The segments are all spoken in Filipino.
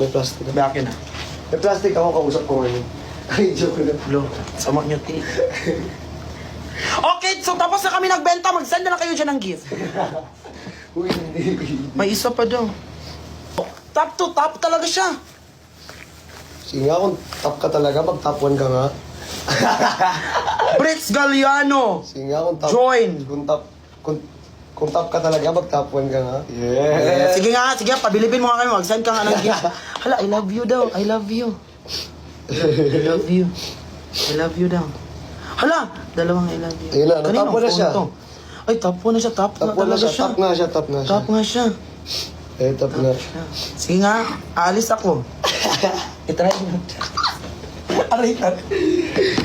May plastic. Bakin na. May plastic ako, kausap ko ngayon. Ay, joke lang. Lo, sama niyo, ti. Okay, so tapos na kami nagbenta, mag-send na lang kayo dyan ng gift. Uy, hindi. May isa pa daw. Top to top talaga siya. Sige nga, kung top ka talaga, mag-top 1 ka nga. Bricks Galliano. Sige nga, kung top... Join. Kung top ka talaga, mag-top 1 ka nga. Yeah. Sige nga, pabilibin mo nga kami, mag-send ka nga ng gift. Hala, I love you daw, I love you. I love you. I love you daw. Hala, dalawang I love you. Ayun na, Kanino top 1 na phone siya. to? Ay, top 1 na siya, top na Top 1 na talaga siya, siya. top nga siya, top nga siya. Top nga siya. Eh, top nga. Sige nga, aalis ako. I-try mo. Aray, aray.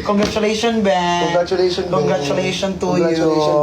Congratulations, Ben. Congratulations, Ben. Congratulations to Congratulations,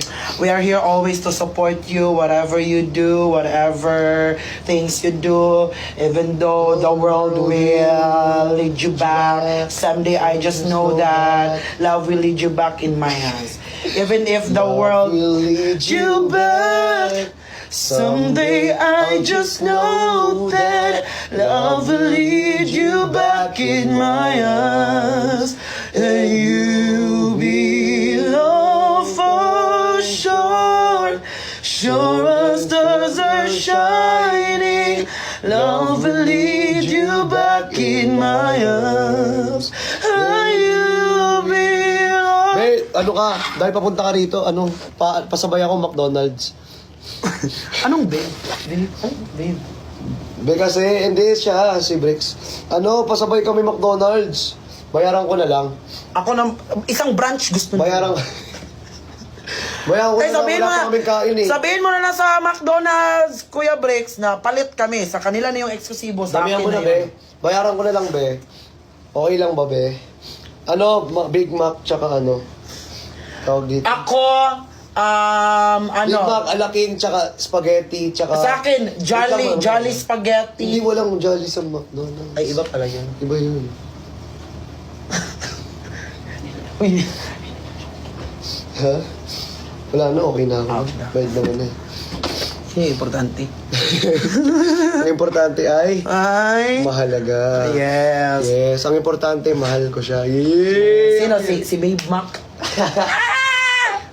Ben. We are here always to support you, whatever you do, whatever things you do, even though the world will lead you back. Someday I just know that love will lead you back in my hands. Even if the world will lead you back. Someday I just know that love will lead you back in my arms, and you belong for sure. Sure as stars are shining, love will lead you back in my arms, and you belong. Hey, ano ka? Dahil papunta ka rito, pasabay ako McDonald's. Anong babe? Babe? Ano babe? Be kasi, hindi siya, si Bricks. Pasabay kami McDonald's. Bayaran ko na lang. Ako ng isang branch gusto niya. Bayaran ko. Bayaran ko Ay, na lang, sabihin wala mo pa na, kaming kain eh. sabihin mo na lang sa McDonald's, Kuya Bricks, na palit kami. Sa kanila na yung eksklusibo, sa Damihan akin ko na na, yun. be. Bayaran ko na lang, be. Okay lang ba, be? Big Mac, tsaka tawag dito. Ako, Big Mac, alaking, tsaka spaghetti, tsaka... sa akin, Jolly, Wait lang, Jolly Hindi, Spaghetti. walang Jolly sa McDonald's. Ay, iba pala yun. Iba yun. Uy, Ha? Wala na, okay na ako. Okay na. Bayad naman eh. hey, importante. Ang importante ay... Ay, Mahalaga. yes. Yes, ang importante, mahal ko siya. Yeah. Sino? Si Babe Mac?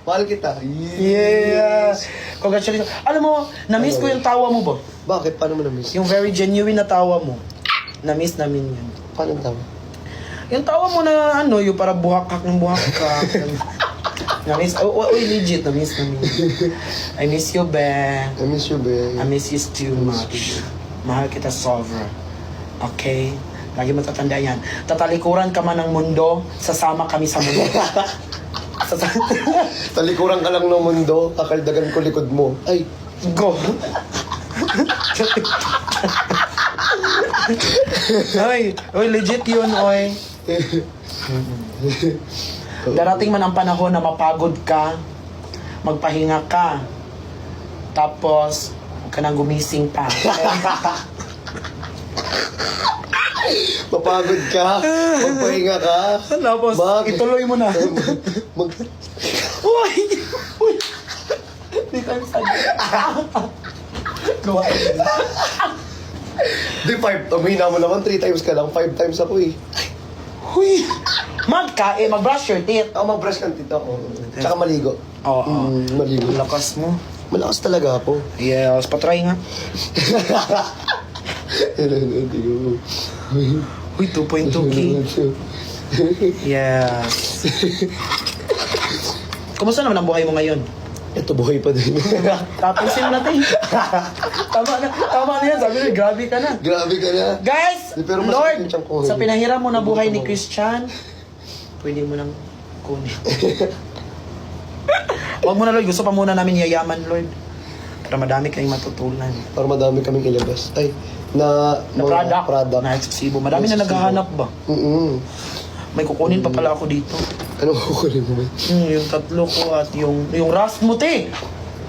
Mahal kita. Yes. Congratulations. Alam mo, na-miss ko yung tawa mo ba? Bakit? Paano mo na-miss? Yung very genuine na tawa mo. Na-miss namin yun. Paano ang tama? Yung tawa mo na yung para buhakak ng buhakak. Na-miss, uy, legit, na-miss namin. I miss you, Ben. I miss you, babe. I miss you too much. Mahal kita sobra. Okay? Lagi mo tatandaan yan. Tatalikuran ka man ng mundo, sasama kami sa mundo. Talikuran ka lang ng mundo, kakaldagan ko likod mo. Ay, Go! Oy, legit yun, oy. Darating man ang panahon na mapagod ka, magpahinga ka, tapos huwag ka nang gumising pa. mapagod ka, magpahinga ka. Tapos, Bakit? ituloy mo na. Mag... Uy! Uy! Di tayo sadya. Gawa. Di, 5. Umihina mo naman, 3 times ka lang. 5 times ako eh. Uy! Mag-brush your teeth. Ako mag-brush kang tito ako. Tsaka maligo. Oo. Maligo. Lakas mo. Malakas talaga ako. Yes, patry nga. Uy, 2.2K. Yes. Kumusta naman ang buhay mo ngayon? Ito, buhay pa din. Tapusin mo natin. Tama na yan. Sabi nyo, grabe ka na. Grabe ka na. Guys, Pero masakit Lord, yung tiyan ko. sa pinahiram mo na buhay ni Christian, pwede mo nang kunin. Huwag mo na, Lord. Gusto pa muna namin yayaman, Lord. Para madami kayong matutunan. Para madami kaming ilabas. Ay, na mga Product. Na eksklusibo. Madami na naghahanap ba? May kukunin pa pala ako dito. Ano kukunin mo ba? Yung tatlo ko at yung Rasmuti.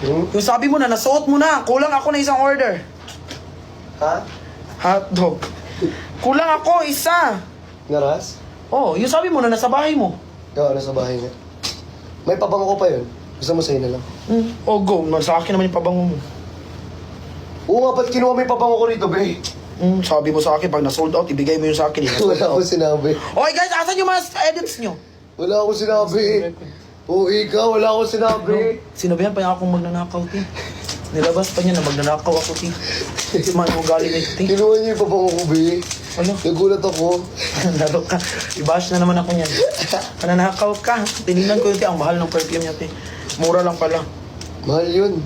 Yung sabi mo na, nasuot mo na. Kulang ako na isang order. Ha? Hotdog. Kulang ako, isa. Naras? Oh, yung sabi mo na nasa bahay mo. Oo, nasa bahay nga. May pabango ko pa yun. Gusto mo sa'yo na lang. Oh, go. Sa akin naman yung pabango mo. Oo nga, ba't kinuha mo yung pabango ko rito, be? Sabi mo sa akin, pag na-sold out, ibigay mo yun sa akin. Wala akong sinabi. Okay guys, asan yung mga edits nyo? Wala akong sinabi. Oo, ikaw, wala akong sinabi. Sinabihan pa niya akong magnanakaw, ti. Nilabas pa niya na magnanakaw ako, ti. Man mo galing ito, ti. Kinuha niyo yung pabango ko, be. Ano? Nagulat ako. Lalo ka. I-bash na naman ako niyan. Mananakaw ka. Tinignan ko yun, ti. Ang mahal ng perfume niya, ti. Mura lang pala. Mahal yun.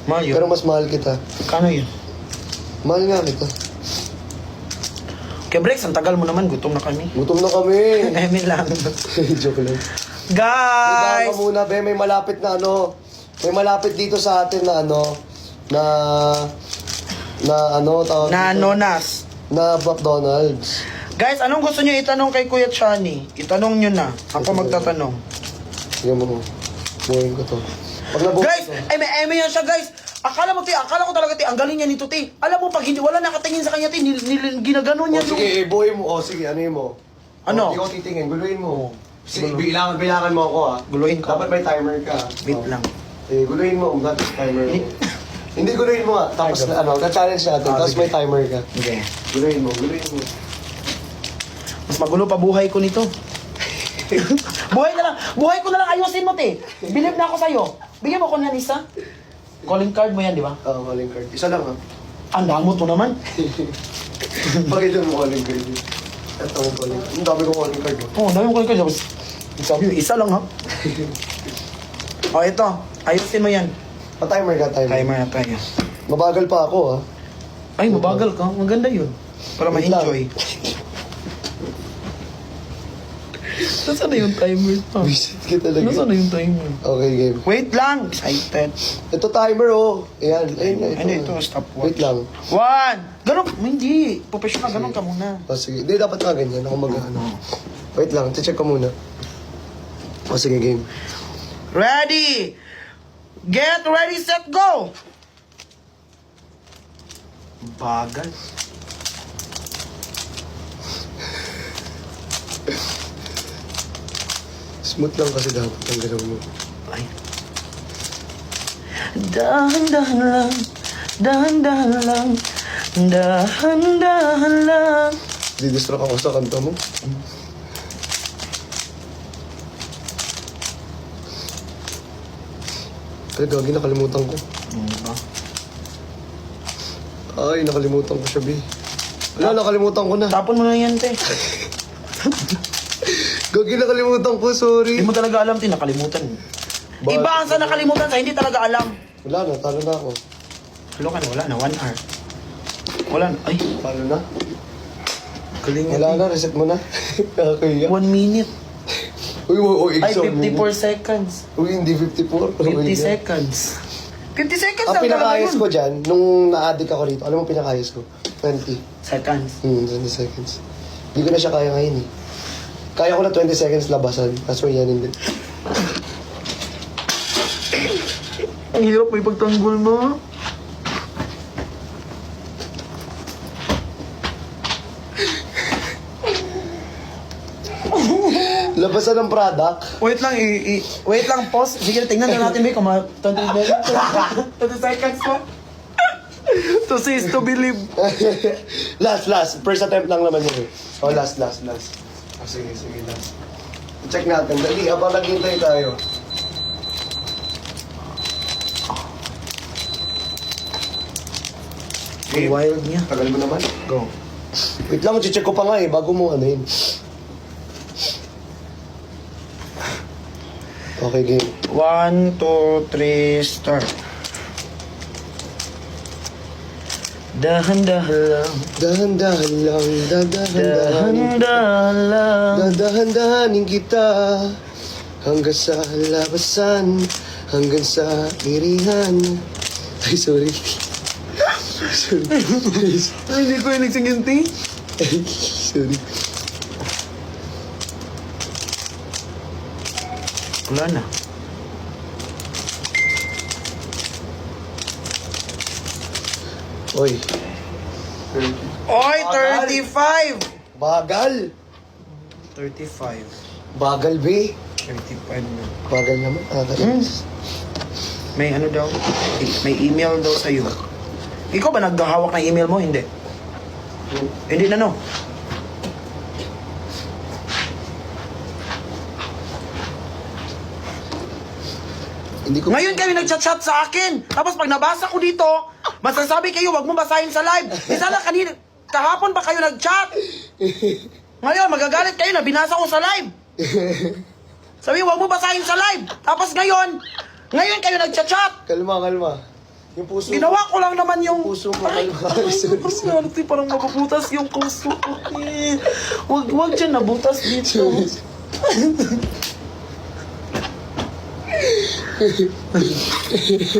Mahal yun. Pero mas mahal kita. Kano yun? Mahal nga kita. Okay, Brex, ang tagal mo naman. Gutom na kami. Gutom na kami. Eme lang. Joke lang. Guys! Ka muna, be. May malapit na ano. May malapit dito sa atin na ano. Na ano, tawag Na dito? nonas. Na McDonald's. Guys, anong gusto niyo itanong kay Kuya Chani? Itanong niyo na. Ako magtatanong. Sige mo. Buhayin ko to. Pag nabuhay Guys, ko. eme yan siya, guys. Akala ko talaga, ti, ang galing niya nito, ti. Alam mo, pag hindi, wala nakatingin sa kanya, ti, ginagano niya. O sige, buhayin mo. O sige, ano yun mo? Ano? Hindi ko titingin. Guluhin mo. Sige, bilangan mo ako ah. Guluhin ko. Dapat may timer ka. Wait O. lang. Eh, guluhin mo. Dapat timer mo. Hindi guluhin mo nga. Tapos na, ano, na-challenge natin. Tapos sige. may timer ka. Okay. Guluhin mo. Mas magulo pa buhay ko nito. Buhay na lang. Buhay ko na lang ayusin mo, te. Believe na ako sa'yo. Bigyan mo ko niyan isa. Calling card mo yan, di ba? Oo, calling card. Isa lang ah. Ang damo to naman. Pakita mo calling card. Ito mo calling card. Ang dami ko calling card. Oh. Oo, dami mo calling card. Tapos, sabi mo, isa lang ha. O, ito. Ayusin mo yan. Pa-timer ka, timer. Timer na tayo. Mabagal pa ako ah. Ay, mabagal ka. Maganda yun. Para Wait lang. ma-enjoy. Nasaan na yung timer? Visit ka talaga. Nasaan na yung timer? Okay, game. Wait lang! Excited. Ito timer oh. Ayan. Ayun na, ito. Hindi, na. ito, stopwatch. Wait lang. One! Ganun, hindi. Professional, ganun ka muna. O sige. Hindi, dapat nga ganyan. Ako mag-ano. Wait lang. Check ko muna. O sige, game. Ready! Get ready, set, go! Bagal. Smooth lang kasi dapat ang galaw mo. Ay. Dahan-dahan lang, dahan-dahan lang, dahan-dahan lang. Didistract ako sa kanta mo. Ay, gagi, nakalimutan ko. Ba? Ay, nakalimutan ko siya, B. Wala, nakalimutan ko na. Tapon mo na yan, te. Gagi, nakalimutan ko, sorry. Hindi mo talaga alam, te. Nakalimutan. Bakit? Iba ang sa nakalimutan sa hindi talaga alam. Wala na, talo na ako. Lokan, wala na. 1 hour. Wala na. Ay, Talo na. galing Wala yan. na, reset mo na. Kakahiya. 1 minute. Uy, Ay, exam. 54 seconds. Uy, hindi 54. 50 seconds. 50 seconds Ang lang talaga pinakayos yun. ko dyan, nung na-addict ako rito, alam mo pinakayos ko? 20. Seconds. 20 seconds. Hindi ko na siya kaya ngayon eh. Kaya ko na 20 seconds labasan, kaso yan hindi. Ang hirap may pagtanggol mo. Labasan ng product. Wait lang, wait lang, pause. Sige, tingnan na natin, May, kung 20 seconds pa. To see is to believe. last. First attempt lang naman yun eh. Oh, last. Oh, sige, last. Check natin. Dali, habang naghintay tayo. Ang wild niya. Tagal mo naman. Go. Wait lang, check ko pa nga eh, bago mo ano yun. Okay, game. 1, 2, 3, start. Dahan-dahan lang. Dahan-dahan lang, Dahan-dahan lang. Dadahan-dahanin kita hanggang sa labasan, hanggang sa irihan. Ay, sorry. Sorry. Ay, hindi ko yung nagsinginti. Ay, sorry. Wala na. Oy. Oy, 35! Bagal. 35. Bagal, be. 35 na. Bagal naman. Nakakainis. May ano daw? May email daw sa'yo. Ikaw ba naghahawak ng email mo? Hindi. Hindi na, no? Hindi ko... Ngayon kayo nagchat-chat sa akin. Tapos pag nabasa ko dito, masasabi kayo, wag mo basahin sa live. Di sana kanina, kahapon pa kayo nag-chat. Ngayon, magagalit kayo na binasa ko sa live. Sabi, wag mo basahin sa live. Tapos ngayon kayo nagchat-chat. Kalma, kalma. Yung puso Ginawa ko lang naman yung... Puso mo, Ay, kalma. parang mabubutas yung puso ko. Eh. Wag dyan, nabutas dito.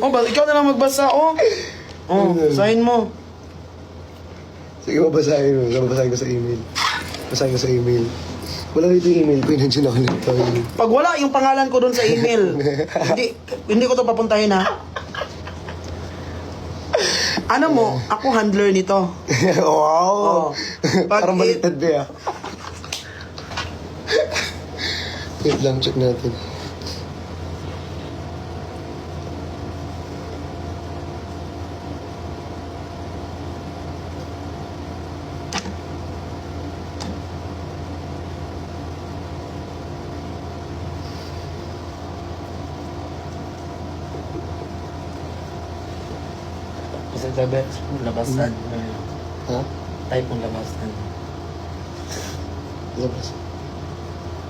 Oh, ikaw na lang magbasa, oh. Oh, basahin mo. Sige, babasahin mo. Babasahin ko sa email. Babasahin ko sa email. Wala rito yung email ko. Nandiyan ako nito. Pag wala yung pangalan ko doon sa email, hindi ko to papuntahin, ha? Ano mo, ako handler nito. Wow! Oh. Pag Parang baliktad ba, ah. Wait lang, check natin. Kasi sabi, labasan. Ha? Type ng labasan. Labas.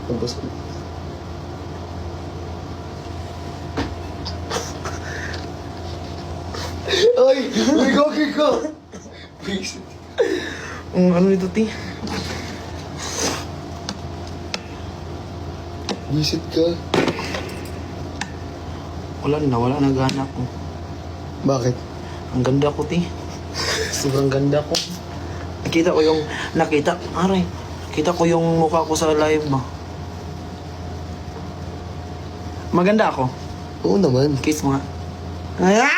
Labas. Ay! May gagi ka! Ano nito, ti? Visit ka. Wala na gana ko. Bakit? Ang ganda ko, ti. Sobrang ganda ko. Nakita ko yung mukha ko sa live mo. Maganda ako. Oo naman. Kiss mo nga. Ah!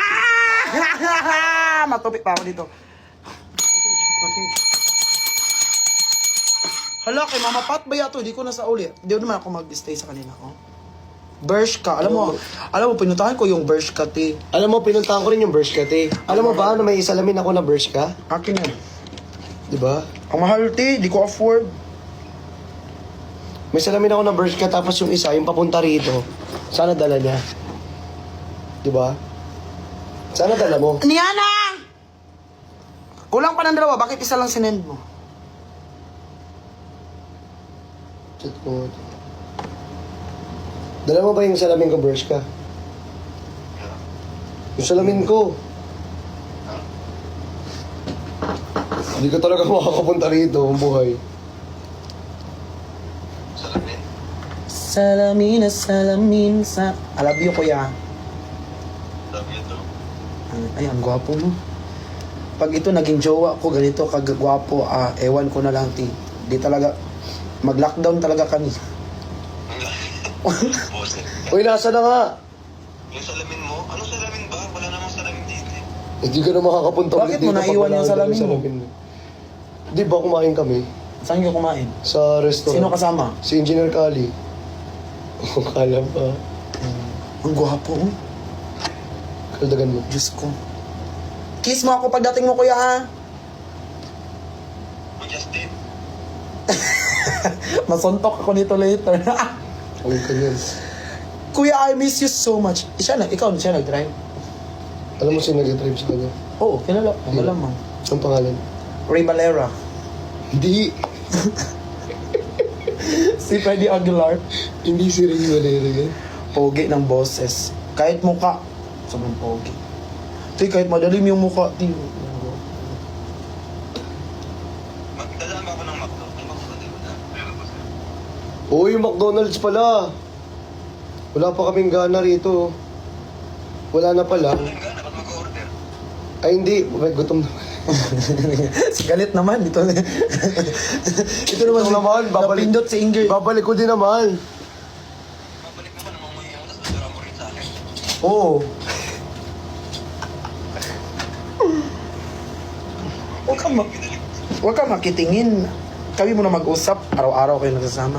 Matupit pa ako dito. Hala, kay Mama Pat ba yato? Di ko na sa uli. Di naman ako mag-stay sa kanila. Oh. Bershka. Alam mo, pinuntahan ko yung Bershka, ti. Alam mo, pinuntahan ko rin yung Bershka, te. Alam mo ba na may isalamin ako na Bershka? Akin yan. Di ba? Ang mahal, ti. Di ko afford. May salamin ako na Bershka, tapos yung isa, yung papunta rito. Sana dala niya. Di ba? Sana dala mo. Niana! Kulang pa ng dalawa. Bakit isa lang sinend mo? Chat ko. Dala mo ba yung salamin ko, Bershka? Yung salamin ko. Hindi ka talaga makakapunta rito, ang buhay. Salamin sa... I love you, kuya. Love you too. Ay, ang gwapo mo. Pag ito naging jowa ko, ganito kagwapo, ewan ko na lang, ti. Di talaga... Mag-lockdown talaga kami. Bose. Uy, nasa na nga? Yung salamin mo? Anong salamin ba? Wala namang salamin dito. Hindi ka na makakapunta Bakit mo dito pag naiwan wala yung ka salamin mo? Di ba kumain kami Saan kayo kumain? sa restaurant? Sino kasama? Si Engineer Kali. Oh, kala pa. Ang gwapo, oh. Kaldagan mo. Diyos ko. Kiss mo ako pagdating mo, kuya, ha? We just did. Masuntok ako nito later. Huwag ka yan. Kuya, I miss you so much. Ikaw siya nag-drive? Alam mo sino nag-drive sa kanya? Oo, kilala ko. Malamang. Anong pangalan? Ray Valera. Hindi. Si Freddy Aguilar. Hindi si Ray Valera yan. Pogi ng boses. Kahit muka, sobrang pogi. Ti, kahit madalim yung muka, ti. Magdala ba ako ng McDo? May McDo din wala. Meron ba sir? Oo, yung McDonald's pala. Wala pa kaming gana rito. Wala na pala. Wala yung gana, ba't mag-order? Ay, hindi. May gutom na. Si galit naman dito. Ito naman, Ito naman, babalik. napindot si Ingrid. Babalik ko din naman. Babalik naman ang mga yung tapos dala mo rin sa akin. Oo. Huwag ka makitingin. Kami mo na mag-usap. Araw-araw kayo nagsasama.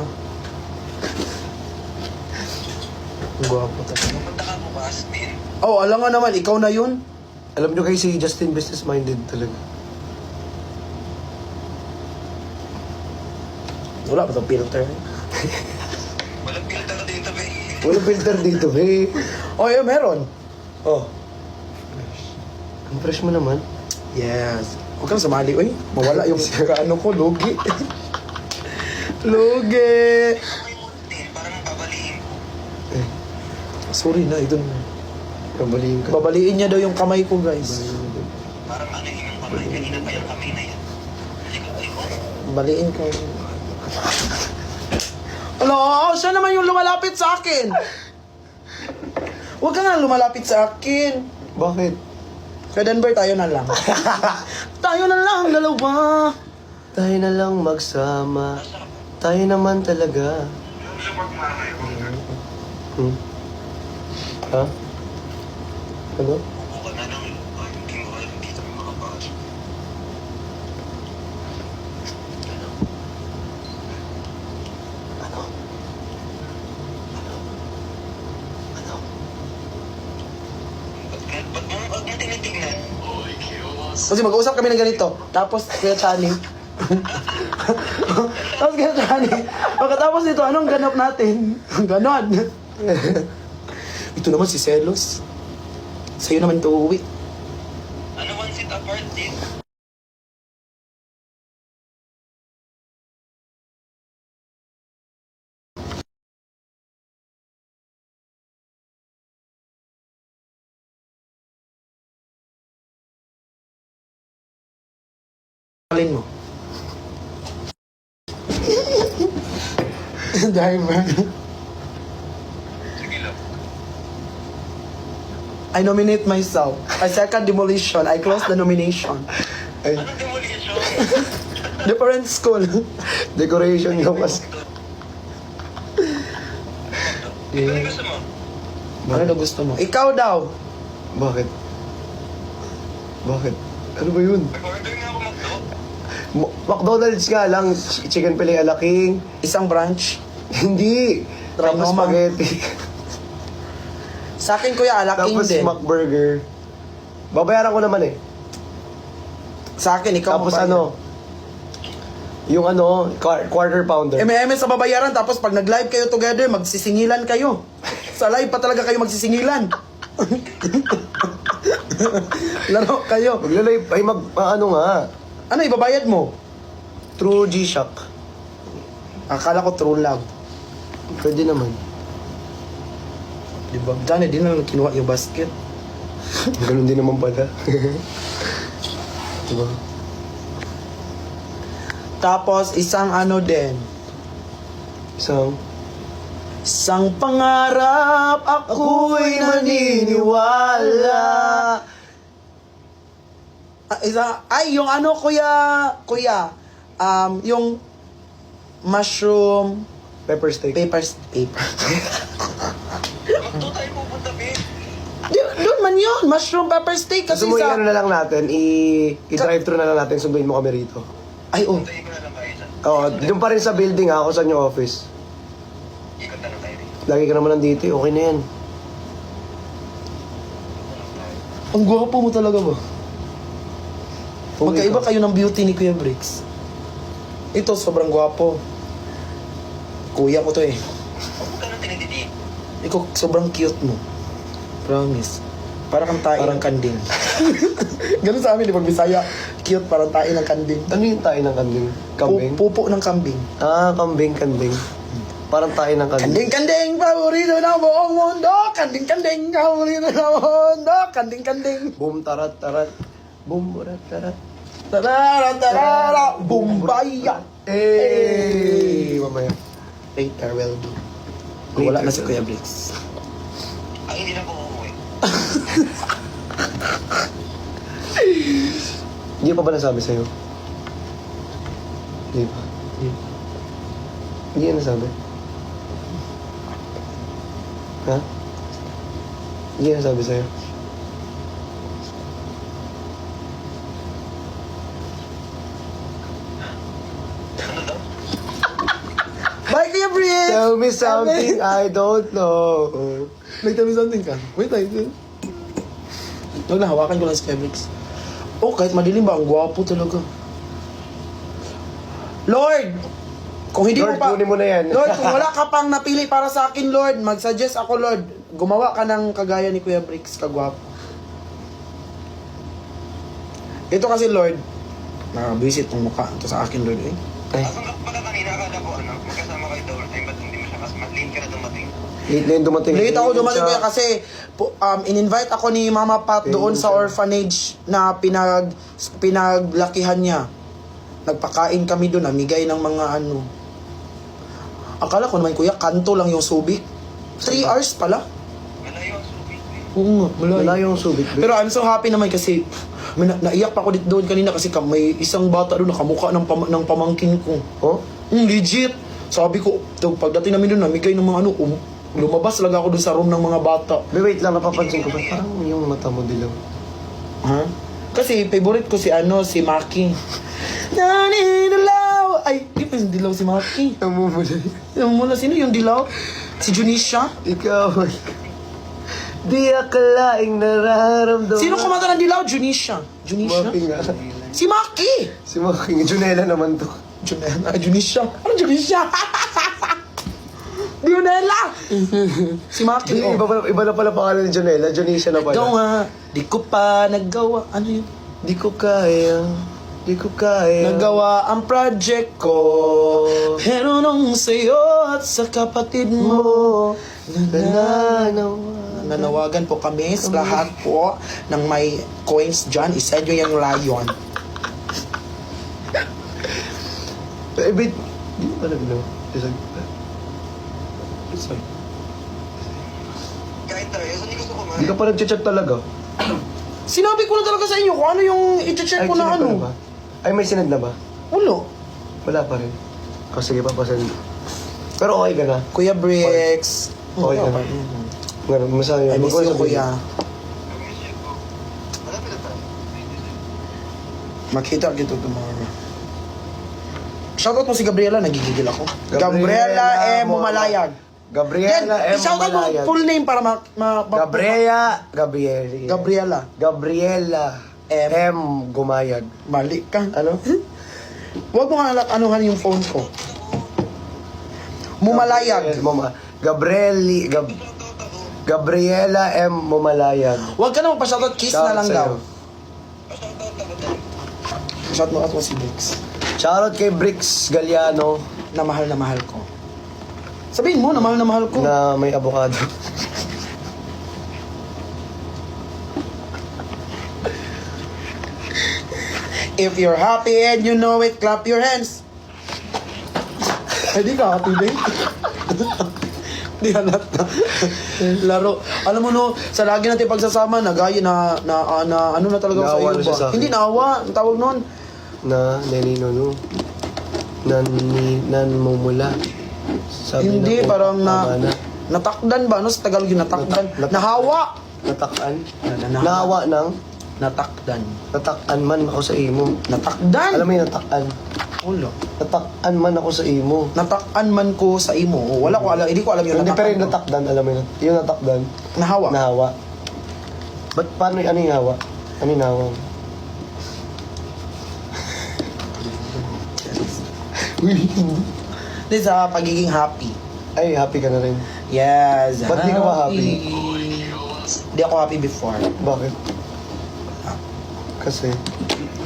Ang gwapo talaga. Pupunta ka bukas, din. Oh, alam nga naman, ikaw na yun. Alam nyo kayo si Justin business-minded talaga. Wala pa itong filter. Walang filter dito, be. Walang filter dito, eh. Oh, yun, meron. Oh. Ang fresh mo naman. Yes. Huwag kang sumali, uy. Mawala yung ano ko, lugi. Lugi. May munti, parang babaliin ko. Sorry na, ito. Kabaliin ka. Babaliin niya daw yung kamay ko, guys. Parang ano yung kamay. Kanina pa yung kamay na yan. Hindi ko, ay, Baliin ko. Hello, siya naman yung lumalapit sa akin. Huwag ka nga lumalapit sa akin. Bakit? Kaya Denver, tayo na lang. Tayo na lang, dalawa. Tayo na lang magsama. Tayo naman talaga. yung sa pagmamay ko. Ha? Ano? Buka na lang. Ay, hindi mo alam dito may makapasok. Ano? Ba't mo tinitignan? Kasi mag-uusap kami ng ganito. Tapos, kaya Chani. Tapos kaya Chani. Pagkatapos nito, anong ganap natin? Ganon. Ito naman si Celos. Sa'yo naman ito uuwi. Ano one seat apart din? Alin mo? Driver. Sige lang. I nominate myself. I second demolition. I close the nomination. Ay, Anong demolition? Different school. decoration ka mas. Ito yung gusto mo? Ano na gusto mo? Ikaw daw. Bakit? Bakit? Ano ba yun? Nag-order nga ako magdo. McDonald's nga lang, chicken filet ala king. Isang branch. Hindi. Tapos Trinoma. spaghetti. Sa akin, kuya, alaking Tapos din. McBurger. Babayaran ko naman eh. Sa akin, ikaw Tapos magbayad. ano, yung ano, quarter pounder. MM sa babayaran, tapos pag nag-live kayo together, magsisingilan kayo. Sa live pa talaga kayo magsisingilan. Laro kayo. Maglalay, ay ano nga, Ano, ibabayad mo? True G-Shock. Akala ko true love. Pwede naman. Diba? Diyan, di na lang kinuha yung basket. Ganun din naman pala. Diba? Tapos, isang ano din. Isang pangarap, ako'y naniniwala. Yung ano, kuya, yung mushroom, Pepper steak. paper. Magdo tayo pupunta, be. Doon man yun, mushroom pepper steak. Kasi Gusto mo sa... i-ano na lang natin, i-drive-thru na lang natin, sunduin mo kami rito. Ay, oh. Puntayin ko na lang kayo dyan. Oo, doon pa rin sa building ha, ako sa yung office. Ikot na lang tayo rito. Lagi ka naman nandito, okay na yan. Ang gwapo mo talaga ba? Magkaiba kayo ng beauty ni Kuya Briggs. Ito, sobrang gwapo. Kuya ko to eh. Huwag ka nang tinididig. Ikaw, sobrang cute mo. Promise. Para kang tae ng kanding. Ganun sa amin, di ba, Bisaya? Cute, parang tae ng kanding. Ano yung tayo ng kambing? Kambing? Pupo ng kambing. Ah, kambing. Parang tayo ng kambing. Kanding, paborito ng buong mundo. Kanding, paborito ng mundo. Kanding. Boom, tarat. Boom, tarat. Tarara, bumbaya. Mamaya. Later will do. Wala na si Kuya Briggs. Ay, hindi na po uuwi. Hindi pa ba nasabi sa'yo? Hindi pa. Hindi yan nasabi. Ha? Hindi yan nasabi sa'yo. Ano daw? Bye, Kuya Briggs! Tell me something I don't know. Tell me something ka. Wait, Huwag na, hawakan ko lang si Kuya Briggs. Oh, kahit madilim ba, ang gwapo talaga. Lord! Kung hindi Lord, mo pa... kunin mo na yan. Lord, kung wala ka pang napili para sa akin, Lord, mag-suggest ako, Lord. Gumawa ka ng kagaya ni Kuya Bricks, kagwapo. Ito kasi, Lord, nakabisit ng mukha. Ito sa akin, Lord, eh. Asan ka pala kanina? Akala ko ano, magkasama kayo the whole time, ba't hindi mo siya kasi late ka na dumating? Late na yung dumating. Late ako dumating kuya kasi in-invite ako ni Mama Pat doon sa orphanage na pinaglakihan niya. Nagpakain kami doon, namigay ng mga ano. Akala ko naman kuya, kanto lang yung Subic. 3 hours pala. Malayo ang subit eh. Oo nga, malayo. Wala yung Subic. Pero I'm so happy naman kasi naiyak pa ako dito doon kanina kasi may isang bata doon nakamukha ng pamangkin ko. Oh? Legit. Sabi ko, pagdating namin doon, namigay ng mga ano, lumabas talaga ako doon sa room ng mga bata. Wait lang, napapansin ko. Parang yung mata mo dilaw. Ha? Kasi favorite ko si si Maki. Naninilaw! Ay, di pa yung dilaw si Maki. Namumulay. Mula, sino yung dilaw? Si Junisha? Ikaw. Di akalaing nararamdaman. Sino kumanta ng dilaw? Junisha. Junisha? Maki nga. Si Maki! Si Maki. Junela naman to. Junisha. Ano Junisha? Dionela! Si Maki. Di, iba na pala pangalan ni Junela. Junisha na pala. Gawa. Di ko pa nagawa. Ano yun? Di ko kaya. Di ko kaya. Nagawa ang project ko. Pero nung sa'yo at sa kapatid mo, nanawagan po kami sa lahat po ng may coins dyan. Isend nyo yung lion. Eh, wait. Di ko pa naglaw. Sorry. Kain tayo, saan hindi gusto kumain? Di ka pa nag-chat talaga. Sinabi ko na talaga sa inyo kung ano yung i-check ko na sinad ano. na ba? Ay, may sinad na ba? Wala. Wala pa rin. O, sige, papasend. Pero okay ka na. Kuya Bricks. Okay ka na. Ganun, masaya. I miss you, kuya. Mag-miss you po. Malapit na tayo. Makita kita tomorrow. Shoutout mo si Gabriela, nagigigil ako. Gabriela Gabriela M. Mumalayag. Gabriela M. Shoutout mo Mumalayag. full name para Gabriela M. Gumayag. Mali ka. Ano? Huwag mo nga anuhan yung phone ko. Mumalayag. Gabriela M. Mumalayag. Huwag ka na magpa-shoutout, kiss na lang daw. Shout mo out mo si Bricks. Shoutout kay Bricks Galliano Na mahal ko. Sabihin mo, na mahal ko. na may avocado. If you're happy and you know it, clap your hands. Ay, di ka happy, babe. Di halata. Laro. Alam mo no, sa lagi natin pagsasama, nagaya ano na talaga sa Naawa iyo na siya ba? sa akin. Hindi naawa, ang tawag noon. Na nenino nanmumula. Sabi Hindi, na, parang tama na. natakdan ba? Ano sa Tagalog yung natakdan? Nahawa. Natakpan? Nahawa. Nahawa ng Natakdan. natakpan man ako sa imo. Natakdan? Alam mo yung natakpan? Wala. Natakpan man ako sa imo. Natakdan man ko sa imo. Wala ko alam, hindi ko alam yung Hindi, pero natakdan. yung natakdan, alam mo yun. Yung natakdan, Nahawa. nahawa. Ba't paano ano yung hawa? Ano yung nahawa? Hindi sa pagiging happy. Ay, happy ka na rin. Yes. Ba't di ka ba happy? Hindi ako happy before. Bakit? Kasi,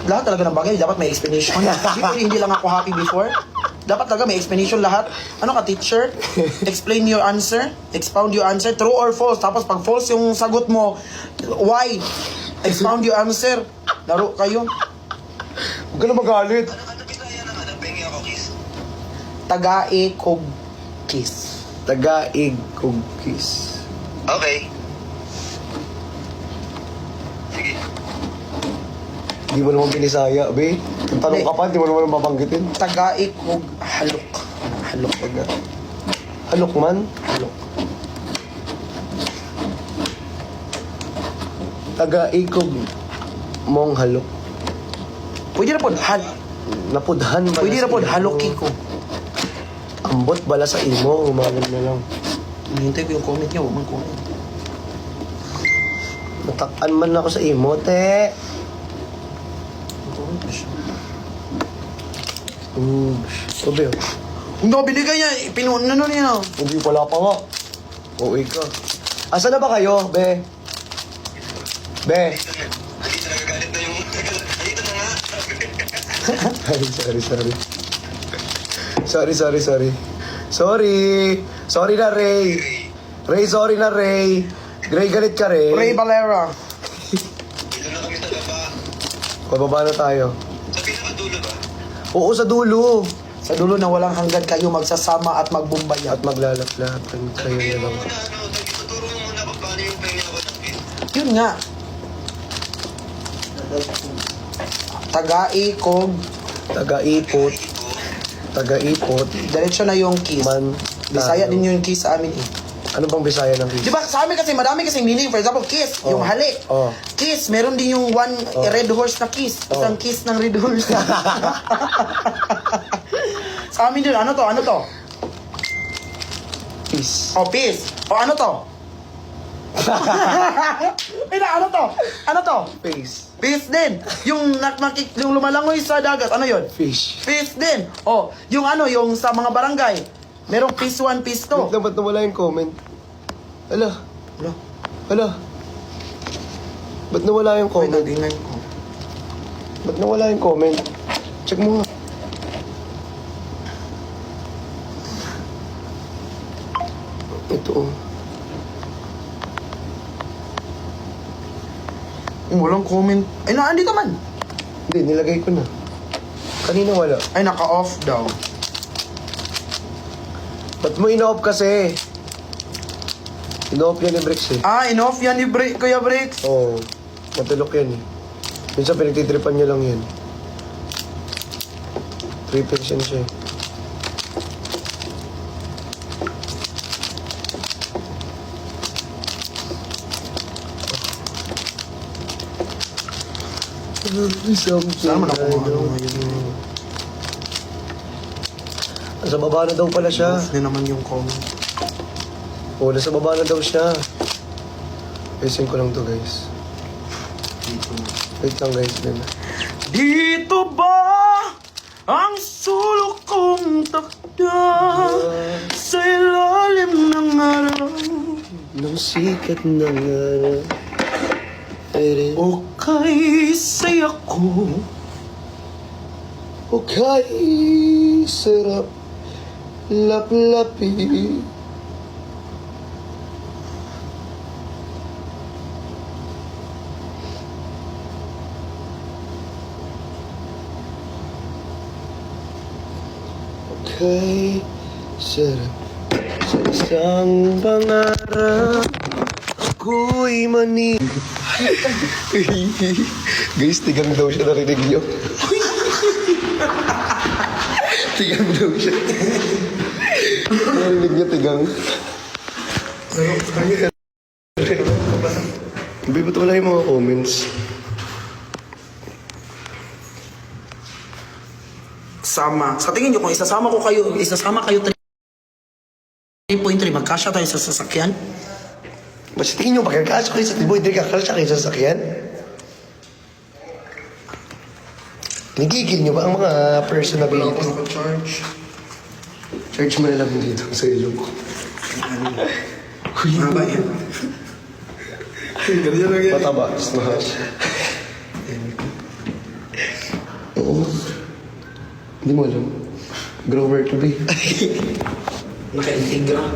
Lahat talaga ng bagay, dapat may explanation. Hindi lang ako happy before. Dapat talaga may explanation lahat. Ano ka, teacher? Explain your answer. Expound your answer. True or false. Tapos pag false yung sagot mo, why? Expound your answer. Laro kayo. huwag ka na magalit. Ano Bisaya ng ano? Pengi ako, kiss. Tagae kog kiss. Tagaig kog kiss. Okay. Sige. Di mo naman pinisaya, be. Kung tanong ka pa, di mo naman babanggitin. Tagae kog halok. Halok. Halok man. Halok. Tagaig kog mong halok. Pwede na po, Napudhan ba pwede sa na po, imo? haloki ko. Ambot bala sa imo, umagal na lang. Hinihintay ko yung comment niya, huwag man comment. Natakan man ako sa imo, te. Comment na siya. Sabi, oh. No, binigay niya. Ano niya? Hindi pala pa nga. Uwi ka. Asa na ba kayo, be? Be? Dito nagagalit na yung... Dito na nga. Sorry na, Ray. Sorry na, Ray. Ray, galit ka, Ray. Ray Valera. Dito na kami sa baba. Pababa na tayo. Sa pinakadulo ba? Oo, sa dulo. Sa dulo na walang hanggan kayo magsasama at magbumbaya. At maglalaplapan kayo na Sabihin mo lang. muna, ituturo mo muna kung paano yung pahinga ko ng pin. Yun nga. Taga-ikog. Taga-ipot. Taga-ipot. Diretso na yung kiss. Man. Bisaya din yung kiss sa amin eh. Ano bang Bisaya ng Di ba sa amin kasi madami kasing meaning. For example, kiss, yung halik. Oh. Kiss, meron din yung one red horse na kiss. Isang kiss ng red horse. Sa amin din, ano to? Peace. O, peace. O, ano to? Ano to? Peace. Peace din. Yung, yung lumalangoy sa dagat, ano yun? Fish. Peace din. O, yung yung sa mga barangay, merong peace 1, peace 2. Wait lang, ba't nawala yung comment? Ala. Ba't nawala yung Wait, comment? nagingay ko. Ba't nawala yung comment? Check mo nga. Ito oh. Walang comment. Ay, andito man. Hindi, nilagay ko na. Kanina wala. Ay, naka-off daw. Ba't mo in-off kasi? In-off yan ni Bricks eh. Ah, in-off yan ni Kuya Bricks. Oo. Matulok yan eh. Minsan pinagtitripan niya lang yan. Tripping siya eh. Saan man ako ngayon? Nasa baba na daw pala siya. Off din naman yung comment. Oo, nasa baba na daw siya. Ayusin ko lang to guys. Wait lang guys. Dito ba ang sulok kong takda sa ilalim ng araw? Nung sikat ng araw. O kay saya ko? O kay sarap laplapi. O kay sarap sa isang pangarap. Ako'y mani. Guys, tigang daw siya, narinig niyo. Tigang daw siya. Narinig niyo, tigang. Hindi, ba't wala yung mga comments? Sama. Sa tingin nyo, kung isasama kayo 3.3, magkasya tayo sa sasakyan? Mas tingin nyo, pagkakasya kayo sa tiboy, hindi kakasya kayo sa sasakyan? Nagigil nyo ba ang mga personability? Charge. Charge mo na lang dito sa ilong ko. Haba yan. Ganyan lang yan. Mataba, smash. Oo. Hindi mo alam. Grower to be. Naka-integra.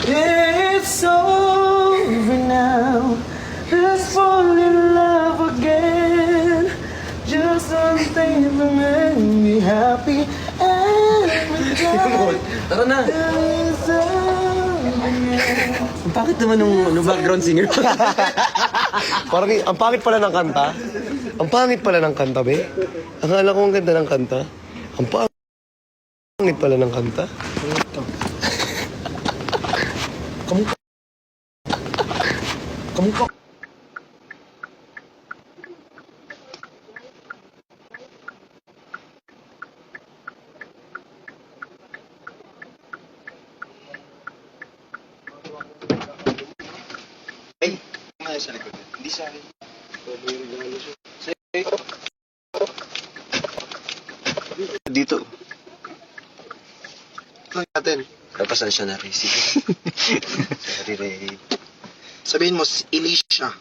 It's over now. Let's fall in love again. Just something to make me happy every day. Tara na. Bakit naman nung background singer? Parang, ang pangit pala ng kanta. Ang pangit pala ng kanta, be. Akala ko ang ganda ng kanta. Ang pangit pala ng kanta. Kamukha. Ay, tayo sa likod. Hindi sa akin. Dito. Lang natin. Kapasensya na rin. Sige. Sorry, Ray. Sabihin mo, Elisha.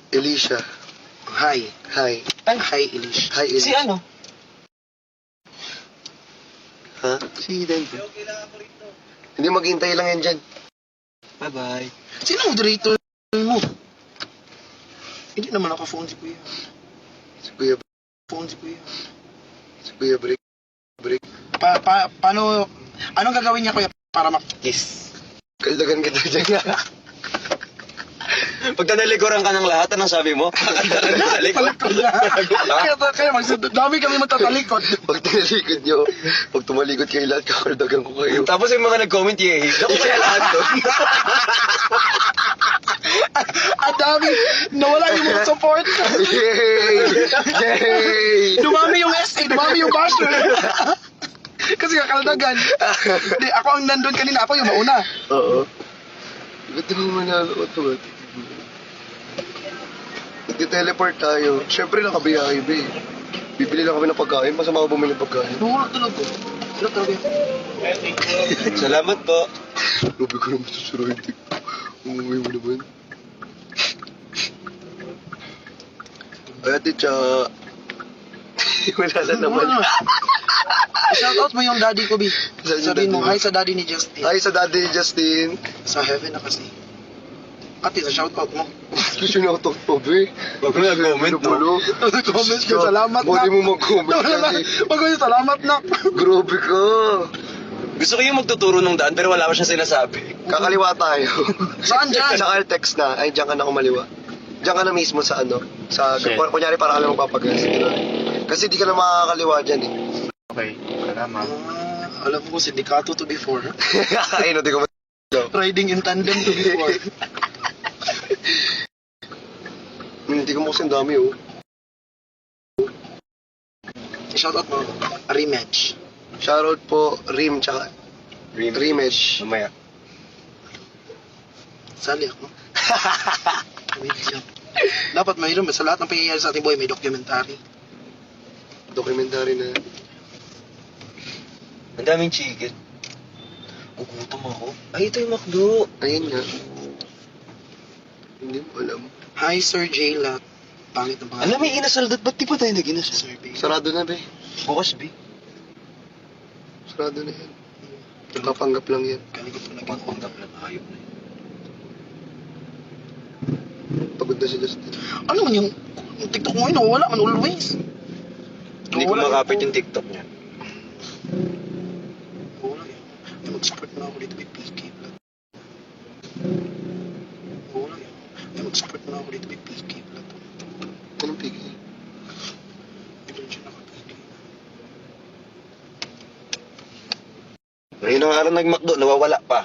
Elisha. Hi. Hi. Hi, Elisha. Hi, Elisha. Si ano? Ha? Si Denver. Hindi, maghintay lang yan dyan. Bye-bye. Sino ang moderator mo? Hindi naman naka-phone si Kuya. Si Kuya, Phone si Kuya. si Kuya break. Break. Paano, anong gagawin niya, Kuya, para Kiss. Kaldagan kita dyan. Pag tanalikuran ka ng lahat, anong sabi mo? Talikod na. Kaya dami kami matatalikod. Pag tinalikod nyo, pag tumalikod kayo lahat, kakaldagan ko kayo. Tapos yung mga nag-comment, yay. Ako kaya lahat doon. Ang dami, nawala yung mga support. Yay! Yay! Dumami yung SA, dumami yung basher. Kasi kakaldagan. Hindi, ako ang nandun kanina, ako yung mauna. Oo. Ba't di mo manalo automatic? Nag-teleport tayo. Siyempre nakabiyahe ba eh. Bibili lang kami ng pagkain, masama ko bumili ng pagkain. Nawala talaga. Wala talaga. Salamat po. Grabe ko naman sa surrounding. Umuwi mo naman. Ay, ate, tsa. Wala na naman. Shoutout mo yung daddy ko, B. Saan yung Sabihin mo, daddy mo? hi sa daddy ni Justin. Hi sa daddy ni Justin. Sa heaven na kasi. Ate, sa shoutout mo. Gusto na ako to, be. Huwag mo nag-comment, no? Comments ko, salamat na. Pwede mo mag-comment kasi. Pag salamat na. Grabe ka. Gusto ko yung magtuturo ng daan, pero wala ko siya sinasabi. Kakaliwa tayo. Saan dyan? Sa text na, ay, diyan ka na kumaliwa. Diyan ka na mismo sa ano, sa, Shit. kunyari para ka lang magpapagas. Kasi di ka na makakaliwa dyan eh. Okay, salamat. Alam ko, sindikato to before. Ay, no, di ko Riding in tandem to before. Hindi ko mo kasing dami oh. Shoutout mo, rematch. Shoutout po, Rim, tsaka Rematch. Mamaya. Sali ako. Wait lang. Dapat mayroon, sa lahat ng pangyayari sa ating buhay, may documentary. Documentary na. Ang daming chicken. Gugutom ako. Ay, ito yung McDo. Ayun nga. Hindi mo alam. Hi, Sir J-Lat. Pangit ng pangalan. Alam, may inasal doon. Ba't di pa tayo nag-inasal? Sir B. Sarado na, be. Bukas, B. Sarado na yan. Nakapanggap lang yan. Kaligod ko naging Pagpanggap lang, ayop na yun. Pagod na si Justin. Ano man yung TikTok mo yun, wala man always. Hindi ko makapit yung TikTok niya. Wala yun. Ay, mag-support na ako dito may PK Blood. Wala yun. Ay, mag-support na ako dito may PK Blood. Anong pigi? Ito siya naka-PK. Ngayon ang araw nag-McDo, nawawala pa.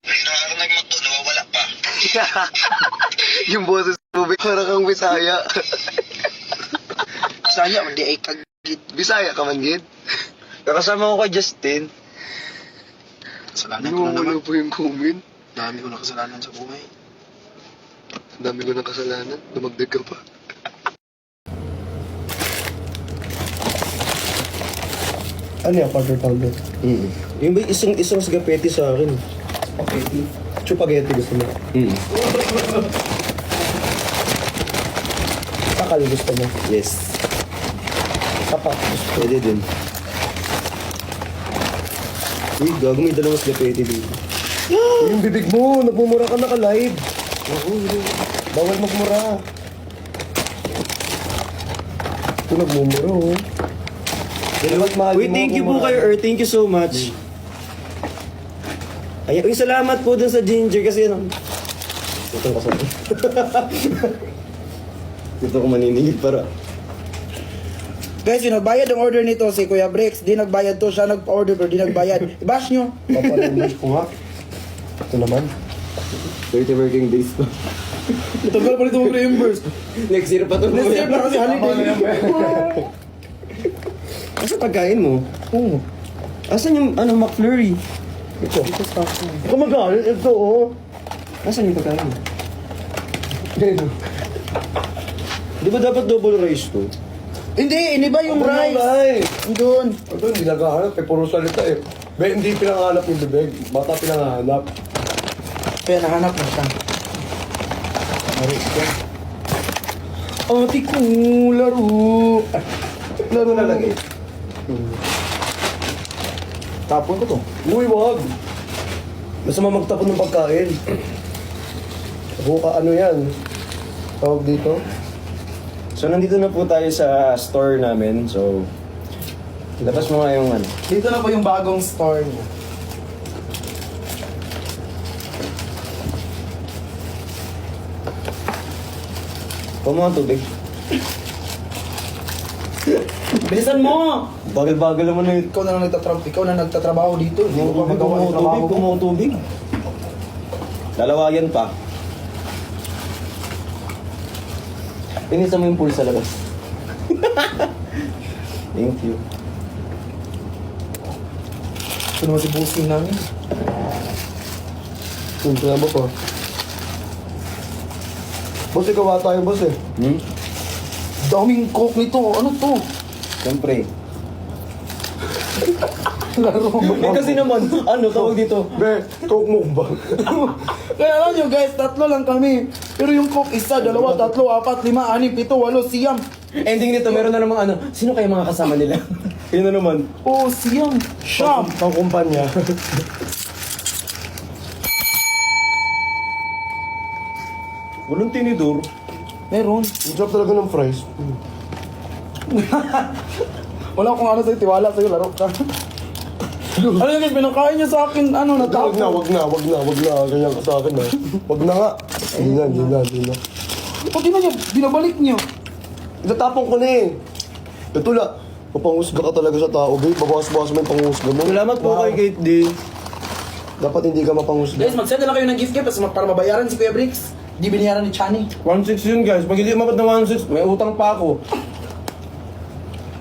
Ngayon ang araw nag-McDo, nawawala pa. Yung boses mo, be. Parang kang Bisaya. Saya, hindi ay kagid. Bisaya ka man, Gid? Kakasama ko kay Justin. Kasalanan ko na naman. Ano po yung comment? Dami ko na kasalanan sa buhay. Ang dami ko ng kasalanan. Dumagdag ka pa. Ano yung quarter pounder? Yung ba isang spaghetti sa akin? Spaghetti. Chupaghetti gusto mo? Takal gusto mo? Yes. Tapak gusto mo? Pwede din. Uy, gago, may dalawang spaghetti dito. Yung bibig mo, nagmumura ka naka-live. Bawal magmura. Ito nagmumura oh. Uy, thank you po kayo, Earth. Thank you so much. Ay, uy, salamat po dun sa ginger kasi ano. Itong kasama. Dito ko maniningid para. Guys, yung nagbayad ang order nito si Kuya Brix. Di nagbayad to, siya nag-order pero di nagbayad. I-bash nyo. Papalimbash ko nga. Ito naman. 30 working days pa. Tagal pa nito mag-reimburse. Next year pa to. Next year pa kasi holiday. Asa pagkain mo? Oo. Asan yung McFlurry? Ito. Ito sa akin. Ikaw magalit. Ito, oh. Asan yung pagkain mo? Ayun. Di ba dapat double rice to? Hindi, iniba yung rice. Ay! Doon. Ito, hindi naghahanap eh. Puro salita eh. Hindi pinangahanap yung bibig. Bata pinangahanap. Kaya nahanap na siya. Ate ko, laro. Laro na lang eh. Tapon ko to. Uy, wag. Masama magtapon ng pagkain. Buka, ano yan? Tawag dito? So nandito na po tayo sa store namin. So, labas mo nga yung ano. Dito na po yung bagong store niya. Kuha mo ang tubig. Bilisan mo! Bagal-bagal naman na yun. Ikaw na nagtatrabaho dito. Hindi mo pa magawa yung trabaho Kuha mo. mo tubig. Lalawayan pa. Pinisa mo yung pool sa labas. Thank you. Ito naman si bossing namin. Siyempre ba pa? Boss, ikaw tayo, boss eh. Daming coke nito. Ano to? Siyempre. Laro. Eh kasi naman, ano tawag dito? Be, coke mo ba? Kaya alam nyo guys, 3 lang kami. Pero yung coke, 1, 2, 3, 4, 5, 6, 8, siyam. Ending nito, meron na namang ano, sino kaya mga kasama nila? Yun na naman. Oh, siyam. Siyam. Pang kumpanya. Walang tinidor. Meron. Ang sarap talaga ng fries. Wala akong ano sa'yo, tiwala sa'yo, laro ka. Ano yun, pinakain niya sa akin, ano, Wag natapon. na, wag na, wag na, wag na. Ganyan ka sa akin ha. Wag na nga. Hindi na, hindi na, hindi na. Pati na niya, binabalik niya. Itatapon ko na eh. Ito la. Mapangusga ka talaga sa tao, babe. Babawas-bawas mo yung pangusga mo. Salamat po Wow. kay Kate D. Dapat hindi ka mapangusga. Guys, mag-send na lang kayo ng gift para mabayaran si Kuya Bricks. Di binayaran ni Chani. 1.6 yun guys. Pag hindi umabot na 1.6, may utang pa ako.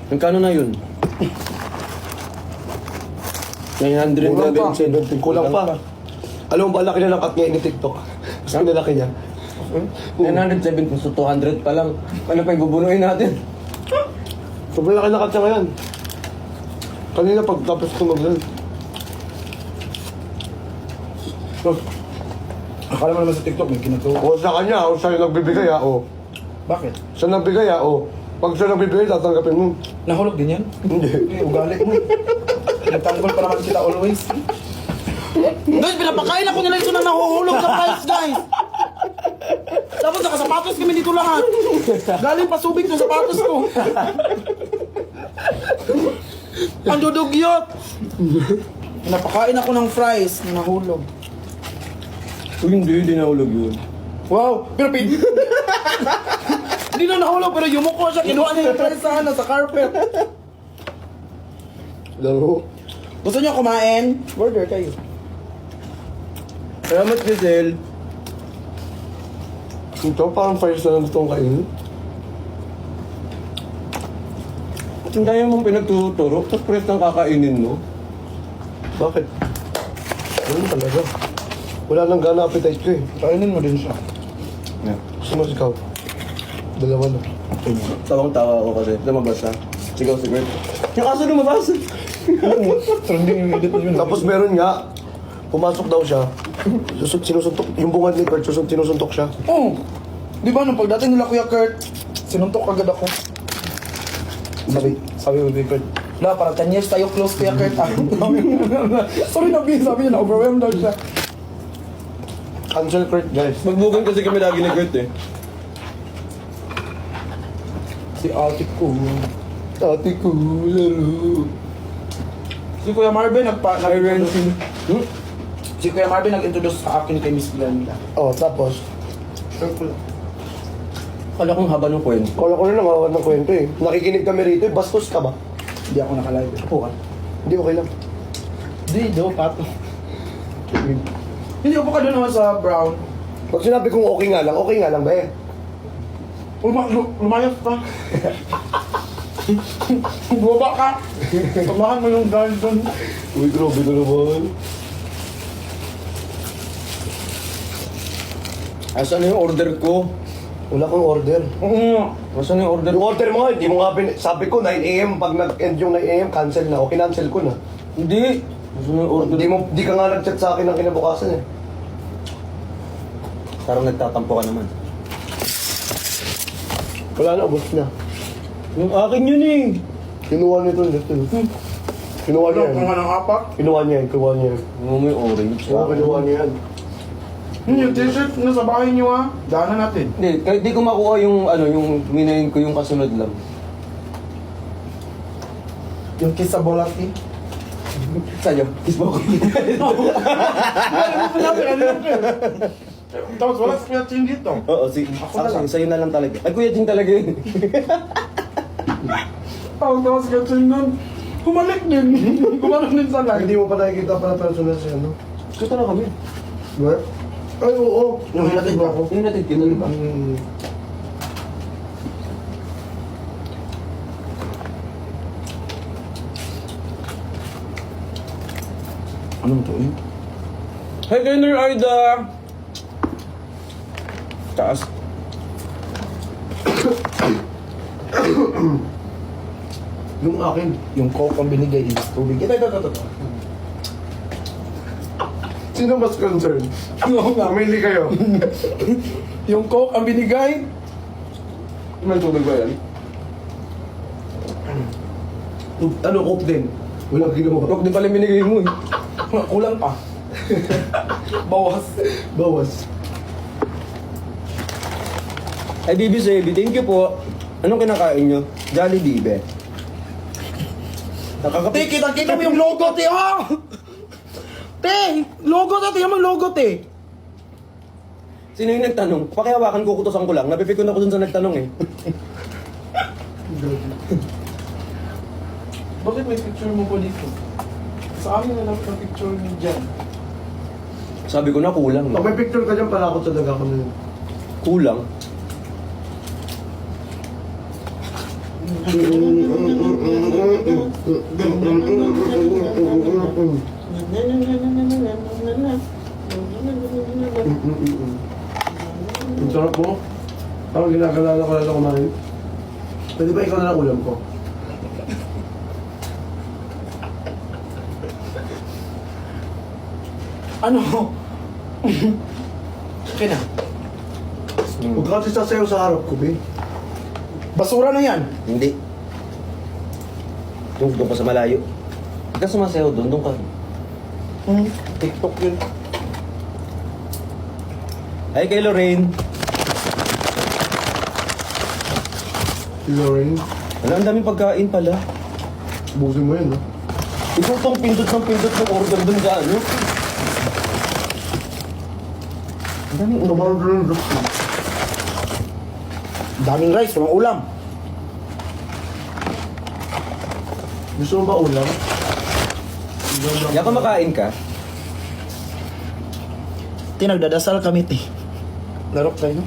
Magkano na yun? 970. Kulang pa. Alam mo ba, laki na ng cut ngayon ni TikTok. Mas pinalaki niya. 970, so 200 pa lang. Ano pa yung bubunuin natin? Sobrang laki na cut niya ngayon. Kanina pagtapos ko mag-live. So, Akala mo naman sa TikTok, may kinagawa. o sa kanya, o sa'yo nagbibigay ha, o. Bakit? Siya nagbigay ha, o. Pag siya nagbibigay, tatanggapin mo. Nahulog din yan? Hindi. Eh, ugali mo. Nagtanggol pa naman kita always. Guys, pinapakain ako nila ito na nahuhulog sa price, guys. Tapos nakasapatos kami dito lahat. Galing pa subig sa sapatos ko. Ang dudugyot. Pinapakain ako ng fries na nahulog. Uy, hindi nahulog yun. Wow, pero hindi na nahulog, pero yumuko siya. Kinuha niya yung fries sa ano, sa carpet. Laro. Gusto niyo kumain? Order kayo. Salamat, Giselle. Ito, parang fires na lang itong kainin. Ang daya mong pinagtuturo, tapos press ng kakainin mo. Bakit? Ano talaga? Wala nang gana appetite ko eh. Kainin mo din siya. Gusto mo ikaw? Dalawa na. Tawang-tawa ako kasi lumabas na. Sigaw si Kurt. Yung aso lumabas. Trending yung edit yun. Tapos meron nga, pumasok daw siya. Sinusuntok, yung bungad ni Kurt, sinusuntok siya. Oh! Di ba nung pagdating nila Kuya Kurt, sinuntok agad ako. Sabi mo, Kurt, na, para 10 years tayo close, Kuya Kurt. Sorry na, B, sabi niya, na-overwhelmed daw siya. Cancel Kurt, guys. Magbugan kasi kami lagi ni Kurt eh. Si ate ko. Ate ko, laro. Si Kuya Marvin, si Kuya Marvin nag-introduce sa akin kay Miss Glenda. Oh, tapos? Kala kong haba ng kwento. Kala ko na nangawan ng kwento eh. Nakikinig kami rito eh. Bastos ka ba? Hindi ako nakalive. Oo ka. Hindi, okay lang. Hindi, do, pato. Hindi, upo ka doon naman sa brown. Pag sinabi kong okay nga lang ba eh? Lumayas pa. Bumaba ka! Samahan mo yung guard doon. Uy, grabe ka naman. Asan na yung order ko? Wala kang order. Asan na yung order Yung ko? order mo nga, hindi mo nga sabi ko 9 AM, pag nag-end yung 9 AM, cancel na. O, kinancel ko na. Hindi. Asan na yung order? Di ka nga nag-chat sa akin ng kinabukasan eh. Parang nagtatampo ka naman. Wala na, ubos na. Yung akin yun eh. Kinuha nito, ito. Kinuha niya Ano, yan. kung ng apak? Kinuha niya yan, kinuha niya yan. Ano mo yung orange? Oo, kinuha niya yan. Yung t-shirt na sa bahay niyo ha. Daanan natin. Hindi, kahit di ko makuha yung ano, yung minayin ko yung kasunod lang. Yung kiss sa bolaki. Sa'yo, kiss mo ko. Tapos wala sa pinatching dito. Oo, sige. Ako na lang. Sa'yo na lang talaga. Ay, Kuya Jing talaga yun. Tapos pinatching nun. Humalik din. Kumaroon din sa Hindi live. mo pa nakikita pala personal siya, no? Kita na kami. Where? Ay, oo. Yung hinatid mo ako. Yung natin kita, di ba? Anong to eh? Hi, Gainer Aida! Taas. Yung akin. Yung coke ang binigay is tubig. Ito. Sino mas concerned? Oo nga. Pumili kayo. Yung coke ang binigay. May tubig ba yan? Ano, coke din. Walang ginawa. Huwag din pala binigay mo eh. Kulang pa. Bawas. Bawas. Ay, Bibi Sebi, thank you po. Anong kinakain nyo? Jollibee, be. Te, Nakakapit. kita mo yung logo, te, ha? Te, logo te, yung logo, te. Sino yung nagtanong? Pakihawakan ko, kutosan ko lang. Napipikon ako dun sa nagtanong eh. Bakit may picture mo po dito? Sa amin na lang ang picture niyo dyan. Sabi ko na kulang. Pag No? may picture ka dyan, palakot sa daga ko na yun. Kulang. Ang sarap mo. Parang ginagalala ko lang na kumain. Pwede ba ikaw na lang ulam ko? Ano? Okay na. Huwag ka kasi sasayaw sa harap ko, be. Basura na yan. Hindi. Doon pa sa malayo. Huwag ka sumasayaw doon ka. TikTok yun. Ay, kay Lorraine. Si Lorraine. Wala, ang daming pagkain pala. Busin mo yan, no? Ikaw tong pindot ng order doon sa ano. Ang daming order. Tumarong doon yung drop. Daming rice, walang ulam. Gusto mo ba ulam? Kaya kumakain ka. Te, nagdadasal kami, te. Larok tayo.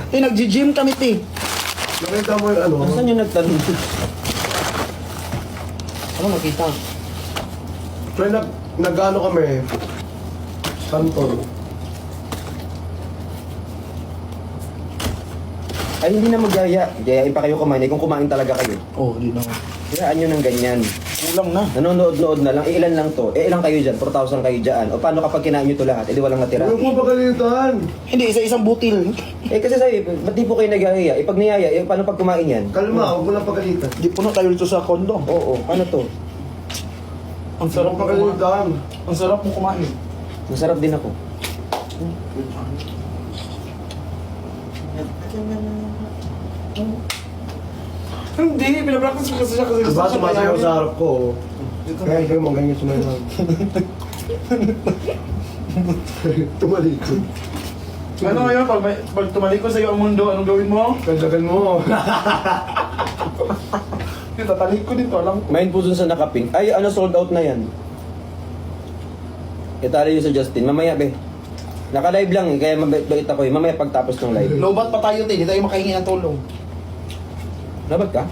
Te, nag-gym kami, te. Nakita mo yung ano? Saan yung nagtanong? Ano nakita? Friend, nag-ano kami? Kantor. Ay, hindi na magyaya. Yayain pa kayo kumain. Eh, kung kumain talaga kayo. Oh, di naman. Hayaan nyo ng ganyan. Kulang na. Nanonood-nood na lang. Eh, ilan lang to? Eh, ilan kayo dyan? 4,000 kayo dyan. O paano kapag kinain nyo to lahat? Eh, di walang natira. Huwag mo pagalitan. Hindi, isa-isang butil. Eh, kasi sa'yo, ba't di po kayo nagyaya? Eh, pag niyaya, eh, paano pag kumain yan? Kalma, huwag mo lang pagalitan. Di puno tayo dito sa kondo. Oo, ano to? Ang Huwag sarap mo mo kumain. pagalitan. Ang sarap mo kumain. Masarap din ako. Hindi, pinapractice ko kasi siya kasi Diba sumasayaw sa harap ko? Kaya ikaw mong ganyan sumayaw. Tumalikod. Ano ngayon, pag tumalikod sa iyo ang mundo, anong gawin mo? Kandagan mo. Tatalikod dito, alam ko. Main po dun sa nakapin. Ay, ano, sold out na yan. Itali yun sa Justin. Mamaya, be. Naka-live lang eh, kaya mabait ako eh. Mamaya pagtapos ng live. Lobat pa tayo, te. Hindi tayo makahingi ng tulong. Labat ka?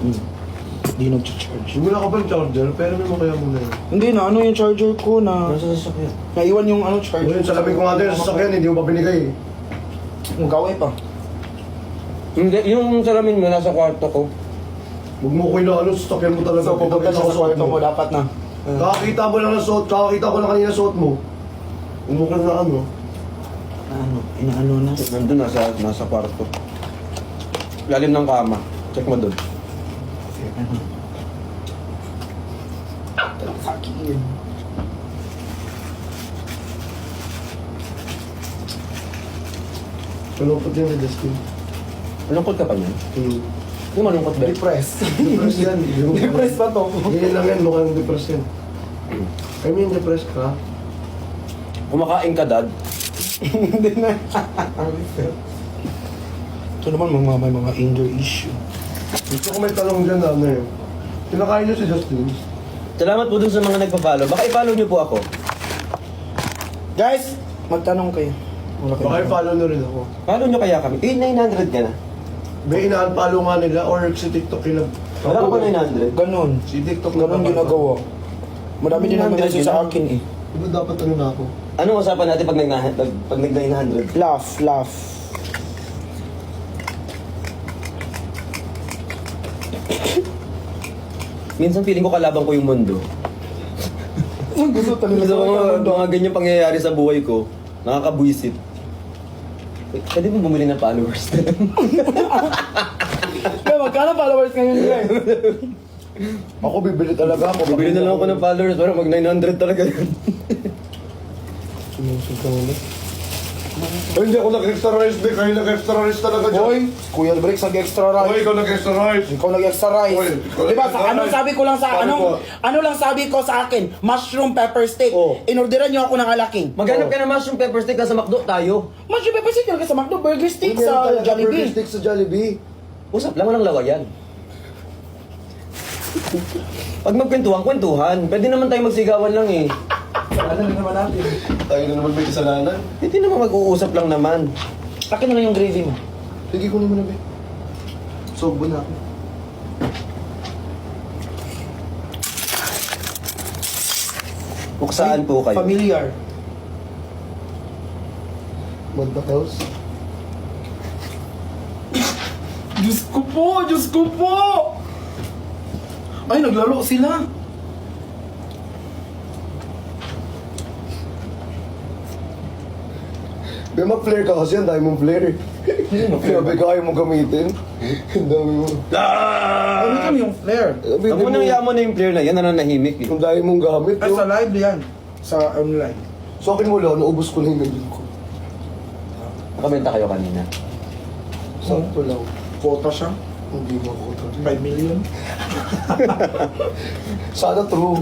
Hindi nag-charge. Wala ka ba yung charger? Pero naman kaya muna yun. Hindi na, ano yung charger ko na... Nasa sasakyan. Naiwan yung ano charger. Ngayon, salamin ko nga din sa sasakyan, hindi mo pa binigay eh. Ang gawin pa. Hindi, yung salamin mo nasa kwarto ko. Huwag mo ko yung ano, sasakyan mo talaga. So, pupunta siya sa kwarto mo, dapat na. Kakakita mo lang ng suot, kakakita ko lang kanina suot mo. Umukha na ano. Ano, inaano na. Nandun, nasa kwarto. Lalim ng kama. Check mo dun. Fucking. Malungkot yan, Justin. Malungkot ka pa niyan? Yung malungkot ba? Depressed. Depressed yan. Depressed pa to. Hindi lang yan, mukhang depressed yan. I mean, depressed ka. Kumakain ka, dad. Hindi na. Ito naman may mga anger issue. Gusto ko may talong dyan na ano yun. Kinakain niyo si Justin. Salamat po dun sa mga nagpa-follow. Baka i-follow niyo po ako. Guys, magtanong kayo. Wala kayo. Baka i-follow na rin ako. Follow niyo kaya kami. 900 ka na. May inaan-follow nga nila or si TikTok yung Wala ka pa 900? Ganon. Si TikTok Ganon ginagawa. Madami din naman 100 kasi sa yun. akin eh. Diba dapat ano na ako? Anong usapan natin pag nag-900? Laugh. Minsan feeling ko kalabang ko yung mundo. Gusto talaga Sa mga ganyang pangyayari sa buhay ko, nakakabwisit. Pwede mo bumili ng followers? Kaya magkano followers ngayon guys? Ako bibili talaga ako. Bibili na lang ako ng followers para mag 900 talaga yun. Sumusog ka ulit. Ay, hindi ako nag-extra rice, Be. Kayo nag-extra rice talaga dyan. Hoy, Kuya Albrecht nag-extra Hoy, rice. ikaw nag-extra rice. Ikaw nag-extra rice. Hoy, ikaw Diba, nag-extra anong rice. sabi ko lang sa, Sabi anong, ko. ano lang sabi ko sa akin? Mushroom pepper steak. Oh. Inorderan niyo ako ng alaking. Maghanap ka ng mushroom pepper steak ka sa McDo tayo. Mushroom pepper steak talaga sa McDo, burger steak Hindi sa talaga burger Jollibee. steak sa Jollibee. Usap lang, walang lawayan. Pag magkwentuhan. Pwede naman tayo magsigawan lang eh. Ano na naman natin? Tayo na naman may kasalanan. Hindi naman mag-uusap lang naman. Akin na lang yung gravy mo. Sige ko naman na, Be. Sogbo na ako. Buksaan po kayo. Familiar. Manda House. Diyos ko po! Ay, naglaro sila. Be, mag-flare ka kasi. Ang dami mong flare. Sabi ka kaya mo gamitin. Ang dami mo. Ano kami yung flare? Sabi Ang unang yaman na yung player na yan, nananahimik eh. Ang dami mong gamit. Ay, Yo. sa live yan. Sa online. Sa akin wala. Naubos ko na yung ganyan ko. Nakamenta kayo kanina. Sakto lang. Quota siya. Hindi mo ako ito. 5 million. Sana true.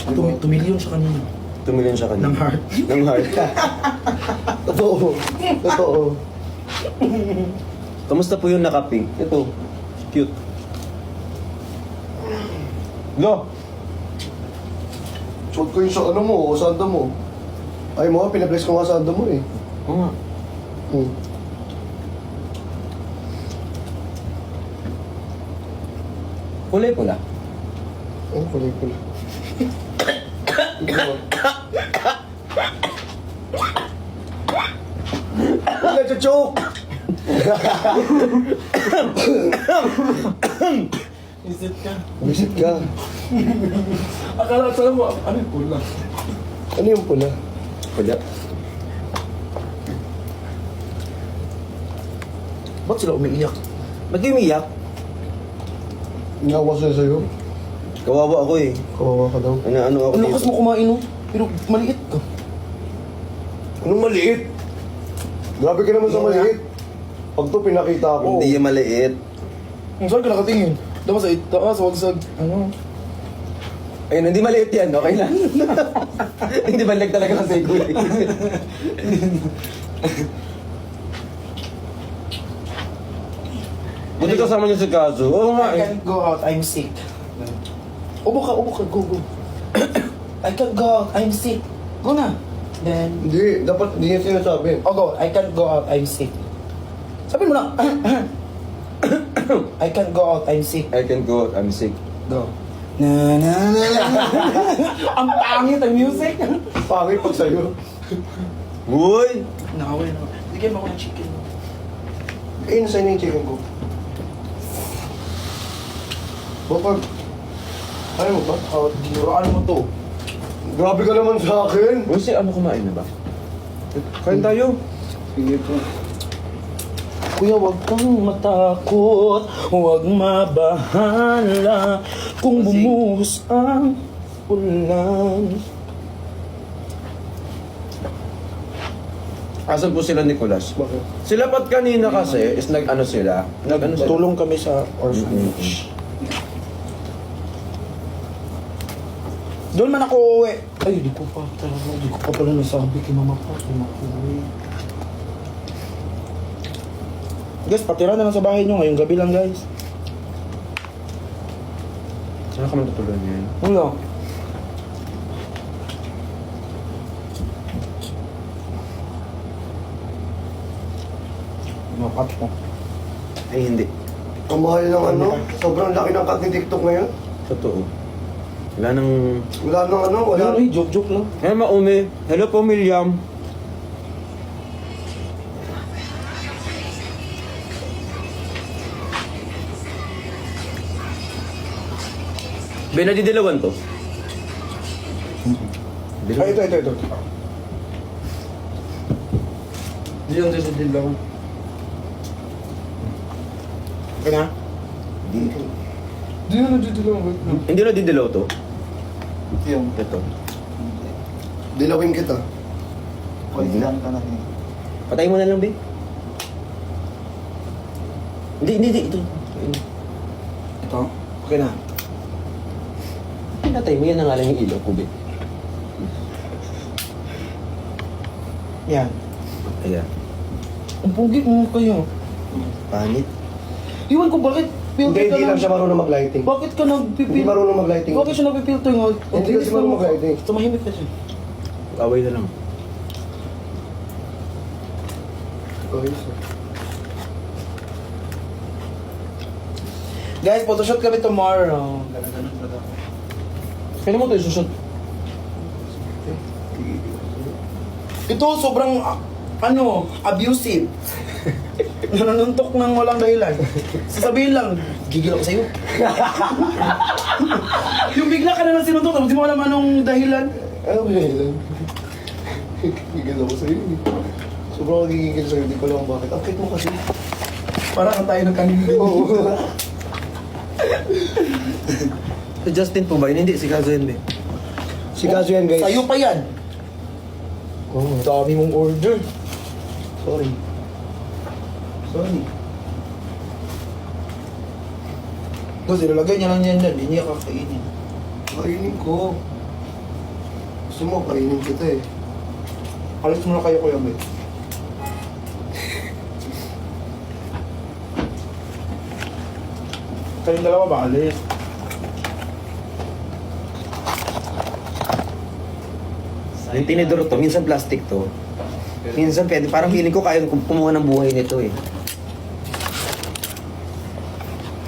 2 million siya kanina. 2 million siya kanina. Ng heart. Ng heart. Totoo. Totoo. Kamusta po yung naka-pink? Ito. Cute. Lo! Suot ko yung sa ano mo, o sando mo. Ay mo, pinaplex ko nga sando mo eh. Oo nga. Kulay pula. Oh, kulay pula. Let's joke! Visit ka. Visit ka. Akala mo, ano yung pula? Ano yung pula? Pula. Ba't sila umiiyak? Ba't kayo umiyak? Inawa sa'yo sa'yo. Kawawa ako eh. Kawawa ka daw. Ano ako Ang lakas dito. mo kumain no? Pero maliit ka. Anong maliit? Grabe ka naman sa maliit. Pag to pinakita ko. Hindi yung maliit. Kung saan ka nakatingin? Dapat sa itaas, wag sa ano. Ayun, hindi maliit yan. Okay lang. Hindi balag talaga sa segue. Buti kasama niyo si Kazu. Oo nga I eh. can't go out, I'm sick. Ubo ka, go. I can't go out, I'm sick. Go na. Then, Hindi, dapat hindi niya sinasabi. go, I can't go out, I'm sick. Sabi mo na, I can't go out, I'm sick. I can go, I'm sick. Go. Na na na na. Ang pangit ang music. Pangit pag sa'yo. Uy! Nakawin na. Bigyan mo ako ng chicken. Eh, nasa na yung chicken ko. Bapag, ano mo ba? Ano mo to? Grabe ka naman sa akin. Uy, si ano kumain na ba? Kain tayo. Sige po. Kuya, huwag kang matakot, huwag mabahala kung bumuhos ang ulan. Asan po sila, Nicolas? Bakit? Sila pat kanina kasi, is nag-ano sila? Nag-ano sila? Tulong kami sa orphanage. Doon man ako uuwi. Ay, di ko pa talaga. Di ko pa pala nasabi kay mama ko. Di ko uuwi. Guys, patira na lang sa bahay nyo ngayong gabi lang, guys. Saan ka man tutulog niya? Wala. Makat mo. Ay, hindi. Ang mahal ng ano, sobrang laki ng cut ni TikTok ngayon. Totoo. Wala nang... Wala nang ano, wala. Ay, joke-joke lang. Eh, Maume. Hello po, Miriam. Benadidilawan to? Ay, ito. Di yung sa dilaw. Okay na? Di na didilaw. Hindi na didilaw to? Yung, Ito. dilawin kita. Kailan ka na eh. Patay mo na lang, be. Hindi. Ito. Ito? Okay na. Pinatay mo yan ang alam yung ilaw ko, be. Yan. Ayan. Ang pugi mo kayo. Panit. Iwan ko bakit filter ka Hindi lang siya marunong mag-lighting. Bakit ka Hindi nagpipil? marunong mag-lighting. Bakit siya nagpipilter nga? Hindi kasi marunong mag-lighting. Tumahimik ka siya. Away na lang. Guys, photoshoot kami tomorrow. Ganun pa daw. Kaya mo ito isushoot? Ito sobrang, abusive. Nanuntok ng walang dahilan. Sasabihin lang, gigil ako sa'yo. Yung bigla ka na lang sinuntok, tapos di mo alam anong dahilan. Ano ba yun? Gigil ako sa'yo. Sobrang nagigigil sa'yo, hindi ko lang bakit. Ang cute mo kasi. Parang ang tayo nagkanilin. Oo. Si Justin po ba? Yun, hindi. Si Kazo yun, be. Si Kazo yan, guys. Sa'yo pa yan. Oo. Dami mong order. Sorry. Tapos ilalagay niya lang yan dyan, hindi niya kakainin. Kainin ko. Gusto mo, kainin kita eh. Alis mo na kayo, Kuya May. Kayong dalawa ba, alis? Yung tinidor to, minsan plastic to. Minsan pwede, parang feeling ko kaya kumuha ng buhay nito eh.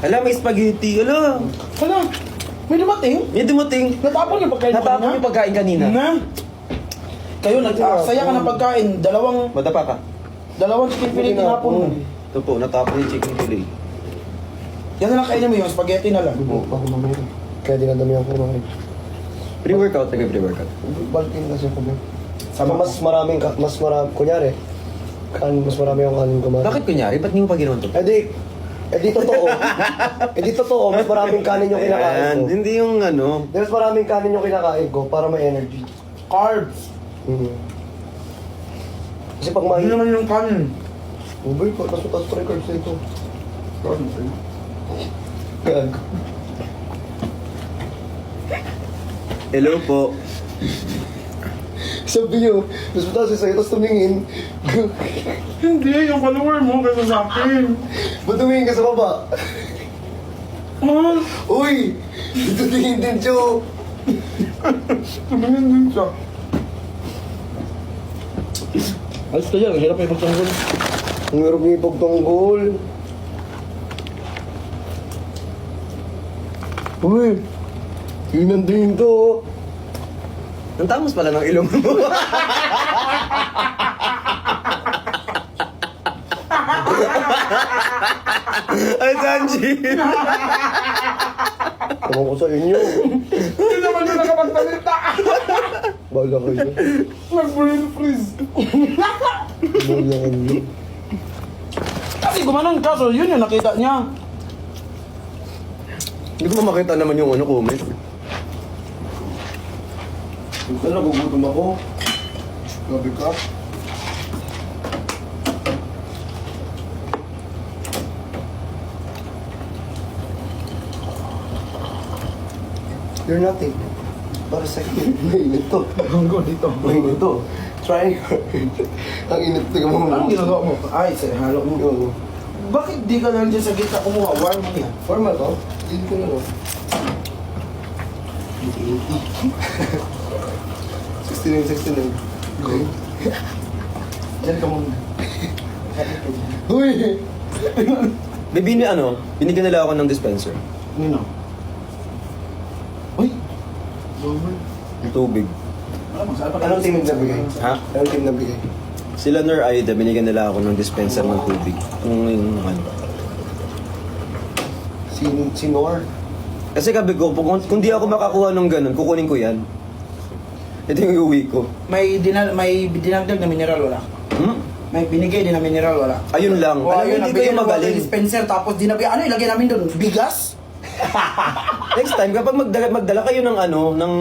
Hala, may spaghetti. Hala, Hala, may dumating? may dumating. Natapon yung pagkain Natapon yung pagkain kanina. Na? Kayo, nagsaya ka ng pagkain. Madapa ka. Dalawang chicken fillet tinapon mo. Ito po, natapon yung chicken fillet. Yan na lang kainin mo yung spaghetti na lang. Bubo pa ako mamaya. Kaya dinadami ako kumain. Pre-workout, pre-workout. Balkin kasi ako ba? Sama mas maraming, kunyari, mas marami yung kanin kumain. Bakit kunyari? Ba't hindi mo pa ginawa to? Eh di totoo. Di totoo, mas maraming kanin yung kinakain Ayan, ko. hindi yung ano. Mas maraming kanin yung kinakain ko para may energy. Carbs. Kasi pag Hindi may... naman yung kanin. Ubay ko, tapos mataas pa rin carbs nito. Gago. Hello po. Sabi niyo, mas mataas yung sa'yo, tapos tumingin. Hindi, yung follower mo kasi sa akin. Ba't tumingin ka sa baba? Ah, Uy! Dito tingin din, Joe! tumingin din siya. Alis ka dyan, hirap yung pagtanggol. Ang hirap niya ipagtanggol. Uy, yun ang tingin to. Ang tamos pala ng ilong mo. Ay, Sanji! Tama ko sa inyo. Hindi naman yun nakapagsalita. Bahala kayo. Nag-brain freeze. Bahala kayo. Kasi gumanon ka, so yun yung nakita niya. Hindi ko makita naman yung ano comment. Minsan nagugutom ako. Gabi ka. You're nothing. Para sa akin, mainit to. Hanggo dito. Mainit to. Try. Ang init, tingnan mo. Anong ginagawa mo? Ay, sa halo mo. Oo. Bakit di ka lang dyan sa gitna kumuha? Warm mo yan. Formal to? Hindi ko na no. 69. Okay. Diyan ka muna. Uy! Baby, binigyan nila ako ng dispenser. Nino? Uy! Yung tubig. Anong team nabigay? Ha? Anong team nabigay? Sila Nur Aida, binigyan nila ako ng dispenser ng tubig. Yung ano. Si Nor? Kasi sabi ko, kung di ako makakuha ng ganun, kukunin ko yan. Ito yung uwi ko. May dinagdag na mineral, wala? Hmm? May binigay din na mineral, wala? Ayun lang. O, Alam mo, ayun, hindi nagbigay kayo ng water magaling. dispenser, tapos dinagay, ano ilagay namin doon? Bigas? Next time, kapag magdala kayo ng ng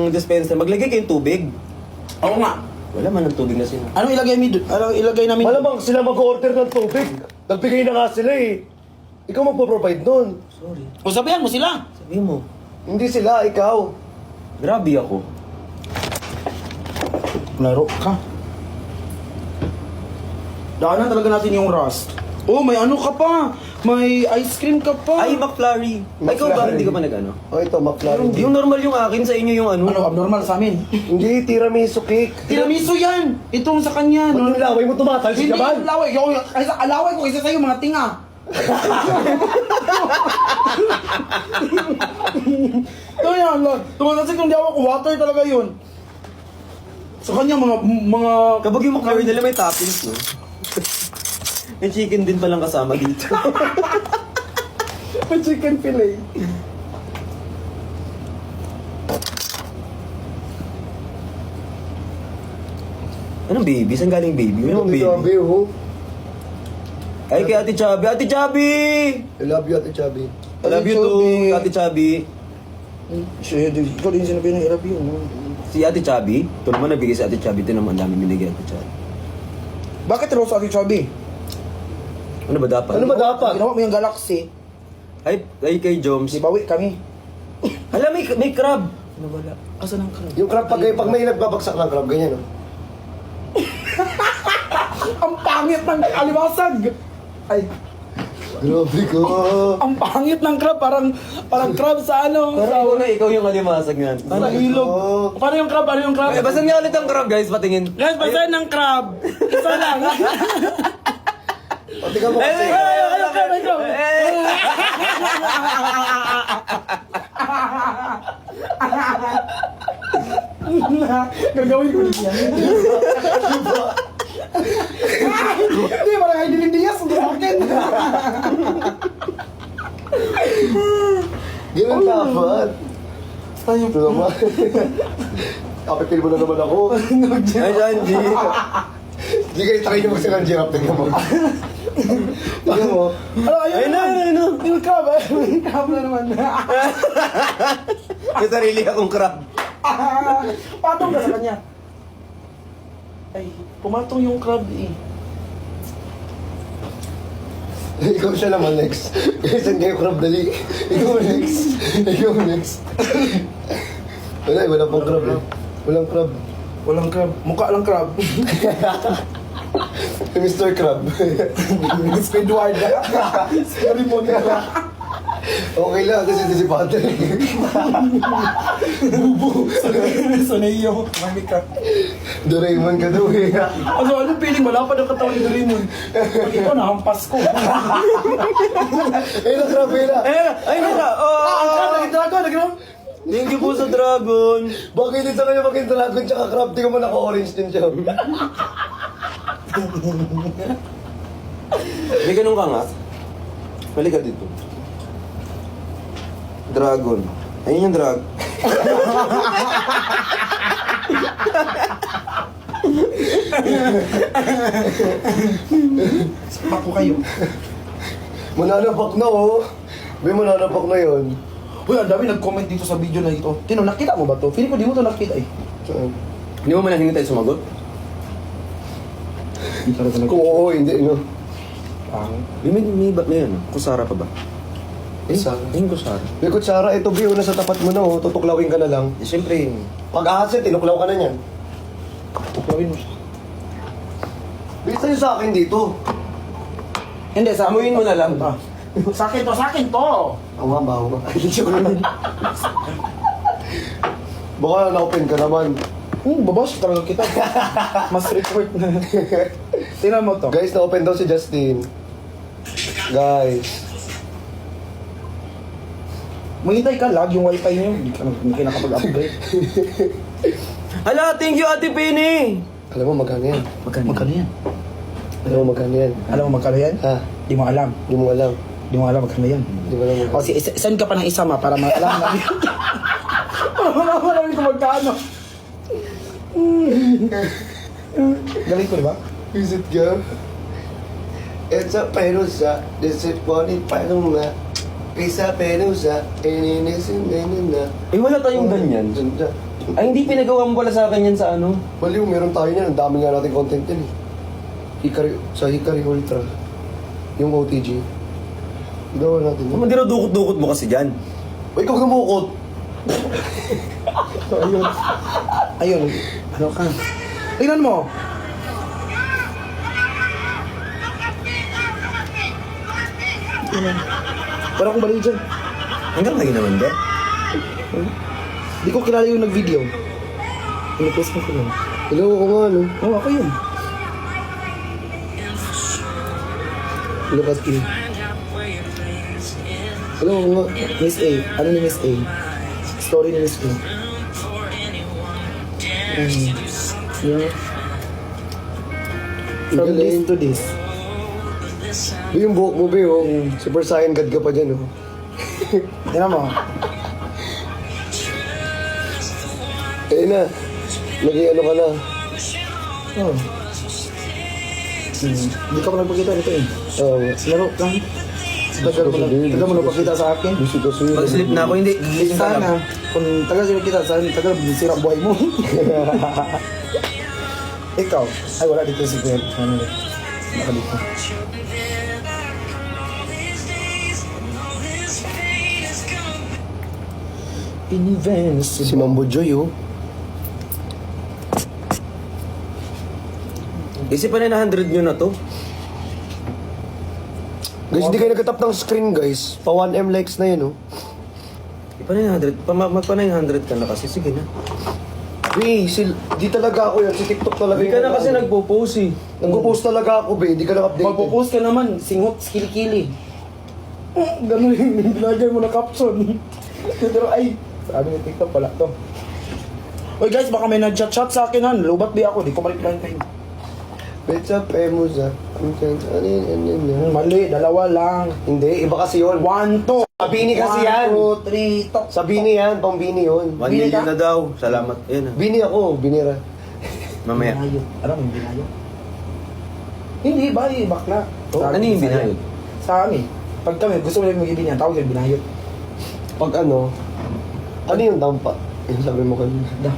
dispenser, maglagay kayong tubig. Oo nga. Wala man ng tubig na sila. Anong ilagay mi doon? Anong ilagay namin? Malamang sila mag-order ng tubig. Nagbigay na nga sila eh. Ikaw magpo-provide nun. Sorry. O sabihan mo sila. Sabihin mo, Hindi sila, ikaw. grabe ako. Laro ka. Daanan talaga natin yung rust. Oh, may ano ka pa. May ice cream ka pa. Ay, McFlurry. Ay, ikaw ba? Hindi ka pa nag-ano? O ito, McLaren. Yung normal yung akin, sa inyo yung ano. Ano, abnormal sa amin. Hindi, tiramisu cake. Tiramisu yan! Itong sa kanya. Ba't yung laway mo tumatalsik Hindi ka ba? yung laway. Alaway ko isa sa'yo, mga tinga. Ito yan, Lord. Tumatasik ng diawa ko. Water talaga yun. Sa kanya, mga... Kapag yung McFlurry nila may toppings, no? May chicken din palang kasama dito. May chicken fillet. Anong baby? Saan galing baby? Anong baby? Sabi, oh. Ay, kay Ate Chubby. Ate Chubby! I love you, Ate Chubby. I love you too, Ate Chubby. Siya, ikaw din sinabi ng irap yun. Si Ate Chubby, ito naman nabigay si Ate Chubby. Ito naman ang dami binigay Ate Chubby. Bakit Rose Ate Chubby? Ano ba dapat? Ano ba dapat? Ginawa mo yung galaxy. Ay kay Joms. Di bawi kami. Hala, may crab. Nawala. Asan ang crab? Yung crab, pag may nagbabagsak ng crab, ganyan, oh. Ang pangit ng alibasag! Ay, Grabe ko. ang pangit ng crab. Parang crab sa ano. Parang ikaw yung alimasag nga. Sa ilog. Paano yung crab? Ano yung crab? Ay, basan nga ulit ang crab, guys. Patingin. Guys, basahin ng crab. Isa lang. O, tingnan mo kasi. Ay, crab. Gagawin ko din yan. Hindi, parang ay diling-diyas. Hindi akin. Ganun dapat. Tayo Ito naman. Kapipil mo na naman ako. Ay, Sanji. Hindi kayo takin mo kasi ng giraffe. Tingnan mo. Tingnan mo. Ayun na. Yung crab, yung crab na naman. May sarili akong crab. Patong ka sa kanya. Ay, pumatong yung crab eh. Ikaw siya naman next. Saan kayo crab dali? Ikaw next. Wala pong crab eh. Walang crab. Walang crab. Mukha lang crab. Mr. Crab. Squidward. Squidward. Okay lang kasi ito si Patrick. Soneyo. Mami ka. Doraemon ka daw eh. Ano, anong feeling? Malapad ang katawan ni Doraemon. Pag ikaw, nahampas ko. Ayun ang crab, ayun na. Ay, naka. Ang crab, naging dragon Thank you po sa dragon. Bakit hindi sa kanya maging dragon tsaka crab? Di ka mo naka-orange din siya. May ganun ka nga. Balik ka dito. Dragon. Ayun yung drag. Sapak ko kayo. Mananapak na oh. May mananapak na yun. Uy, ang dami nag-comment dito sa video na ito. Tino, nakita mo ba to? Feeling ko di mo to nakita eh. Saan? Hindi mo man tayo sumagot? Kung oo, hindi no. May ano? Kusara pa ba? Kusara? Yung kusara. May kutsara, ito Bio, nasa tapat mo na oh. Tutuklawin ka na lang. Eh, siyempre, Pag ahas yan, tinuklaw ka na niyan. Tuklawin mo siya. Bisa niyo sa akin dito. Hindi, sa amuin mo na lang. Sa akin to, sa akin to! Ang baho ba? Ay, joke lang. Baka na-open ka naman. Babas talaga kita. Mas report na. Tingnan mo to. Guys, na-open daw si Justin. Guys. Mahintay ka, lag yung wifi niyo. Hindi ka nakapag-upgrade. Hala, thank you Ate Penny! Alam mo, magkano yan? Magkano yan? Alam mo, magkano yan? Alam mo magkano yan? Ha? Di mo alam. Hindi mo alam. Di mo alam magkano yan. Hindi mo alam O, send ka pa ng isa ma para maalam namin. Para malaman namin kung magkano. Galing ko, di ba? Visit ka? It's a perusa. This is funny paluma. Pisa perusa. Ininisin na. Eh, wala tayong ganyan. Ay, hindi pinagawa mo pala sa akin yan sa ano? Baliw, meron tayo niyan. Ang dami nga natin content yan eh. Sa Hikari Ultra. Yung OTG. Gawa natin yun. Hindi raw dukot-dukot mo kasi dyan. O, ikaw gamukot. Ayun. Ayun. Ano ka? Tingnan mo. Parang akong baliw dyan. Hanggang ngayon naman, de. Di ko kilala yung nag-video. Pinipost mo ko yun. Hello, ako nga, no? Oo, ako yun. Look at you. Hello, ako nga. Miss A. Ano ni Miss A? Story ni Miss A. Yeah. From this to this. Yung buhok mo, Beo. Super Saiyan God ka pa dyan, oh. Tingnan mo. Ayun na. Naging ano ka na. Oh. Hindi ka pa nagpakita nito eh. Oo. Laro ka. Tagal mo nagpakita sa akin. Busy ko sa'yo. Mag-sleep na ako, hindi. Gising ka lang. Sana, kung tagal sila kita, sana tagal sira buhay mo. Ikaw. Ay, wala dito si Gwen. Ano dito? Baka dito. Invincible. Si Mambo Joy, oh. Isipan na 100 nyo na to. Guys, hindi kayo nagtatap ng screen, guys. Pa 1M likes na yun, oh. Ipa na 100. Magpa na 100 ka na kasi. Sige na. Be, di talaga ako yan. Si TikTok talaga Hindi ka na kasi nagpo-post eh. Nagpo-post talaga ako, be. Di ka lang updated. Magpo-post ka naman, singhot, skili-kili. Ganun yung nilagay mo na caption. Pero ay, sabi ni TikTok, wala to. Oy guys, baka may nag-chat-chat sa akin han. Lubat di ako, di ko ma-reply kayo. Betsa Pemusa. Mali, dalawa lang. Hindi, iba kasi yun. 1, 2. Bini kasi yan. 1, 2, 3, tok. Sa Bini yan, pang Bini yun. 1 Bili million ka? na daw. Salamat. Ayan ah. Bini ako, binira. Mamaya. Binayot. Alam mo yung binayot? Hindi, bali, bakla. Ano yung binayot? Sa amin. Pag kami, gusto mo lang mag-ibin yan, tawag yung binayot. Pag ano yung dampa? Yung sabi mo kanina.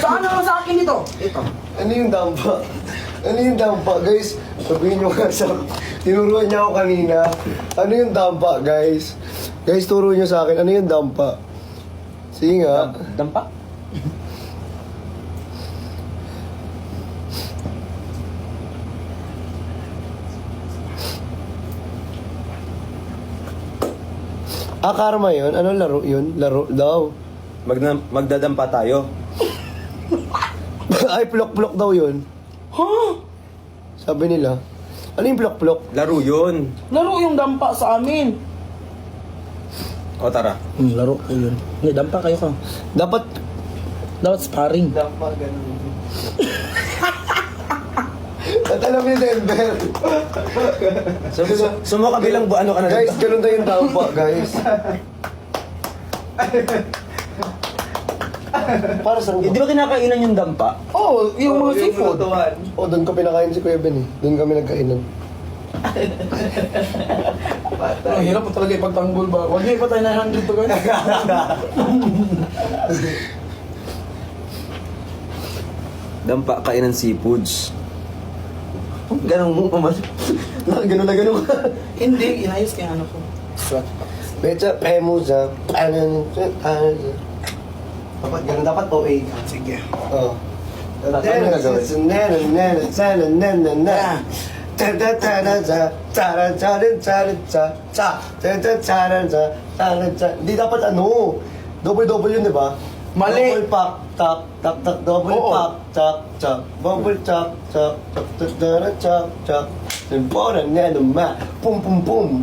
Saan naman sa akin ito? Ito. Ano yung dampa? Ano yung dampa? Guys, sabihin nyo nga sa... Tinuruan niya ako kanina. Ano yung dampa, guys? Guys, turo nyo sa akin. Ano yung dampa? Sige nga. Dampa? Karma yun? Anong laro yun? Laro daw. Magdadampa tayo. Ay, plok-plok daw yun. Ha? Sabi nila. Ano yung plok-plok? Laro yun. Laro yung dampa sa amin. O tara. Laro ko yun. Hindi, dampa kayo ka. Dapat Sparring. dampa ganun. At alam ni Denver. So mo kabilang ano ka na Guys, ganun tayo yung dampa, guys. Para sa Di ba kinakainan yung dampa? Oo, yung mga seafood. Oh, doon ko pinakain si Kuya Ben eh. Doon kami nagkainan. Ang hirap po talaga ipagtanggol ba? Huwag niyo ipatay 900 to guys. Dampa, kainan seafoods. Ganun mo pa man. Ganun na ganun ka. Hindi, inayos kaya ano ko. Sweat. Betsa, premusa, dapat ganun, dapat OA ka. Sige. Oo. Ano gagawin? Hindi dapat ano, double yun, di ba? Mali. Double pack, tak, tak, tak, double Oo. pack, tak, tak, double tak, tak, tak, tak, tak, tak, tak, important na naman, pum, pum, pum.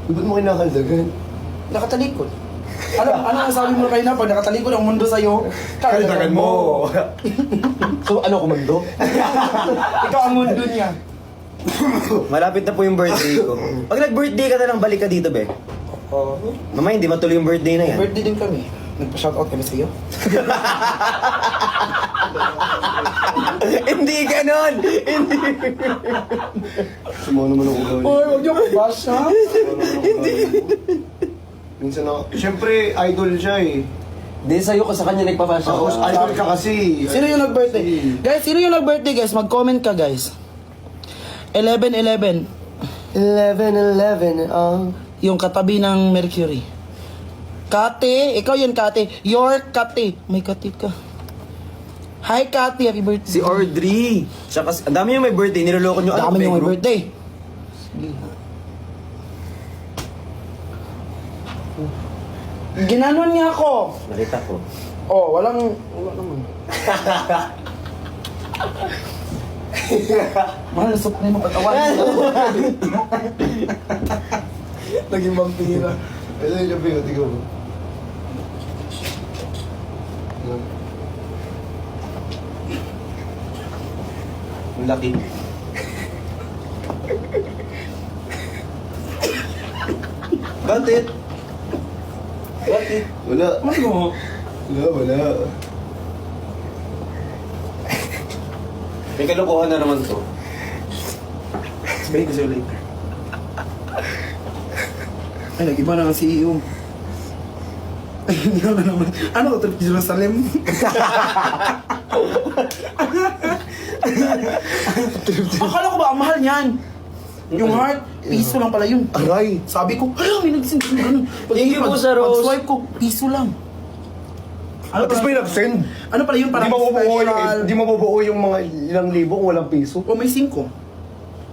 Ba't mo kinakaldagan? Nakatalikod. Ano ang sabi mo kayo na pag nakatalikod ang mundo sa'yo? Kaldagan mo. So, ano komando? Ikaw ang mundo niya. Malapit na po yung birthday ko. Pag nag-birthday ka na lang, balik ka dito, be. Oo. Mamaya, hindi matuloy yung birthday na yan. Birthday din kami. Nagpa-shoutout kami sa'yo. Hindi ganon! Hindi. Sumo naman ang ulo. Oy, huwag niyo bash ha? Hindi. Minsan ako, siyempre, idol siya eh. Hindi, sa'yo ka sa kanya nagpa-fashion. Tapos, idol ka kasi. Sino yung nag-birthday? Guys, sino yung nag-birthday guys? Mag-comment ka guys. 11-11. 11-11, Yung katabi ng Mercury. Kate, ikaw yan Kate. Your Kate. May Kate ka. Hi Kate, happy birthday. Si Audrey. Tsaka, ang dami yung may birthday. Niloloko nyo. Dami yung may birthday. Ginanon niya ako. Nakita ko. Oh, wala naman. Mahal na supreme mo katawan. Naging vampira. Ito yung sabi ko, tignan mo. Ang laki. Bakit? Bakit? Wala. Ano? Wala. May kalokohan na naman to. Sabihin ko sa'yo later. Ay, nag-iba na ang CEO. Ay, hindi na naman. Ano, trip to Jerusalem? Akala ko ba, ang mahal niyan? Yung heart, piso lang pala yun. Aray. Sabi ko, ay, may nag-send ko ganun. Thank you po, Sir Rose. Pag-swipe ko, piso lang. Ano At least may nag-send. Ano pala yun? Di Parang special. mabubuo yung mga ilang libo kung walang piso. O may 5.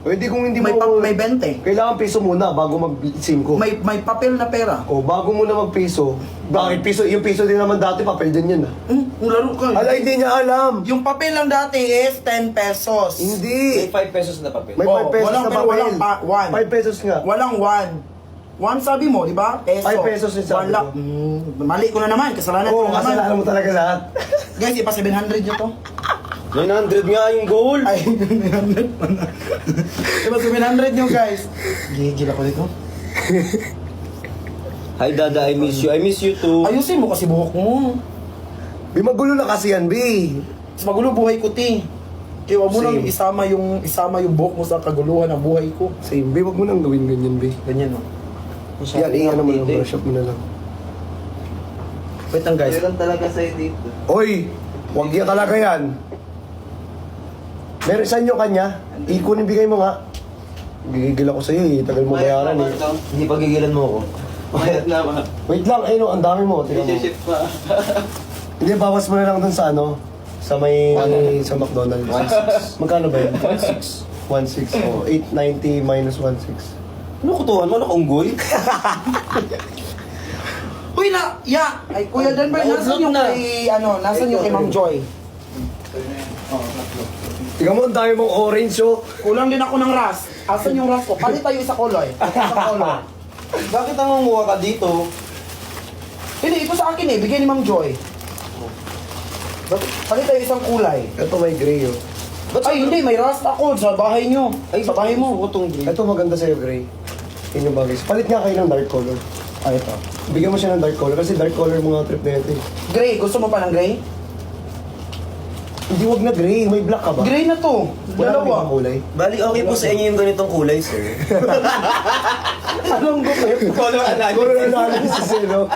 Pwede kung hindi May, mo... may 20. Kailangan piso muna bago mag-5. May papel na pera. O, bago mo na mag-piso. Bakit piso? Yung piso din naman dati, papel din yun ah. Kung laro ka. Ala, hindi niya alam. Yung papel lang dati is 10 pesos. Hindi. 5 pesos na papel. May 5 pesos walang na pero papel. walang one. 5 pesos nga. Walang 1. 1 sabi mo, di ba? Peso. 5 pesos yung sabi Wala. ko. Mali ko na naman. Kasalanan ko Oo, na naman. kasalanan mo talaga lahat. Guys, ipa 700 nyo to. 900 nga yung goal. Ay, 900 pa na. Ipa 700 nyo guys. Gigil ako dito. Hi Dada, I miss you. I miss you too. Ayusin mo kasi buhok mo. Bi, magulo na kasi yan, Bi. Mas magulo buhay ko, ti. Kaya wag mo nang Same. isama yung buhok mo sa kaguluhan ng buhay ko. Same, Bi. Wag mo nang gawin ganyan, Bi. Ganyan, no? Yan, iyan mo lang. Brush up mo na lang. Wait lang, guys. Meron talaga sa'yo dito. Oy! Wag yan talaga yan. Meron saan yung kanya? Ikunin bigay mo nga. Gigigil ako sa'yo eh. Tagal mo bayaran eh. Hindi pagigilan mo ako. Mayat na ba? Wait lang, ayun oh, ang dami mo. Tingnan mo. Shit pa. Hindi, bawas mo na lang dun sa ano. Sa may... sa McDonald's. 1.6. Magkano ba yun? 1.6. 1.6. Oh, 8.90 minus 1.6. Ano kutuhan mo? Ano unggoy? Uy na! Ya! Ay, Kuya Denver, nasan yung kay, nasan yung kay Ma'am Joy? Tingnan mo, ang dami mong orange oh. Kulang din ako ng ras. Asan yung ras ko? Palit tayo isa color. Isa color. Bakit nangunguha ka dito? Hindi, ito sa akin eh. Bigay ni Ma'am Joy. Palit tayo isang kulay. Ito may gray, oh. Ay, hindi. May rust ako sa bahay nyo. Ay, sa bahay mo. Utong green. Ito maganda sa'yo, gray. Yun yung bagay. Palit nga kayo ng dark color. Ay, ito. Bigyan mo siya ng dark color kasi dark color mga trip na ito eh. Gray. Gusto mo pa ng gray? Hindi, wag na gray. May black ka ba? Gray na to. Wala kang ibang Dalawa. kulay. Bali, okay po sa inyo yung ganitong kulay, sir. Anong gupit? Color Color analysis eh, no?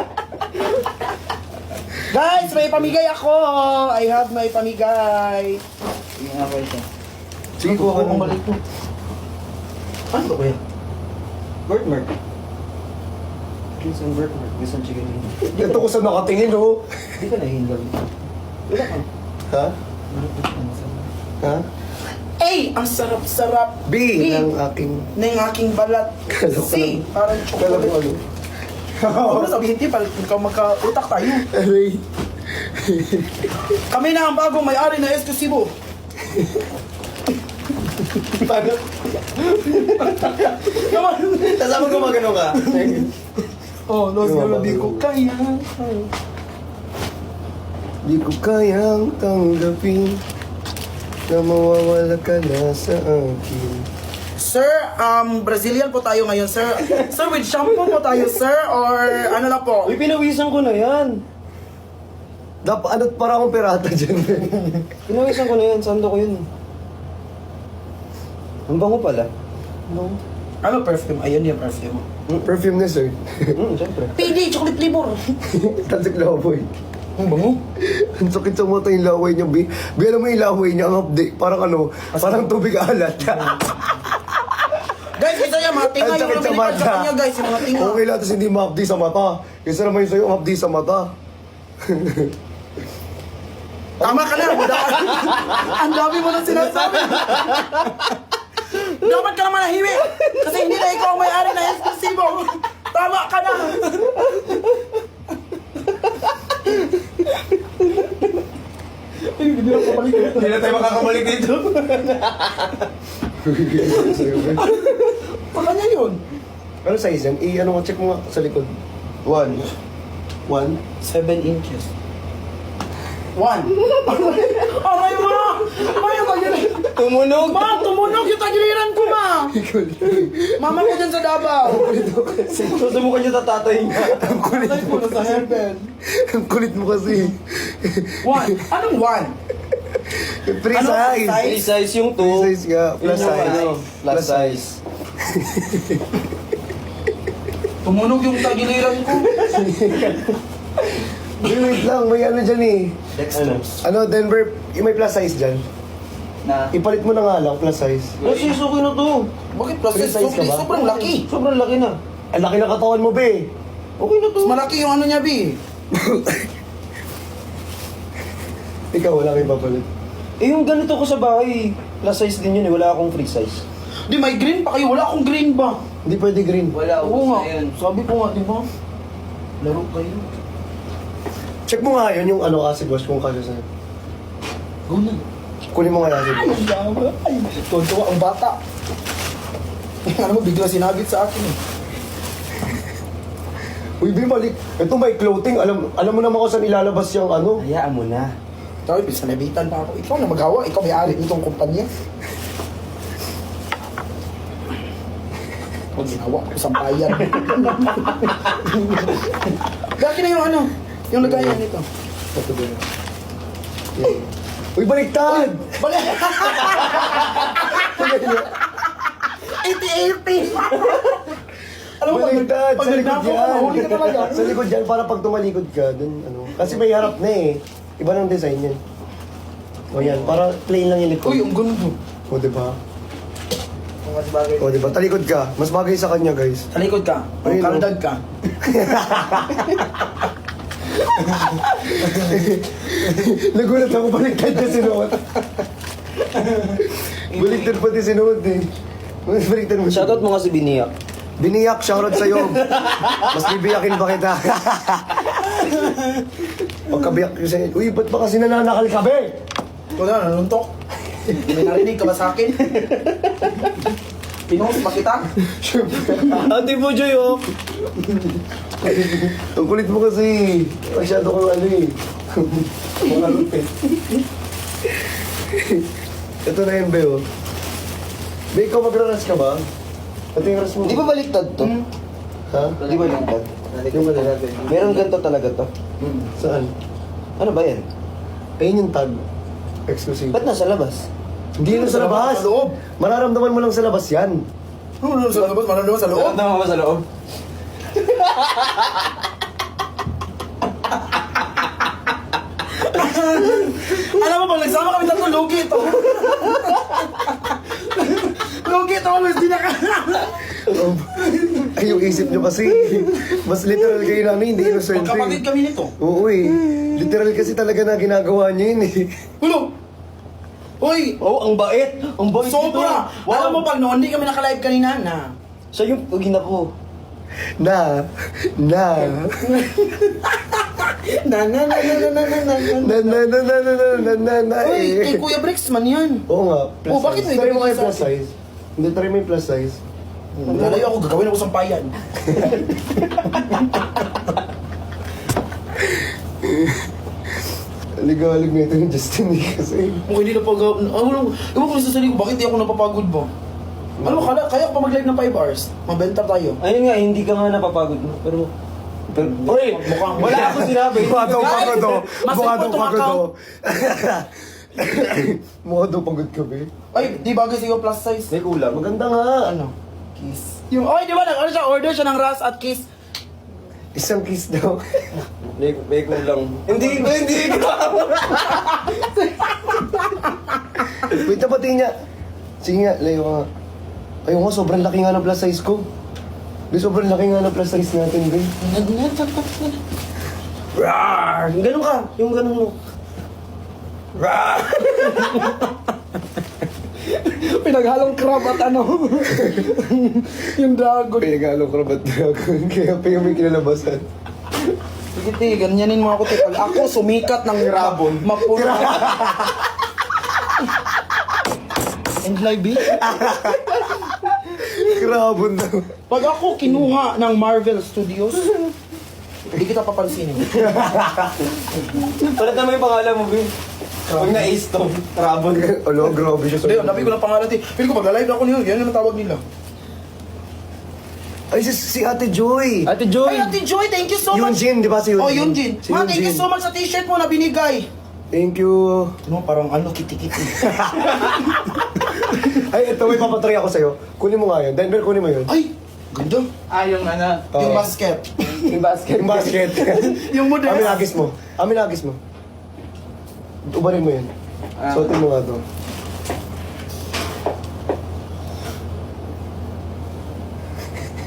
Guys, may pamigay ako! I have my pamigay. Sige nga ba ito? Sige, kuha ka Ang ng balik ko. Ano ba yan? Birthmark. Isang birthmark. Isang chicken wing. Ito ko sa nakatingin, oh. Hindi ka nahihingal. Wala ka. Ha? Ha? A! Ang sarap-sarap. B ng aking... ng aking balat. Kala ko C! Parang Kala ko chocolate. ano. Huwag mo sabihin, Tip, ikaw magka-utak tayo. Aray. Kami na ang bagong may-ari na Exclusivo. Paano? Tapos ako gumagano ka. Oh, no, siguro di ko kaya. Di ko kayang tanggapin na mawawala ka na sa akin. Sir, Brazilian po tayo ngayon, sir. Sir, with shampoo po tayo, sir? Or ano na po? Uy, pinawisan ko na yan. Ano, para akong pirata dyan. Pinawisan ko na yan. Sando ko yun. Ang bango pala. Ano perfume? Ayun yung perfume mo. Perfume na, sir. Siyempre. PD, chocolate flavor. Tansik laway. Ang bango. Ang sakit sa mata yung laway niya, B. B, alam mo yung laway niya, ang update. Parang ano, parang tubig alat. Guys, isa yan, mga tinga Ang yung sakit sa lumilipad sa mata. kanya, guys. Yung mga tinga. Okay lang, tapos hindi ma-update sa mata. Kasi naman yung sa'yo, update sa mata. Tama ka na. Ang dami mo nang sinasabi. Dapat ka naman nahimik. Kasi hindi na ikaw ang may-ari na Exclusivo. Tama ka na. Hindi na tayo makakabalik dito. Pag kanya yun. Ano size yan? Ano mo, check mo nga sa likod. 1. 1? 7 inches. 1. Aray mo! Ayaw ka yun. Tumunog. Ma, tumunog yung tagiliran ko, ma. Mama ko dyan sa Davao. Susubukan niyo tatatay niya. Patay ko na sa heaven. Ang kulit mo kasi. 1. Anong 1? Free Ano, size. free Free size yung 2. Free size nga. Plus Yun yung size. ano, plus size. Tumunog yung tagiliran ko. Wait lang, may ano dyan eh. Ano? Ano, Denver, yung may plus size dyan. Na? Ipalit mo na nga lang, plus size. Plus size, okay na to. Bakit plus Free size ka ba? sobrang laki. Sobrang laki na. Ang laki ng katawan mo, be. Okay na to. Mas malaki yung ano niya, Bi. Ikaw, wala kang ipapalit. Eh yung ganito ko sa bahay, plus size din yun eh. Wala akong free size. Di, may green pa kayo. Wala akong green ba? Hindi pwede green. Wala. Oo nga. Sabi ko nga, di ba? Laro kayo. Check mo nga yun, yung ano kasi, boss, kung kasi sa'yo. Go na. Kunin mo nga natin. Ay, ang dami. Ay, tuwa ang bata. Ano mo, bigla sinabit sa akin eh. Uy, be, malik. Ito may clothing. Alam mo naman kung saan ilalabas yung ano. Hayaan mo na. Sorry, pisanabitan pa ako. Ikaw na magawa. Ikaw may-ari nitong kumpanya. Pag ginawa ko sa bayan. Gaki na yung ano, yung lagayan nito. Ito din. Uy, baliktad! Balik! 80-80! Alam mo, Baliktad! pag Sa likod nagdako ka, yan! mahuli ka talaga. Sa likod yan, para pag tumalikod ka, dun, ano. Kasi may harap na eh. Iba ng design yan. O yan, para plain lang yung likod. Uy, ang gundo. O, diba? Mas bagay. O, diba? Talikod ka. Mas bagay sa kanya, guys. Talikod ka. Ayun, oh. Kaldag ka. Nagulat ako, baliktad niya sinuot. Baliktad pati sinuot eh. Baliktad mo siya. Shoutout mo nga si Biniyak. Biniyak, shoutout sa'yo. Mas bibiyakin ba kita? Pagkabiyak ko sa'yo, uy, ba't ba kasi nananakal ka, be? Ikaw na, nanuntok. May narinig ka ba sa akin? Pinost ba kita? Ate mo, Joy, oh. Ang kulit mo kasi. Masyado kang ano eh. Makalupit. Ito na yun, Beo. Be, ikaw magraras ka ba? Ito yung ras mo. Di ba baliktad to? Ha? Di ba baliktad? Yung ano natin. Meron ganito talaga to. Saan? Ano ba yan? Ayun yung tag. Exclusive. Ba't nasa labas? Hindi yun sa labas. Sa loob. Mararamdaman mo lang sa labas yan. Ano sa labas? Maramdaman sa loob? Tama ba sa loob? Alam mo, pag nagsama kami tatlo, lugi ito. Lugi ito, mas di na ka. Ay, yung isip nyo kasi. Mas literal kayo namin, hindi innocent. Magkapatid kami nito. Oo eh. Literal kasi talaga na ginagawa nyo yun eh. Hulo! Uy! Oh, ang bait. Ang bait Sobra! Wow. Alam mo, pag noon, hindi kami naka-live kanina na. Siya yung pagina ko. Na. Na na na na na na na na. Na. Uy, eh. kay Kuya Brixman yan. Oo nga. Plus Oh, bakit size. may Try mo ganun kayo sa plus akin? size. Hindi, try mo yung plus size. Lalayo ako, gagawin ako sampayan. Ligalig na ito yung Justin eh kasi. Kung hindi na pag... Ewan ko sa sarili ko, bakit di ako napapagod ba? Alam mo, kaya ko pa mag-live ng 5 hours. Mabenta tayo. Ayun nga, hindi ka nga napapagod. Pero... Uy! Mukhang- Wala akong sinabi. Mukha daw Guys, pagod oh. mas Mukha daw important pagod account. oh. Mukha daw pagod ka be. Ay, di bagay sa'yo plus size. May kulang. Maganda nga. Ano? Kiss. Yung, ay, di ba, ano siya, order siya ng ras at kiss. Isang kiss daw. May kulang. Hindi. Wait, tapatin niya. Sige nga, layo ka nga. Ayun nga, sobrang laki nga ng plus size ko. Be, sobrang laki nga ng plus size natin, be. Rawr! Ganun ka. Yung ganun mo. Pinaghalong crab at ano. Yung dragon. Pinagalo ko na dragon, kaya pa yung may kinalabasan. Sige, te, ganyanin mo ako, te. Pag ako sumikat ng rabon, mapuro. And live, eh? Krabon daw. Pag ako kinuha ng Marvel Studios, hindi kita papansinin. Palit naman yung pangalan mo, Bin. Pag na-ace to, Rabon. Alo, grabe siya. Hindi, ang dami ko ng pangalan, te. Pili ko pag live ako niyo, yan naman tawag nila. Ay, si Ate Joy. Ate Joy! Ay, Ate Joy, thank you so much. Yunjin, di ba si Yunjin? Oh, Yunjin. Si Ma, thank you Yunjin. so much sa t-shirt mo na binigay. Thank you. Ano, parang ano, kiti-kiti. Ay, ito, may papatry ako sa'yo. Kunin mo nga yun. Denver, kunin mo yun. Ay, ganda. Yung ano? Yung basket. Yung basket. Yung basket. Yung modest. Aminagis mo. Aminagis mo. Ubarin mo yun. Suotin mo nga to.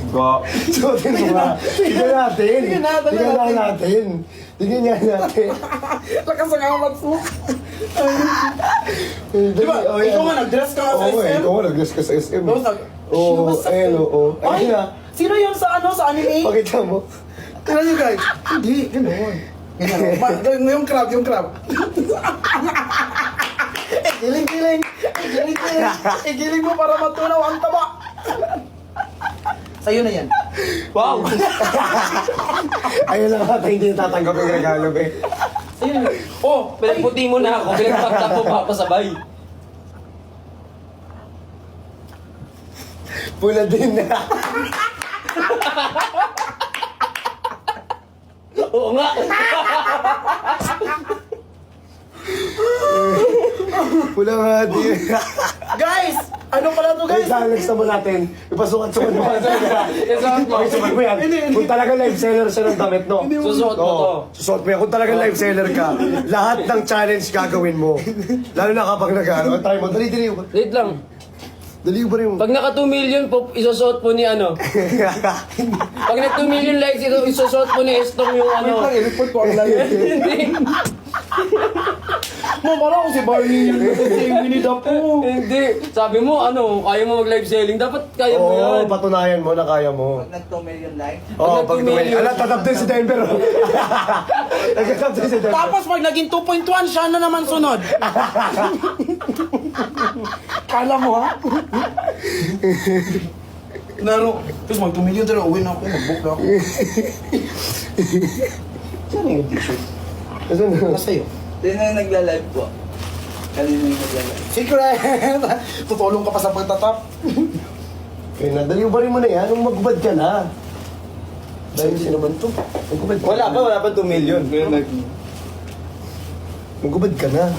Go. Suotin mo nga. Tignan natin. Tignan natin. Tignan natin. Tignan nga natin. Lakas ang amat mo. Di ba, ikaw nga, nag-dress ka nga sa SM? Ikaw nga, nag-dress ka sa SM. Tapos nag... Oo, ayun, oo. Ay, Ayun na. sino yun sa ano, sa anime? Pakita mo. Tignan nyo guys. Hindi, ganoon. Ganyan, yung crab, yung crab. Giling-giling. Giling-giling. Giling mo para matunaw ang taba. Sa'yo na yan. Wow! Ayun lang ata, hindi natatanggap yung regalo, be. Sa'yo na yan. Oh, Pinagputi mo na ako. Pinagpagtap mo pa ako sabay. Pula din na. Oo nga! Pula nga din. guys! Ano pala to Guys, guys? next naman natin. Ipasukat-sukat mo. Ipasukat mo yan. Kung talaga live seller siya ng damit, no? Susuot mo to. Oo, susuot mo yan. Kung talaga live seller ka, lahat ng challenge gagawin mo. Lalo na kapag nag-ano. Try mo. Dali. Wait lang. Dali ba rin mo? Pag naka 2 million po, isusuot po ni ano. Pag nag 2 million likes, isusuot po ni Estong yung ano. i-report ko ang live. Hindi. Mamara ko si Barney yun. Kasi Winnie the Pooh. Hindi. Sabi mo, ano, kaya mo mag-live selling. Dapat kaya mo Oo, yan. patunayan mo na kaya mo. Nag 2 million likes? Oo, Pag pag nag 2 million. Ala, tatap din si Denver. oh. Nagtatap din si Denver. Tapos pag naging 2.1, siya na naman sunod. Kala mo ha? Naro, tapos mag-2 million tayo, uwi na ako, mag-book na ako. Saan yung t-shirt? Asan na? Nasa iyo. Yun na yung nagla-live po. Kanina yung nagla-live. Secret! Tutulong ka pa sa pagtatap. Kaya nadali ba rin mo na yan? Nung magbad ka na. Dahil sino naman to? Magbad ka Wala pa 2 million. Magbad ka na.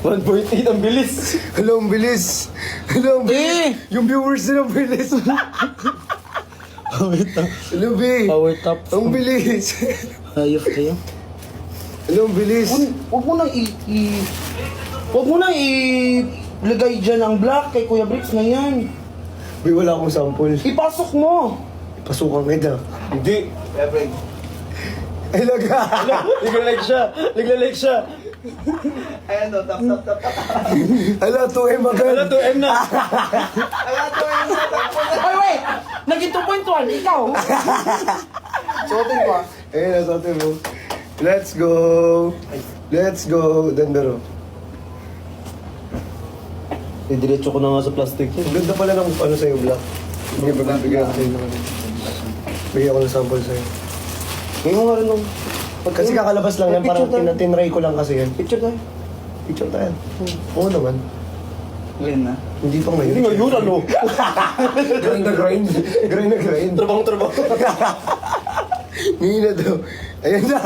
1.8 ang bilis. Hello, ang bilis. Hello, ang bilis. Yung viewers din ang bilis. Hello, B. Power top. Ang bilis. Hayop kayo. Hello, ang bilis. Huwag mo nang Huwag mo nang ilagay dyan ang black kay Kuya Bricks na yan. B, wala akong sample. Ipasok mo. Pasukan kita. Hindi. Siyempre. Ay, laga. Nagla-like siya. Ayan o, tap. Hala, 2M agad. Wala 2M na. Ayan to, ayan na, tap. Ay, wait! Naging 2.1, ikaw. Suotin ko ah. Ayun, nasa atin mo. Let's go. Let's go. Dandaro. Diretso ko na nga sa plastic. Ang ganda pala ng ano sa'yo, Black. Sige, bigyan ko sa'yo naman. Bigyan ko ng sample sa'yo. Ngayon mo nga rin nung... Kasi kakalabas lang yan, parang Picture tayo. tinry ko lang kasi yan. Picture tayo. Picture tayo. Oo naman. Ngayon na. Hindi pa ngayon. Hindi ngayon, ano? Grind na grind. Grind na grind. Trabaho. Ngayon na daw. Ayan na.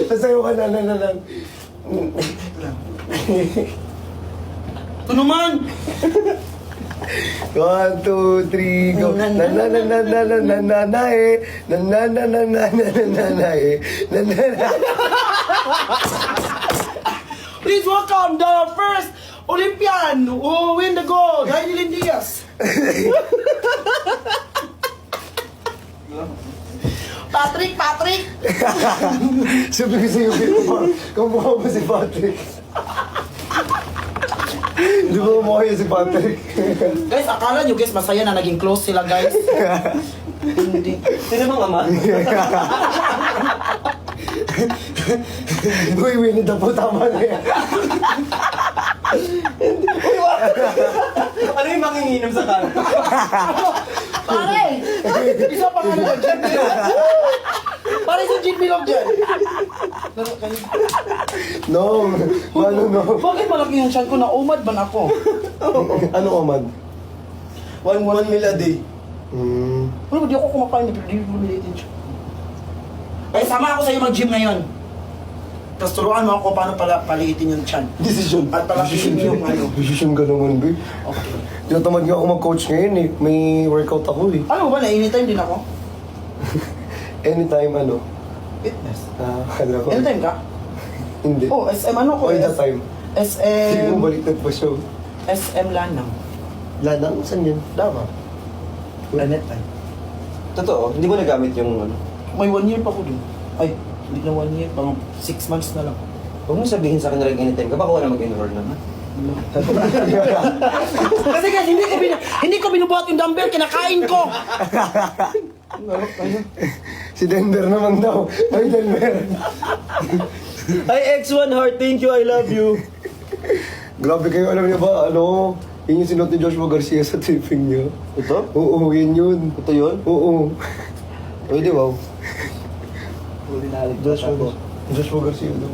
Nasayo ka na lang. Ito naman! 1, 2, 3, go. Na na na na na na na na na eh. Na na na na na na na na na eh. Na na na. Please welcome the first Olympian who win the gold, Heinilin Diaz. Patrick! Sabi ko sa'yo, kamukha mo si Patrick. Di ba kumukha yun si Patrick? Guys, akala nyo guys, masaya na naging close sila guys. Hindi. Sino bang ama? Uy, Winnie the Pooh, tama na yan. Ano yung manginginom sa kanya? Pare! Isa pa nga naman, Jim Bilog. Pare si Jim Bilog dyan. No, no. Bakit malaki yung chan ko na umad man ako? Ano, Omad? 1 meal a day. Ano ba, di ako kumakain, pero di bumilitin siya. Ay, sama ako sa'yo mag-gym ngayon. Tapos turuan mo ako paano paliitin yung chan. Decision. At palakihin yung ano. Decision ka naman, babe. Okay. Tinatamad nga ako mag-coach ngayon eh. May workout ako eh. Ano ba, na-anytime din ako? Anytime, ano? Fitness. Alam ko. Anytime ka? Hindi. Oh, SM ano ko? All the time. Hindi mo SM... baliktad pa show. SM Lanang. Lanang? Saan yun? Davao. Anytime. Totoo, hindi mo nagamit yung ano. May 1 year pa ko dun. Ay, hindi na 1 year, pang 6 months na lang. Huwag mo sabihin sa akin na rin anytime ka, baka wala mag-enroll naman. Kasi guys, hindi ko binubuhat yung dumbbell, kinakain ko! Si Denver naman daw. Ay, Denver. Ay, X1 Heart, thank you, I love you. Grabe kayo, alam niyo ba, ano? Yun yung sinuot ni Joshua Garcia sa taping niyo. Ito? Oo, yun. Ito yun? Oo. Uy, di wow. Joshua Garcia daw.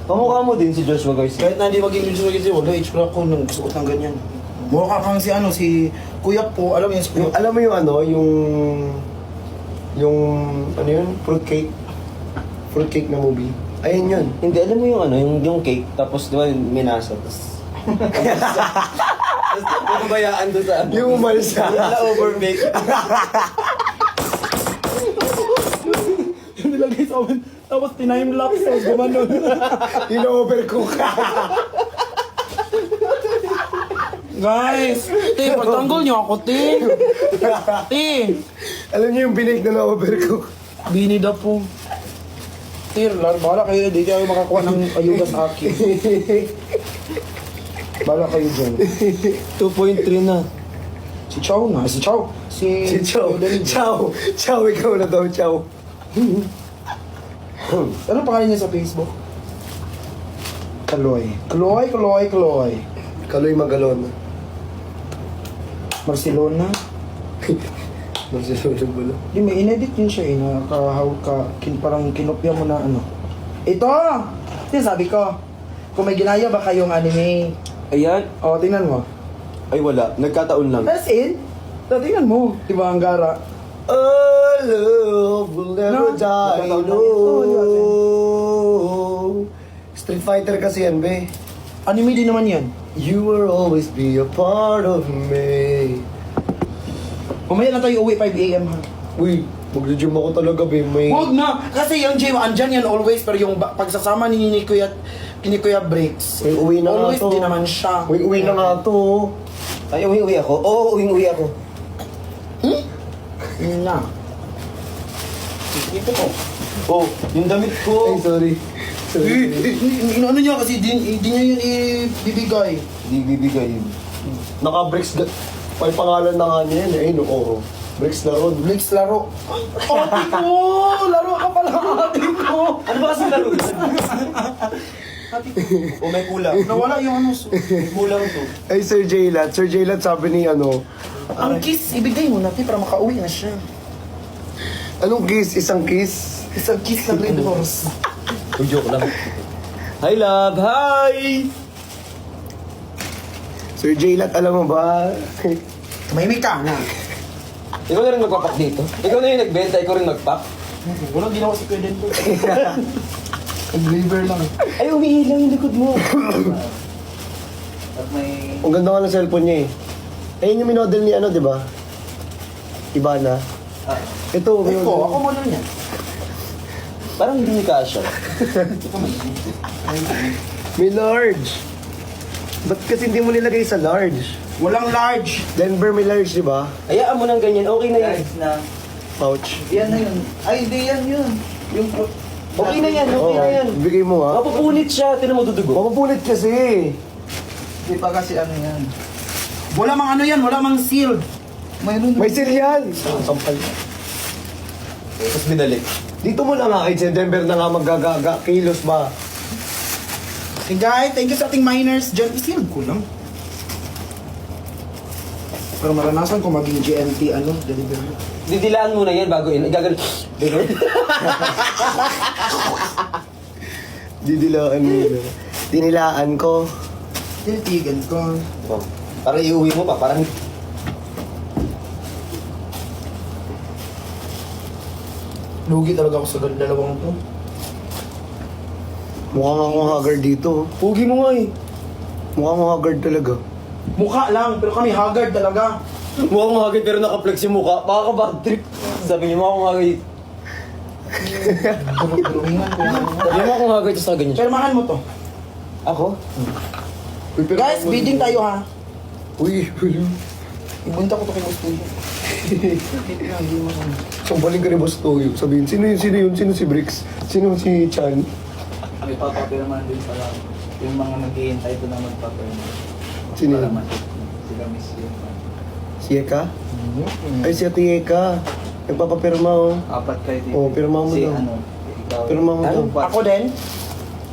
Kamukha mo din si Joshua Garcia. Kahit na hindi maging Joshua kasi wag na age ko ako nung suot ng ganyan. Mukha kang si ano, si Kuya po, alam mo yun si Kuya Yung, alam mo yung ano, yung, ano yun? Fruitcake. Fruitcake na movie. Ayun yun. Hindi, alam mo yung ano, yung cake, tapos di ba minasa, tapos... Tapos pinabayaan doon sa ano. Yung umalsa. Na-overbake. Yung nilagay sa oven, tapos tinime-lapse, tapos gumanon. Ino-overcook. Guys, te, pagtanggol niyo ako, te. Te, Alam niyo yung binake na na-overcook. binida po. Te, bahala kayo, di kayo makakuha ng ayuda sa akin. Bahala kayo dyan. 2.3 na. Si Chow na, si Chow. Si Chow. Chow. Chow, ikaw na daw, Chow. Ano pangalan niya sa Facebook? Kaloy. Kaloy. Kaloy Magalon. Barcelona. Magsisulog ba lang? Di, may inedit yun siya eh. Parang kinopya mo na ano. Ito! Sabi ko. Kung may ginaya ba kayong anime? Ayan. O, tingnan mo. Ay, wala. Nagkataon lang. That's it. So, tingnan mo. Di ba ang gara? Oh, love will never No. die, Nagkataon no. lang ito, Street Fighter kasi yan, be. Anime din naman yan. You will always be a part of me. Mamaya na tayo uwi 5 a.m. ha. Uy, mag-gym ako talaga, be. May... Huwag na! Kasi yung gym, andyan yan always. Pero yung pagsasama ni Kuya Breaks, Uy, uwi na nga always to. din naman siya. Uy, uwi na nga to. Ay, uwi ako. Oo, uwi ako. Yun na. Ito ko. Oh, yung damit Ay, ko. sorry. Sorry. Ano niya kasi di niya yun ibibigay. Hindi bibigay yun. Naka-bricks. May pangalan na nga niya yan. Eh, no, oo. Bricks na ron. Blix laro. Ate ko! Laro ka pala, ate ko! Ano ba kasi laro? O may kulang. Nawala yung ano. May kulang to. Ay, Sir Jaylat. Sir Jaylat sabi ni ano, Ang kiss, ibigay mo natin para makauwi na siya. anong kiss? Isang kiss? Isang kiss ng Red Horse. Joke lang. Hi, love! Hi! Sir Jaylat, alam mo ba? Tumahimik ka na. Ikaw na rin magpapak dito. Ikaw na yung nagbenta, ikaw rin magpak. Walang ginawa si Kuya Dento. Nag-river lang. Ay, umiilaw yung likod mo. At may... Ang ganda nga ng cellphone niya eh. Ayun yung minodel ni ano, di ba? Ibana. Ah, Ito, Ay ko, ako mo lang yan. Parang hindi kasha. May large. Ba't kasi hindi mo nilagay sa large? Walang large. Denver may large, di ba? Hayaan mo ng ganyan, okay na yan. guys na... Pouch. Yan na yun. Ay, hindi yan yun. Yung... Okay na yan, okay na yan. Bigay mo ha. Mapupunit siya, tinan mo dudugo. Mapupulit kasi. Hindi pa kasi ano yan. Wala mang ano yan, wala mang sealed. Mayroon May seal yan. Sampal. Tapos binalik. Dito mo lang nga, kay Denver na nga magagaga. Kilos ba? Okay guys, thank you sa ating miners dyan. I-sealed ko lang. Para maranasan ko maging GNT ano, delivery. Didilaan mo na yan bago gagawin. Didilaan mo yun. Dinilaan ko. Tinitigan ko. Oh, parang iuwi mo pa, parang... Lugi talaga ako sa dalawang to. Mukhang akong haggard dito. Pugi mo nga eh. Mukhang akong haggard talaga. Mukha lang, pero kami haggard talaga. Mukha kong hagit pero nakaplex yung mukha. Baka ka bad trip. Sabi niyo, mukha kong hagit. Drawingan ko yan. Sabi mo akong hagit sa ganyan. Pero mahal mo to. Ako? Uy, pero Guys, ako- bidding tayo ha. Uy, Ibunta ko to kay Boss Tuyo. sampaling ka ni Boss Toyo. Sabihin, sino yun? Sino yun? Sino si Bricks? Sino si Chan? May papapirman din pala. Yung mga naghihintay ko na magpapirman. Sino yun? Para sila miss yun. Si Eka? Ay, si Ate Eka. Nagpapapirma oh. Apat kayo dito. Oo, pirma mo Si daw. ano, ikaw. Pirma mo daw. Ako din.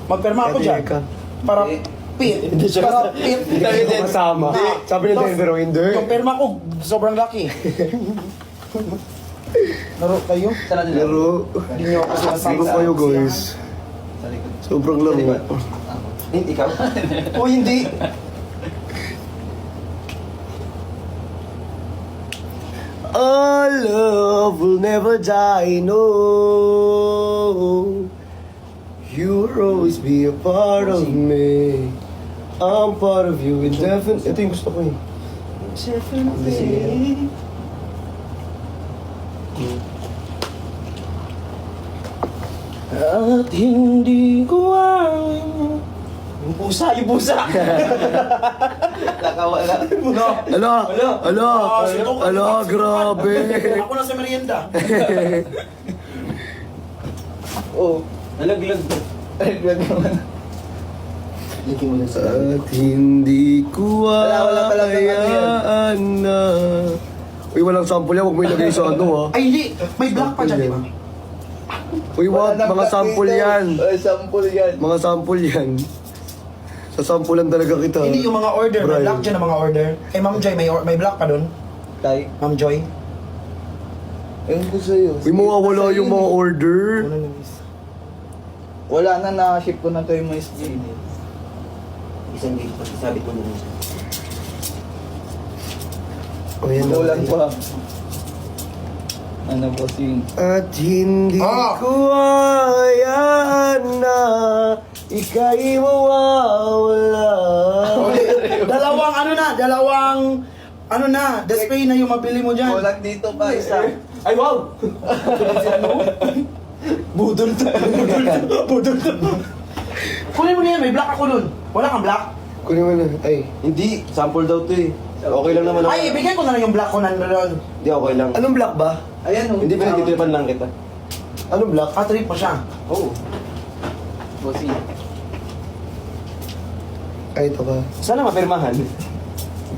Magperma ako Ate dyan. Eka. Para Hindi. pit. Hindi siya Para kasama. pit. Hindi ka kasama. Sabi ni Denver, oh, hindi. Yung perma ko, sobrang laki. Laro kayo? Saan natin lang? Laro. Hindi nyo ako sinasama Laro kayo, guys. Sa likod. Sobrang laro. Hindi, ikaw? O hindi. Our love will never die, no. You'll always be a part of me. I'm part of you, indefinitely. Ito yung gusto ko eh. Definitely. At hindi ko alam. Yung pusa, yung pusa! Nakawala. Ala! Ala! Ala! Grabe! Ako na sa merienda. Oo, nalaglag. At hindi ko Wala palang hayaan na. Uy, walang sample yan. Huwag mo ilagay sa ano ha. Ay hindi, may black pa dyan, di ba? Uy, wag. Mga sample yan. Ay, sample yan. Mga sample yan. Sasampulan talaga kita. Hindi yung mga order, may Brian. black dyan ang mga order. Eh, Ma'am Joy, may black pa dun? Tay. Ma'am Joy? Ewan ko sa'yo. Uy, mawawala yung mga order. Wala na, na-ship ko na to yung mga SG. Isang gate, pagkasabit ko na siya. O, yan na. Kulang pa. Ano po sing? At hindi Ah! ko hayaan na ika'y mawawala. dalawang display na yung mabili mo dyan. Kulang dito pa, isa. Ay, wow! Budol to. Kunin mo na yan, may black ako nun. Wala kang black? Kunin mo na. Ay, Hindi, sample daw to eh. Okay lang naman ako. Ay, ibigay ko na lang yung black ko nandun. Hindi, okay lang. anong black ba? Ayan o. Hindi, pinagtitipan lang kita. Anong black? Trip pa siya. Oo. Bossy. Ay, ito ba? Sana mapirmahan.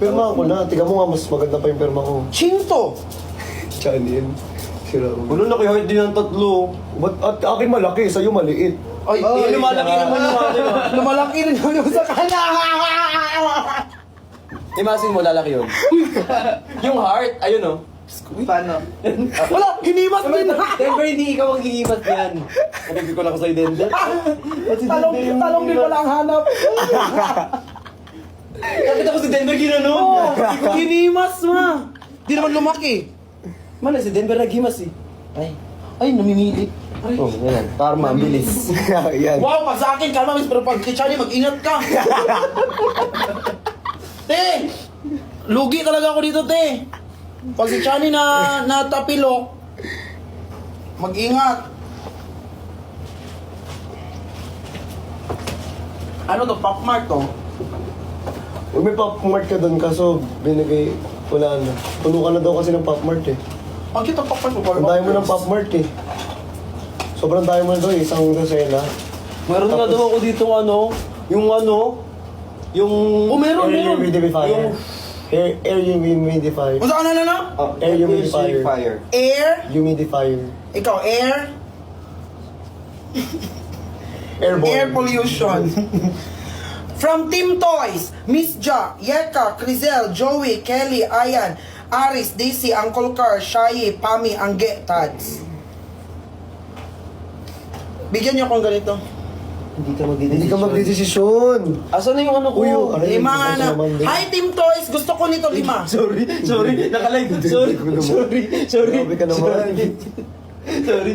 Pirma ko na. Tiga mo nga, mas maganda pa yung pirma ko. Chinto! Chanin. Sira mo. Puno na kayo heart din ng tatlo. Ba't at akin malaki, sa'yo maliit. Ay, Eh, lumalaki naman yung akin ah. lumalaki rin yung sa kanya. Imagine mo, lalaki yun. Yung heart, ayun oh. Paano? Wala, hinimas din. Denver, hindi ikaw ang hihimas yan. Nabibig ko lang ako sa'yo, Denver. Talong din wala ang hanap. Kapit ako si Denver, ginanon. Hinimas ma. Di naman lumaki. Mana si Denver naghimas eh. Ay, namimili. Oh, yan. Karma, ang bilis. Yan. Wow, pag sa akin, kalma, pero pag kay Chani, mag-ingat ka. Te! Lugi talaga ako dito, te. Pag si Chani na natapilok, mag-ingat. Ano to, Pop Mart to? Uy, may Pop Mart ka doon, kaso binigay, wala na. Puno ka na daw kasi ng Pop Mart eh. Ang kita Pop Mart mo. Ang dami mo ng Pop Mart eh. Sobrang dami mo na daw eh, isang dosena. Meron nga daw ako dito yung Oh, meron. Air humidifier. Yung- Air humidifier. Kung saan na? Air humidifier. Air? Humidifier. Ikaw, air? Airborne. Air pollution. From Team Toys, Miss Ja, Yeka, Crizel, Joey, Kelly, Ayan, Aris, Daisy, Uncle Car, Shayi, Pami, Angge, Tads. Bigyan niyo akong ganito. Hindi ka magdidesisyon. Asan na yung ano ko? Uy, yung- Aray, Lima hindi na. ko naman din. Hi Team Toys, gusto ko nito 5. Sorry, nakalive. Sorry. Grabe ka naman. Sorry.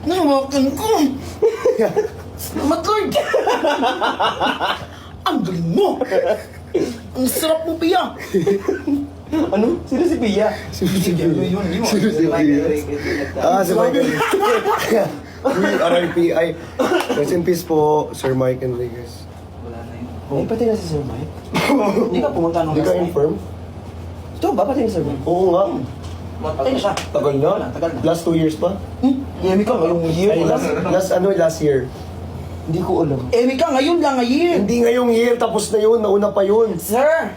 Nawakan ko. Salamat Lord. Ang galing mo. Ang sarap mo, Pia. Ano? Sino si Pia? Sino si Yun. Sino si Ah, si Michael. Uy, RIPI. Rest in peace po, Sir Mike Enriquez. Wala na yun. Ay, pati na si Sir Mike. Hindi ka pumunta nung Hindi ka last night. inform? Ito ba? Pati na si Sir Mike. Oo nga. Patay na siya. Tagal na. Tagal na. Last 2 years pa? Emi ka ngayong year. Ay, last year. Hindi ko alam. Emi ka ngayon lang nga year. Hindi ngayong year, tapos na yun, nauna pa yun. Sir.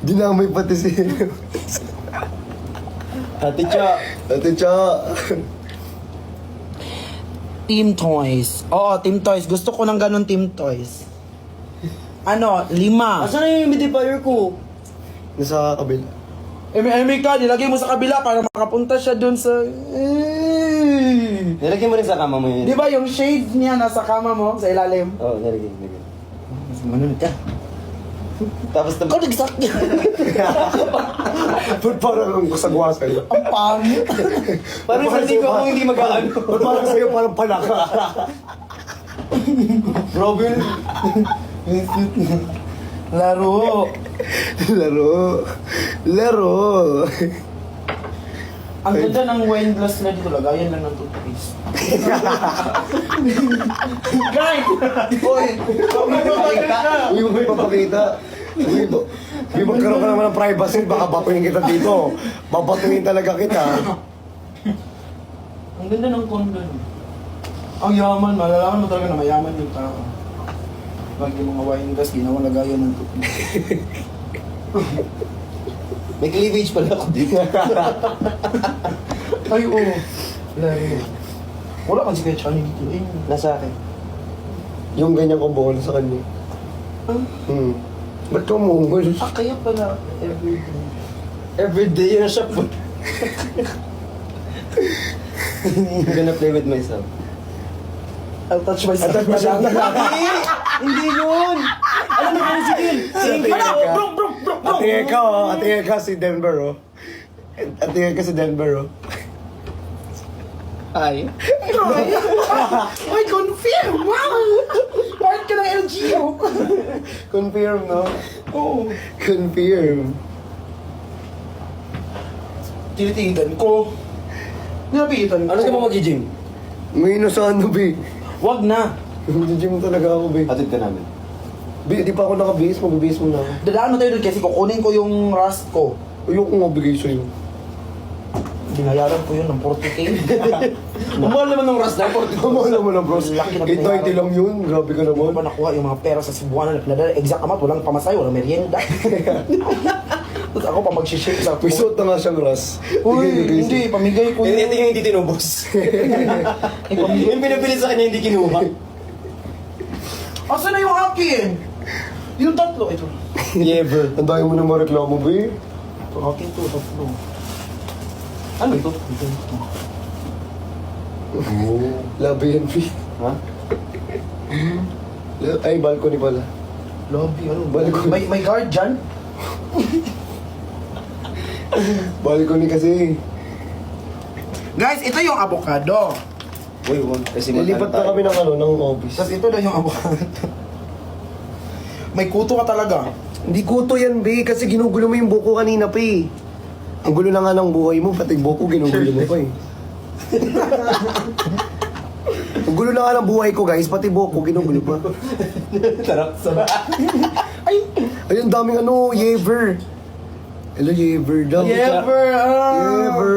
Dinamay pati si... Ate Cha. Ate Cha. Team Toys. Oo, Team Toys. Gusto ko ng ganun Team Toys. Ano, 5. Asan na yung humidifier ko? Nasa kabila. Emi ka, nilagay mo sa kabila para makapunta siya dun sa... Nilagyan mo rin sa kama mo yun. Di ba yung shade niya nasa kama mo, sa ilalim? Oo, nilagyan. Manunod ka. Tapos Ikaw nagsak niya. Ba't parang ang kusagwa sa'yo? Ang pangit. parang sa ko ako hindi mag-aano. Ba't parang sa'yo parang palaka? Robin. Laro. Laro. Ang ganda ng wine glass na dito, lagayan lang ng toothpaste. Guys! Uy! Uy, huwag may papakita. Uy, magkaroon ka naman ng privacy, baka batuhin kita dito. Babatuhin talaga kita. Ang ganda ng condo niya. Ang yaman, malalaman mo talaga na mayaman yung tao. Pag yung mga wine gas, ginawa na gaya ng tupi. May cleavage pala ako dito. Ay, oo. Wala kang si Kuya Chani dito. Eh, Nasa akin. Yung ganyan kong buhol sa kanya. Ba't ka umungol? kaya pala everyday. Everyday yun siya po. I'm gonna play with myself. I'll touch myself. Touch myself na lang. Hindi yun! Alam mo kung sige! Ate Eka, oh. Ate Eka si Denver, oh. Ate Eka si Denver, oh. Ay, confirm! Wow! Part ka ng LGO! Confirm, no? Oo. Confirm. Tinitigan ko. Nilapitan ko. Ano ka mo mag-gym? May nasa ano, be? Wag na! Mag-gym talaga ako, be. Atid ka namin. Be, di pa ako naka-base. Mag-base mo na ako. Dadaan na tayo doon kasi kukunin ko yung rust ko. Ayoko nga bigay sa'yo. Binayaran ko yun ng 40K. Mahal naman ng ras na. Mahal naman lang, bros. Laki na 890 lang yun. Grabe ka Ano naman. ba nakuha yung mga pera sa Cebuana na pinadala? Exact amount, walang pamasay, walang merienda. Tapos ako pa mag-shake sa May suot na nga siyang ras. Uy, hindi, pamigay ko Ito yun. yung hindi tinubos. Yung pinapili sa kanya hindi kinuha. Asa na yung akin? Yung tatlo, ito. Never. Ang dami mo na mareklamo, be. Ito, akin to, tatlo. Ano ito? Labi yan, be. Ha? Ay, balcony pala. Lobby, ano? Balcony. May guard dyan? Balcony kasi. Guys, ito yung avocado. Uy, wag. Kasi Lilipat na kami ng ano, ng office. Tapos ito na yung avocado. May kuto ka talaga. Hindi kuto yan, be. Kasi ginugulo mo yung buko kanina pa eh. Ang gulo na nga ng buhay mo, pati buko ginugulo mo pa eh. Ang gulo na nga ng buhay ko, guys. Pati buko ginugulo pa. Tarap sa Ay! Ayun, daming ano, Yever. Hello, Yever daw. Yever! Yever!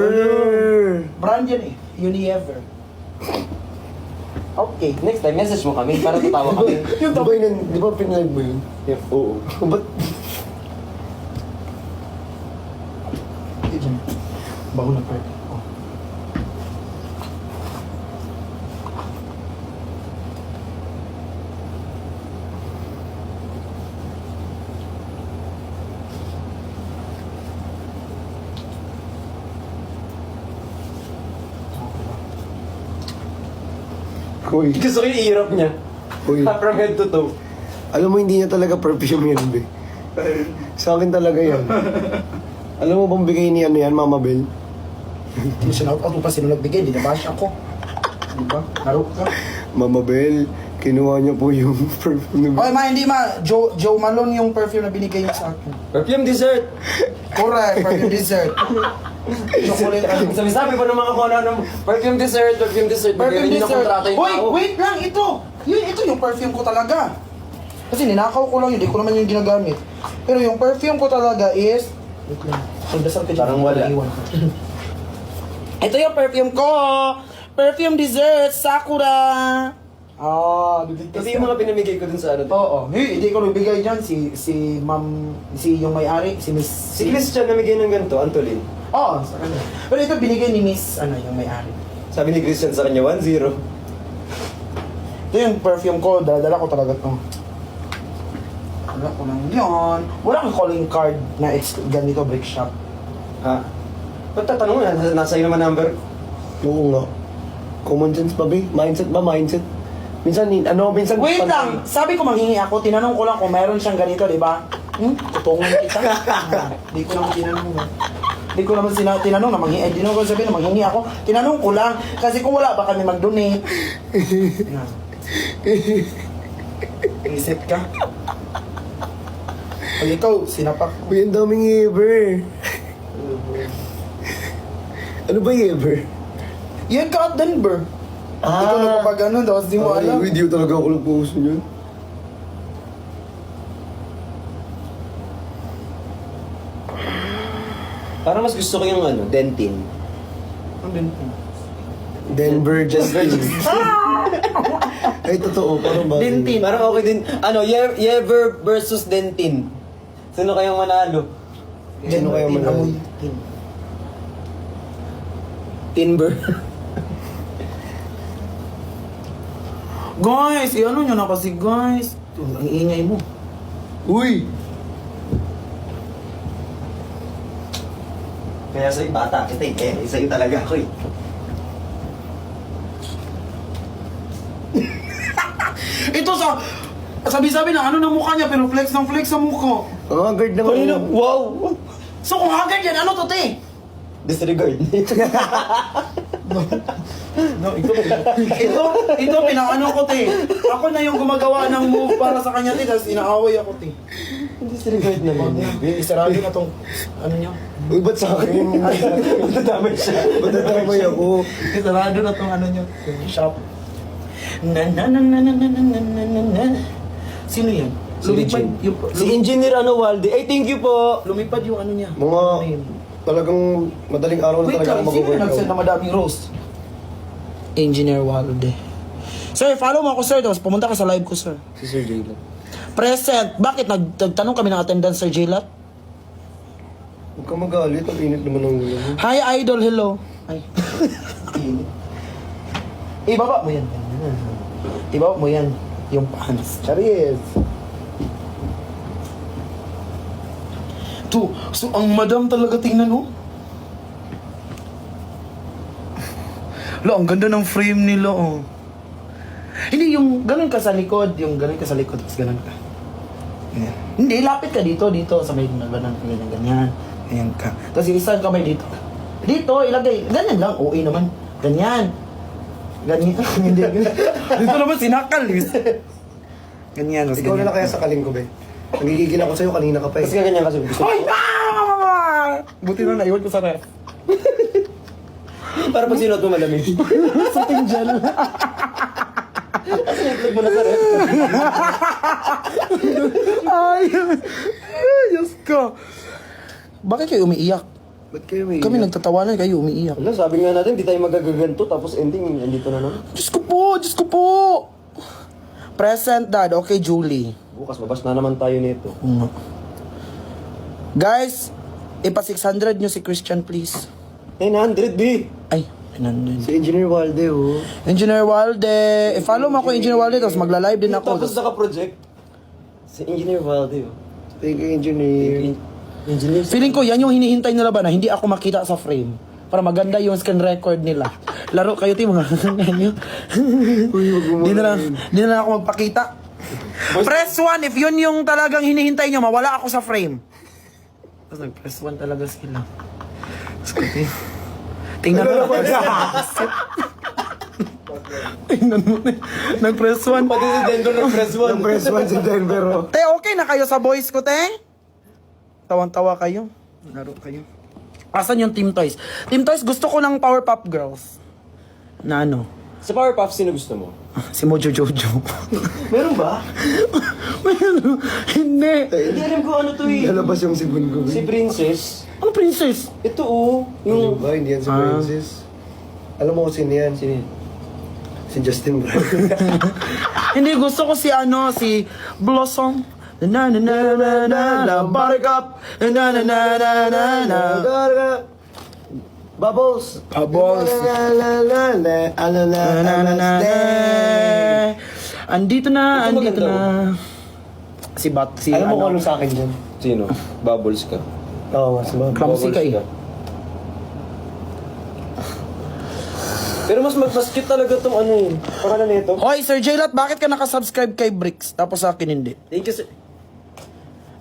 Brand yan eh. Uniever. Okay, next time message mo kami para tatawa kami. Di ba pinalive mo yun? Oo. Ba't? Bago na pwede. Oh. Uy, Gusto ko yung i-hirap niya. uy. From head to toe. Alam mo, hindi niya talaga perfume yan, be. Sa akin talaga yan. Alam mo bang bigay ni ano yan, Mama Bell? Hindi siya out mo pa sino nagbigay, di nabash ako. Diba? Laro ka. Mama Bell, kinuha niya po yung perfume ni Okay ma, hindi ma. Joe Malone yung perfume na binigay niya sa akin. Perfume dessert. Correct, perfume dessert. Chocolate ano. Sabi pa ng mga kung ano, perfume dessert, perfume dessert. Perfume Bigyan dessert. kontrata yung Hoy, tao. wait lang, ito. Ito yung perfume ko talaga. Kasi ninakaw ko lang yun, hindi ko naman yung ginagamit. Pero yung perfume ko talaga is... Wait lang. Sundasal ka dyan. Parang wala. Iwan ko. Ito yung perfume ko. Perfume dessert, Sakura. Ah, bibigay Kasi yung mga pinamigay ko dun sa ano. Oo. Hindi ko nagbigay dyan. Si ma'am, si yung may-ari, si Miss... Si Christian namigay ng ganito, Antolin. Oo, sa kanya. Pero ito binigay ni Miss, yung may-ari. Sabi ni Christian sa kanya, 1-0. Ito yung perfume ko, dala ko talaga to. Wala ko lang yun. Wala kang calling card na ganito, brick shop. Ha? Ba't tatanong mo? Nasa iyo naman number. Oo nga. Common sense ba, be? Mindset ba? Mindset? Minsan, minsan... Wait lang! Sabi ko manghingi ako, tinanong ko lang kung meron siyang ganito, di ba? Tutungan kita. Di ko naman tinanong. Di ko naman tinanong na manghingi. Di naman ko sabihin na manghingi ako. Tinanong ko lang. Kasi kung wala, baka may mag-donate. Isip ka. Pag ikaw, sinapak ko. Uy, ang daming Yever. Ano ba Yever? Yan ka at Denver. Hindi ko napapag ano, tapos di mo alam. Video talaga ako nagpuso yun. Parang mas gusto ko yung ano, Dentin. Ang din po. Denver Justin. Ay, totoo. Parang bagay. Dentin. Parang okay din. Ano, Yever versus Dentin. Sino kayang manalo? Sino kaya manalo? Timber. Guys, ano nyo na kasi guys? Ang ingay mo. Uy! Kaya sa'yo, bata kita eh. Sa'yo talaga ako eh. Ito sabi-sabi ng ano ng mukha niya, pero flex ng flex sa mukha. Ang haggard naman. Kanina, wow! So kung haggard yan, ano to, te? Disregard. Ito, pinaano ko, te. Ako na yung gumagawa ng move para sa kanya, te, tapos inaaway ako, te. Disregard na lang. Isarado na tong, ano niya. Uy, ba't sa akin? Matadamay siya. Ba't natamay ako? Isarado na tong ano niya. Shop. Na. Sino yan? Lumipad yung... Si Engineer Walde. Ay, thank you po! Lumipad yung ano niya. Mga talagang madaling araw na Wait talaga lang, ako sino yung mag-workout. nag-send na madaming roast? Engineer Walde. Sir, follow mo ako, sir. Tapos pumunta ka sa live ko, sir. Si Sir Jayla. Present. Bakit? Nagtanong kami ng attendance, Sir Jaylat? Huwag ka magalit. Ang init naman ng ulo mo. Hi, idol. Hello. Ay. Ibaba mo yan. Ibaba mo yan. Yung pants. Charis! So ang madam talaga tingnan mo. Lo, ang ganda ng frame nila, oh. Hindi, yung ganun ka sa likod, tapos ganun ka. Ganyan. Hindi, lapit ka dito, sa may ganun, ganyan. Ganyan ka. Tapos yung isang kamay dito. Dito, ilagay. Ganyan lang, OA naman. Ganyan. Ganyan. Hindi, ganyan. Dito naman sinakal. Ganyan. Ikaw na lang kaya sakaling ko, be. Nagigigil ako sa'yo, kanina ka pa eh. Kasi ganyan kasi gusto. Ay! Buti na naiwan ko sa ref. Para pag sinuot mo malamig. Sa tingjan. Kasi nag-vlog mo na sa ref. Ay! Diyos ko. Bakit kayo umiiyak? Ba't kayo may Kami nagtatawanan, kayo umiiyak. Wala, sabi nga natin, di tayo magagaganto. Tapos ending, andito na naman. Diyos ko po! Present, Dad. Okay, Julie. Bukas, mabas na naman tayo nito. Guys, ipa 600 nyo si Christian, please. 900, B! Ay, 900. Si Engineer Walde, oh. Engineer Walde. I-follow mo ako, Engineer Walde, tapos magla-live din ako. Tapos naka-project. Si Engineer Valde, oh. Thank you, Engineer. Engineer. Feeling ko, yan yung hinihintay nila ba na hindi ako makita sa frame. Para maganda yung screen record nila. Laro kayo, team, mga ganyan. Di na lang ako magpakita. Press 1 if yun yung talagang hinihintay nyo, mawala ako sa frame. Tapos nag-press 1 talaga sila. Tingnan mo. Tingnan mo. Nag-press 1. Pati si Denver nag-press 1. Ang press one si Denver, oh. Te, okay na kayo sa boys ko, te? Tawang-tawa kayo. Laro kayo. Asan yung Team Toys? Team Toys, gusto ko ng Powerpuff Girls. Na ano? Sa Powerpuff, sino gusto mo? Si Mojo Jojo. Meron ba? Hindi. Hindi alam ko ano to eh. Nalabas yung sibon ko, Si be. Princess. Ano princess? Ito oh. Ano Yung... ba? Hindi yan si Princess. Alam mo kung sino yan? Sino yun? Si Justin Bieber. Hindi, gusto ko si ano, si Blossom. Na na na na na na Buttercup. Na na na na na na Bubbles. Bubbles. La la la la la la la Na na na na. Andito na, Ito andito maganda, na. Si Alam mo kung ano, ano sa akin dyan? Sino? Bubbles ka. Oo, mas ba? Clumsy ka eh. Pero mas cute talaga tong ano eh. Pangalan nito. Hoy, Sir Jaylat, bakit ka nakasubscribe kay Bricks? Tapos sa akin hindi. Thank you sir.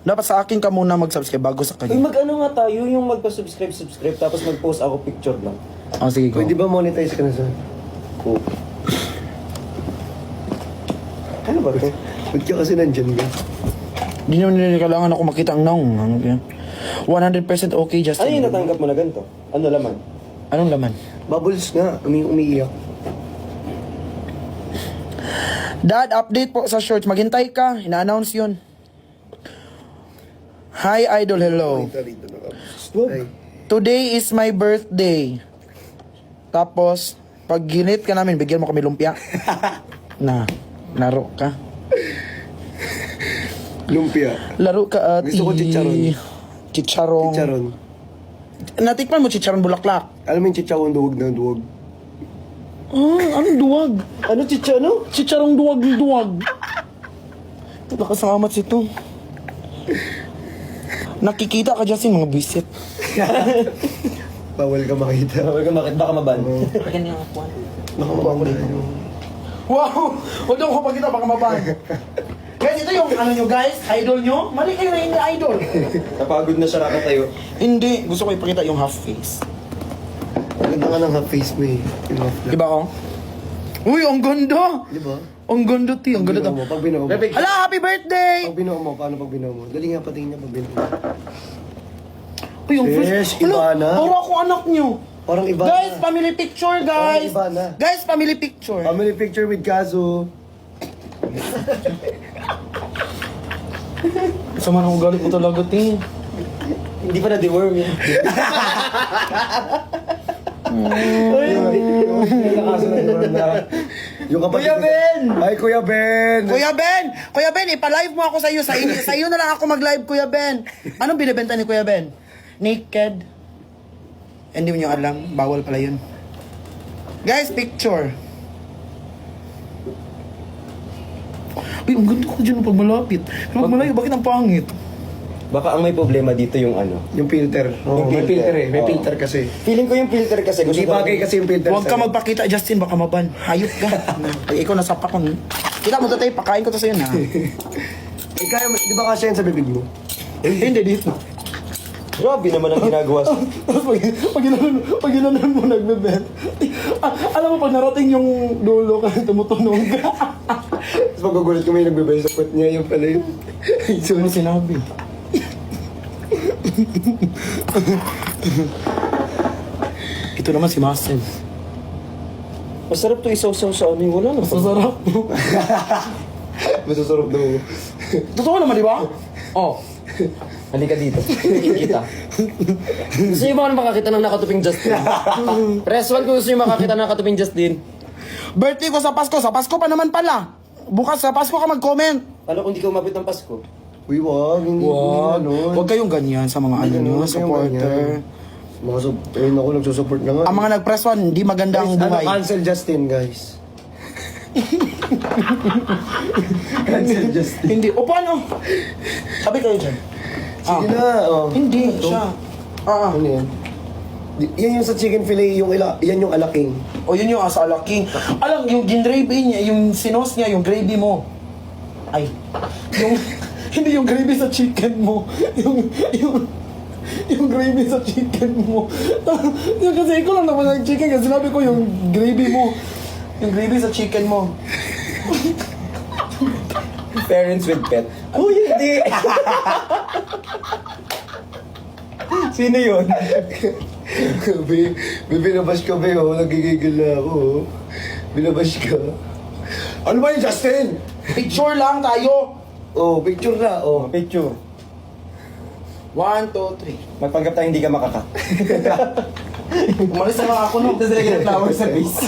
Dapat sa akin ka muna mag-subscribe bago sa Uy, kanya. mag-ano nga tayo, yung magpa-subscribe tapos mag-post ako picture lang. Oh, sige, go. Pwede ba monetize ka na sa? Oh. Ano ba ito? Ba't ka kasi nandyan ka? Hindi naman nila kailangan ako makita ang naong. Ano yan? 100% okay, Justin. Ano yung natanggap mo na ganito? Ano laman? Anong laman? Bubbles nga, umiiyak. Dad, update po sa shorts. Maghintay ka. Ina-announce yun. Hi, Idol. Hello. Rito na ka. Ay, Today is my birthday. Tapos, Pag ginit ka namin, bigyan mo kami lumpia. Na, laro ka. Lumpia. Laro ka at Gusto ko chicharon. Chicharong. Chicharon. Natikman mo chicharon bulaklak. Alam mo yung chicharon duwag na duwag? Ah, anong duwag? Ano chichano? Chicharong duwag. Nakasangamat sito. Nakikita ka dyan mga bisit. Bawal ka makita. Bawal ka makit, baka maban. Nakamabawal na yun. Wow! Huwag daw ko pagkita, baka mabang. Guys, ito yung ano nyo guys, idol nyo. Mali kayo na hindi idol. Napagod na siya kakatayo. Hindi, gusto ko ipakita yung half face. Maganda ka ng half face mo eh. Yung half na. Diba ko? Uy, ang ganda! Di ba? Ang ganda, ti. Ang ganda. Binuo mo, pag binuo mo. Hala, happy birthday! Pag binuo mo, paano pag binuo mo? Dali nga patingin niya pag binuo mo. Uy, ang Yes, Hala, iba na. Puro ako anak nyo. Parang iba Guys, na. family picture, guys. Parang iba na. Guys, family picture. Family picture with Kazu. Sama na ugali ko talaga, ti. Hindi pa na-deworm yan. Yung kapatid Kuya Ben! Ay, Kuya Ben! Kuya Ben, ipalive mo ako sa iyo. Sa iyo na lang ako mag-live, Kuya Ben. Anong binibenta ni Kuya Ben? Naked. Hindi mo nyo alam, bawal pala yun. Guys, picture. Uy, ang ganda ko dyan pag malapit. Pero pag malayo, bakit ang pangit? Baka ang may problema dito yung ano. Yung filter. May filter eh. May Oo. filter kasi. Feeling ko yung filter kasi. Hindi bagay kasi yung filter. Huwag ka magpakita, Justin, baka maban. Hayop ka. Ay, ikaw nasapa ko. Kita mo tayo, pakain ko to sa'yo na. Eh, kaya, di ba kasi yan sa bibig mo? Hindi dito. Grabe naman ang ginagawa sa... Tapos pag ginanon mo nagbebet. Alam mo, pag narating yung dulo ka, tumutunog ka. Tapos magagulat ko may nagbibay sa puwet niya. Yung pala yun. Ano sinabi? Ito naman si Marcel. Masarap to isaw-saw sa ano yung wala na. Masarap. Masasarap daw. Totoo naman, di ba? Oh. Halika dito. Kita. Gusto niyo ba ako makakita ng nakatuping Justin? Press 1 kung gusto niyo makakita ng nakatuping Justin. Birthday ko sa Pasko. Sa Pasko pa naman pala. Bukas sa Pasko ka mag-comment. Paano kung di ka umabot ng Pasko? Uy, wag. Hindi Wag. ganun. Huwag kayong ganyan sa mga ano Hindi nyo, ganun, huwag kayong supporter. Mga ayun ako, nagsusupport na nga. Ang mga nag-press one, hindi maganda ang Guys, buhay. cancel Justin, guys. Cancel Justin. Hindi. O paano? Sabi kayo dyan. Sige na, oh. Hindi siya. Ano yan? Yan yung sa chicken fillet, yan yung alaking. O yun yung asa alaking. Alam, yung gravy niya, yung sinos niya, yung gravy mo. Ay. Yung, hindi yung gravy sa chicken mo. Yung gravy sa chicken mo. Yung kasi ikaw lang naman ang chicken, kasi sinabi ko yung gravy mo. Yung gravy sa chicken mo. Parents with pet. Uy, hindi! Sino yun? Binabash ka ba yun? Nagigigil na ako. oh. Binabash ka. Ano ba yung Justin? Picture lang tayo. Oh, picture na. Oh. Picture. 1, 2, 3. Magpanggap tayo hindi ka makaka. Umalis na lang ako no. Tapos nilagyan ng flowers sa base.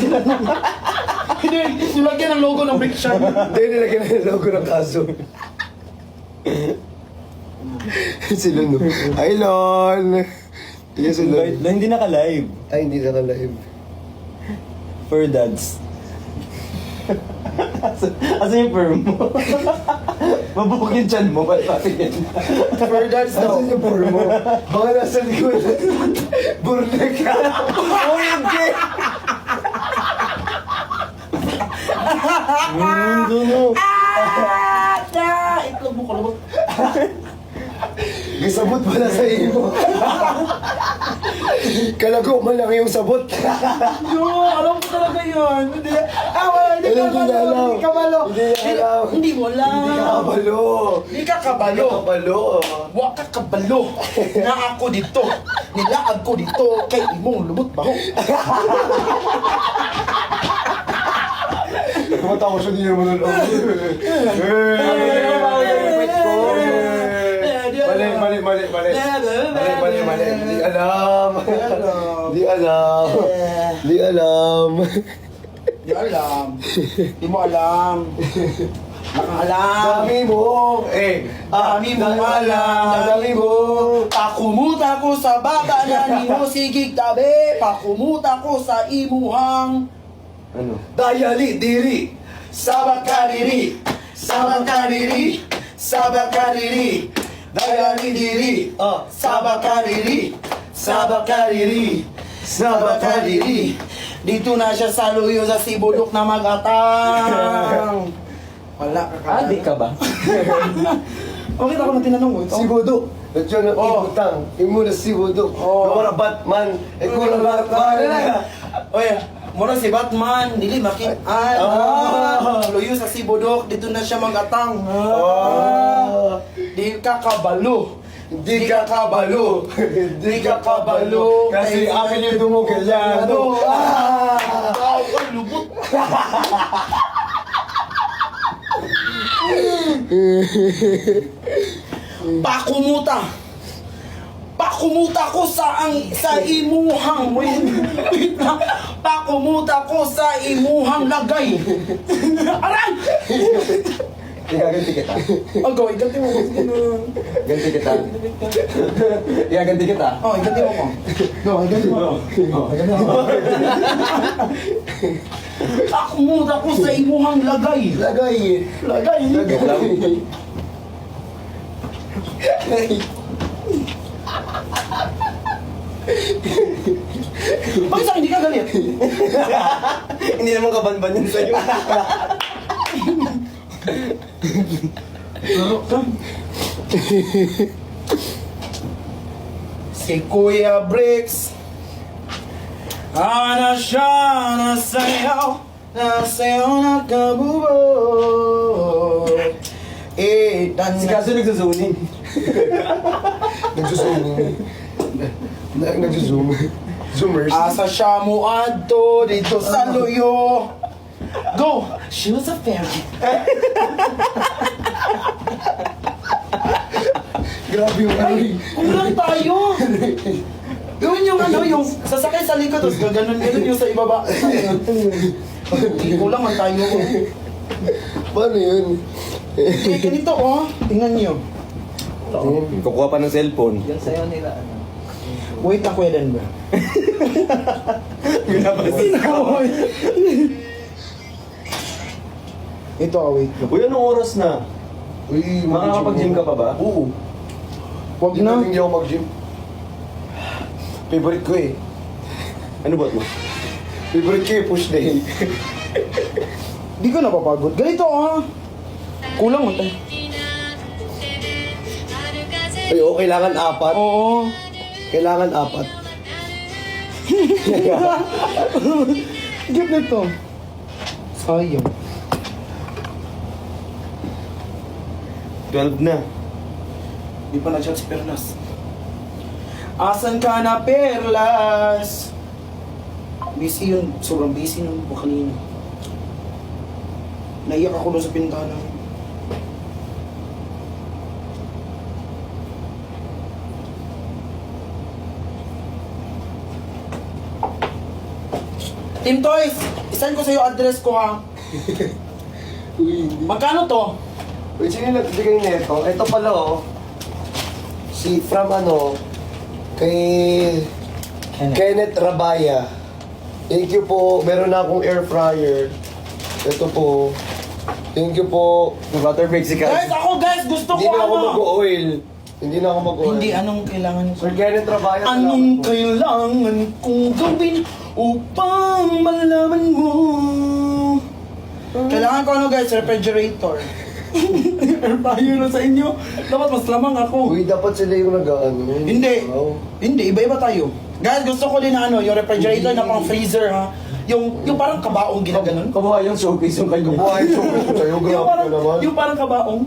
Hindi, nilagyan ng logo ng Brick Shine. Hindi, nilagyan na yung logo ng kaso. Si Lolo. Hi, Lol. Yes, si Lolo. Hindi naka-live. Ay, hindi na live. For dads. Asan yung perm mo? Mabukok yung chan mo, ba't patingin? For dads daw. Asan yung puro mo? Baka nasa likod. Burnek ka. Oh, hindi! Itlog mo kalabot. May sabot pala sa iyo. Kalago man lang yung sabot. Yo, alam ko talaga yun. Hindi, wala, hindi Alam ka ko na kabalo. alam. Hindi ka kabalo. Hindi alam. Hindi mo alam. Hindi ka kabalo. Hindi ka kabalo. Kabalo. Wa ka kabalo. Na ako dito. Nilaag ko dito. Kay imong lubot baho. Kumatawa siya, di naman nun. Mali. Di alam. Di alam. Di alam. Di alam. Di mo alam. Nakaalam. Dami mo. Dami mo alam. Dami mo. Pakumuta ko sa baba na ni mo sigig tabi. Pakumuta ko sa imuhang. Ano? Dayali diri. Sabak kariri. Sabak kariri. Sabak kariri. Dayali diri. Sabak kariri. Sabak kariri. Sabak kariri. Dito na siya sa luyo sa sibulok na mag-atang. Wala ka. Adik ka ba? Bakit ako na tinanong mo ito? Si Bodo. Nandiyan ang Oh. ibutang. Imo na si Bodo. Oh. Nawara Batman. Kurang Batman. Oy, mura si Batman, dili makitaan. Luyo sa sibulok, dito na siya mag-atang. Di ka kabalo. Hindi ka kabalo. Hindi ka kabalo. Kasi akin yung dumugayano. Ay, lubot. Pakumuta. Pakumuta ko sa imuhang. Wait lang. Pakumuta ko sa imuhang lagay. Aray! Igaganti kita. Agaw, iganti mo ko. Ganti kita. Igaganti kita. Oh, iganti mo ko. No, iganti mo ko. Pakumuta ko sa imuhang lagay. Lagay. Lagay. Lagay. Bakit sa akin hindi ka galit? Hindi naman kabanban yun sa'yo. Si Kuya Bricks na siya nasayaw nakabubo Si Kaso nagsusuning. Nagsuzoom. Nagsuzoom. Zoomers. Asa siya mo adto dito sa luyo. Go! She was a fairy. Grabe yung ano. Kulang tayo! Gawin yung ano, yung sasakay sa likod, tapos gaganon yung sa ibaba. Hindi kulang man tayo. Paano yun? Eh, ganito oh, tingnan niyo. Kukuha pa ng cellphone. Yan sa'yo nila, ano. Wait na Kuya Denver. Yun na ba? Ito wait ko. Uy, anong oras na? Uy, Makakapag-gym ka pa ba? Oo. Huwag Hindi na. na. Hindi ako mag-gym. Favorite ko eh. Ano ba mo? Favorite ko eh, push day. Di ko napapagod. Ganito ah. Kulang man tayo. Ay, oh, kailangan apat. Oo. Kailangan apat. Gip nito. Sayang. 12 na. Di pa na-chat si Perlas. Asan ka na, Perlas? Busy yun. Sobrang busy nung po kanina. Naiyak ako doon sa pintana. Team Toys, isend ko sa iyo address ko ha. Uy, Magkano to? Uy, sino nagbigay nito? Ito pala oh. Si from ano, kay Kenneth Rabaya. Thank you po. Meron na akong air fryer. Ito po. Thank you po. Water break si Guys, Kaso. ako guys, gusto Hindi ko na ako ano. mag-oil. Hindi na ako mag-oil. Hindi, anong kailangan ko? Sir Kenneth Rabaya. Anong kailangan kong gawin upang malaman mo? Kailangan ko ano guys, refrigerator. Air fryer na sa inyo. Dapat mas lamang ako. Uy, dapat sila yung nag-ano. Hindi. Oh. Hindi, iba-iba tayo. Guys, gusto ko din na ano, yung refrigerator na pang freezer ha. Yung parang kabaong ginaganon. Kabuhay yung showcase yung kanya. Buhay ko sa'yo. Yung Grabe parang, ka naman. yung parang kabaong.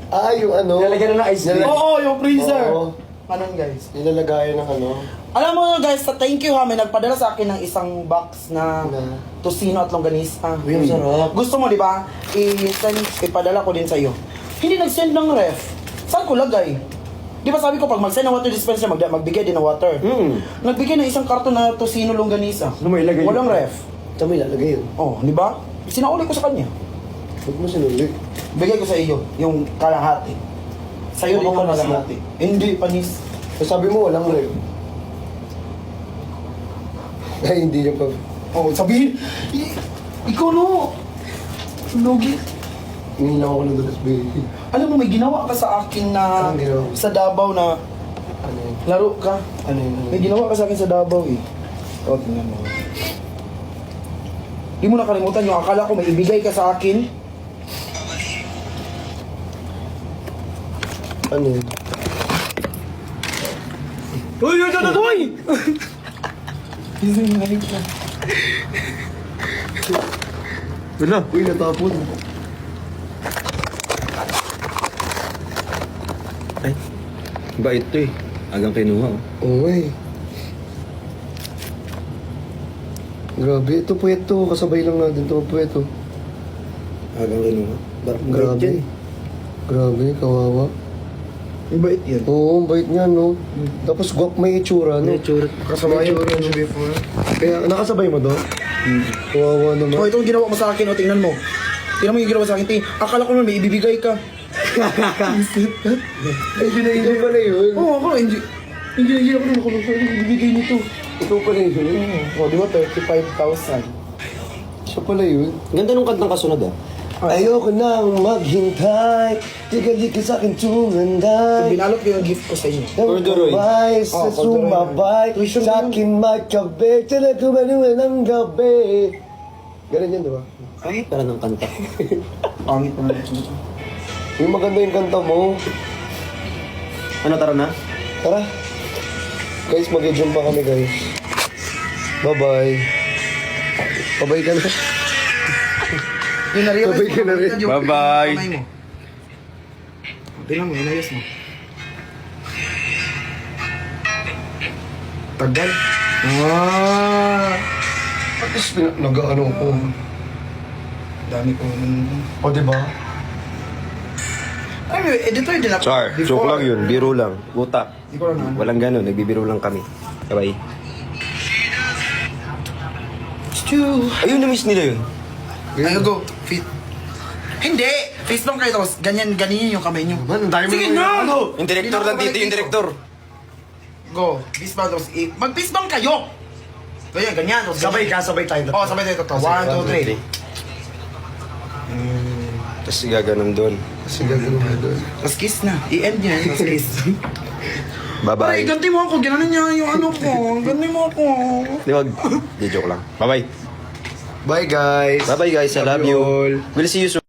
Ah, yung ano. Nilalagyan na ng ice cream. Oo, yung freezer. Oo. Ganun guys. Nilalagayan ng ano. Alam mo guys, sa thank you ha, may nagpadala sa akin ng isang box na Na? tocino at longganisa. Uy, ang sarap. Gusto mo, di ba? Ipadala ko din sa iyo. Hindi nag-send ng ref. Saan ko lagay? Di ba sabi ko, pag mag-send ng water dispenser, magbigay din ng water. Nagbigay ng isang karton na tosino longganisa. Ano mo ilagay Walang yun? ref. Saan mo ilalagay yun? Oh, di ba? Sinauli ko sa kanya. Huwag mo sinuli. Bigay ko sa iyo, yung kalahati. Sa'yo din Baka yung panis na. kalahati. Hindi, panis. Sabi mo walang rep. Ay, hindi niya pa. Oh, sabihin, ikaw no. Lugi. Hinilang ako ng dulas, baby. Alam mo, may ginawa ka sa akin na Anong ginawa? sa Davao na Ano yun? laro ka. Ano yun? May ginawa ka sa akin sa Davao eh. O, tingnan mo. Di mo nakalimutan yung akala ko may ibigay ka sa akin. Ano yun? Uy, uy, uy, uy! Wala. Uy, natapon. Ay, bait to eh. Agang kinuha oh. Oo eh. Grabe, ito po ito. Kasabay lang natin ito po ito. Agang kinuha. Grabe. Grabe, kawawa. Yung bait yan. Oo, ang bait niya, no? Tapos guwak may itsura, no? May itsura. Kasabay yung itsura niya before. Kaya, nakasabay mo to? Kawawa naman. Oh, ito yung ginawa mo sa akin, o tingnan mo. Tingnan mo yung ginawa sa akin, akala ko naman may ibibigay ka. Ay, hindi pala yun. Oo, ako, hindi ako naman kung ibibigay nito. Ito pala yun. O, di ba, 35,000. Siya pala yun. Ganda nung kantang kasunod ah. Ayoko nang maghintay. Tigali ka sa akin tumanday. Binalot ko yung gift ko sa inyo. Corduroy. Sumabay sa Oh, corduroy. sumabay. Tuition Sa mo akin magkabe. Talaga manuwan ng gabi. Ganun yan, di ba? Pangit pala ng kanta. Pangit na lang. Yung maganda yung kanta mo. Ano, tara na? Tara. Guys, mag-jump pa kami, guys. Bye-bye. Bye-bye ka na. Yung na-realize Sabay ka na rin. Bye-bye. Kamay mo. Tingnan mo, inayos mo. Tagal. At least nag-ano ko. Dami ko. O, di ba? Ay, editor din ako. Char, joke lang yun. Biro lang. Utak. Hindi ko lang. Walang ganun. Nagbibiro lang kami. Bye-bye. Ayun, na-miss nila yun. Ayaw go. Fit. Hindi! Face bump kayo tapos ganyan yung kamay nyo. Man, ang dami Sige mo na! Yung director lang dito, yung director. Go. Fist bump tapos mag-fist bump kayo! Ganyan, ganyan. Tapos Sabay ka, sabay tayo. Oo, sabay tayo ito. 1, 2, 3. Tapos gaganon doon. Kasi gagawin mo doon. Tapos kiss na. I-end nyo. Tapos kiss. Ay, Bye-bye. ganti mo ako. Ginanon niya yung ano ko. Ganti mo ako. Di wag. Di joke lang. Bye-bye. Bye, guys. Bye-bye guys. I love you. all. We'll see you soon.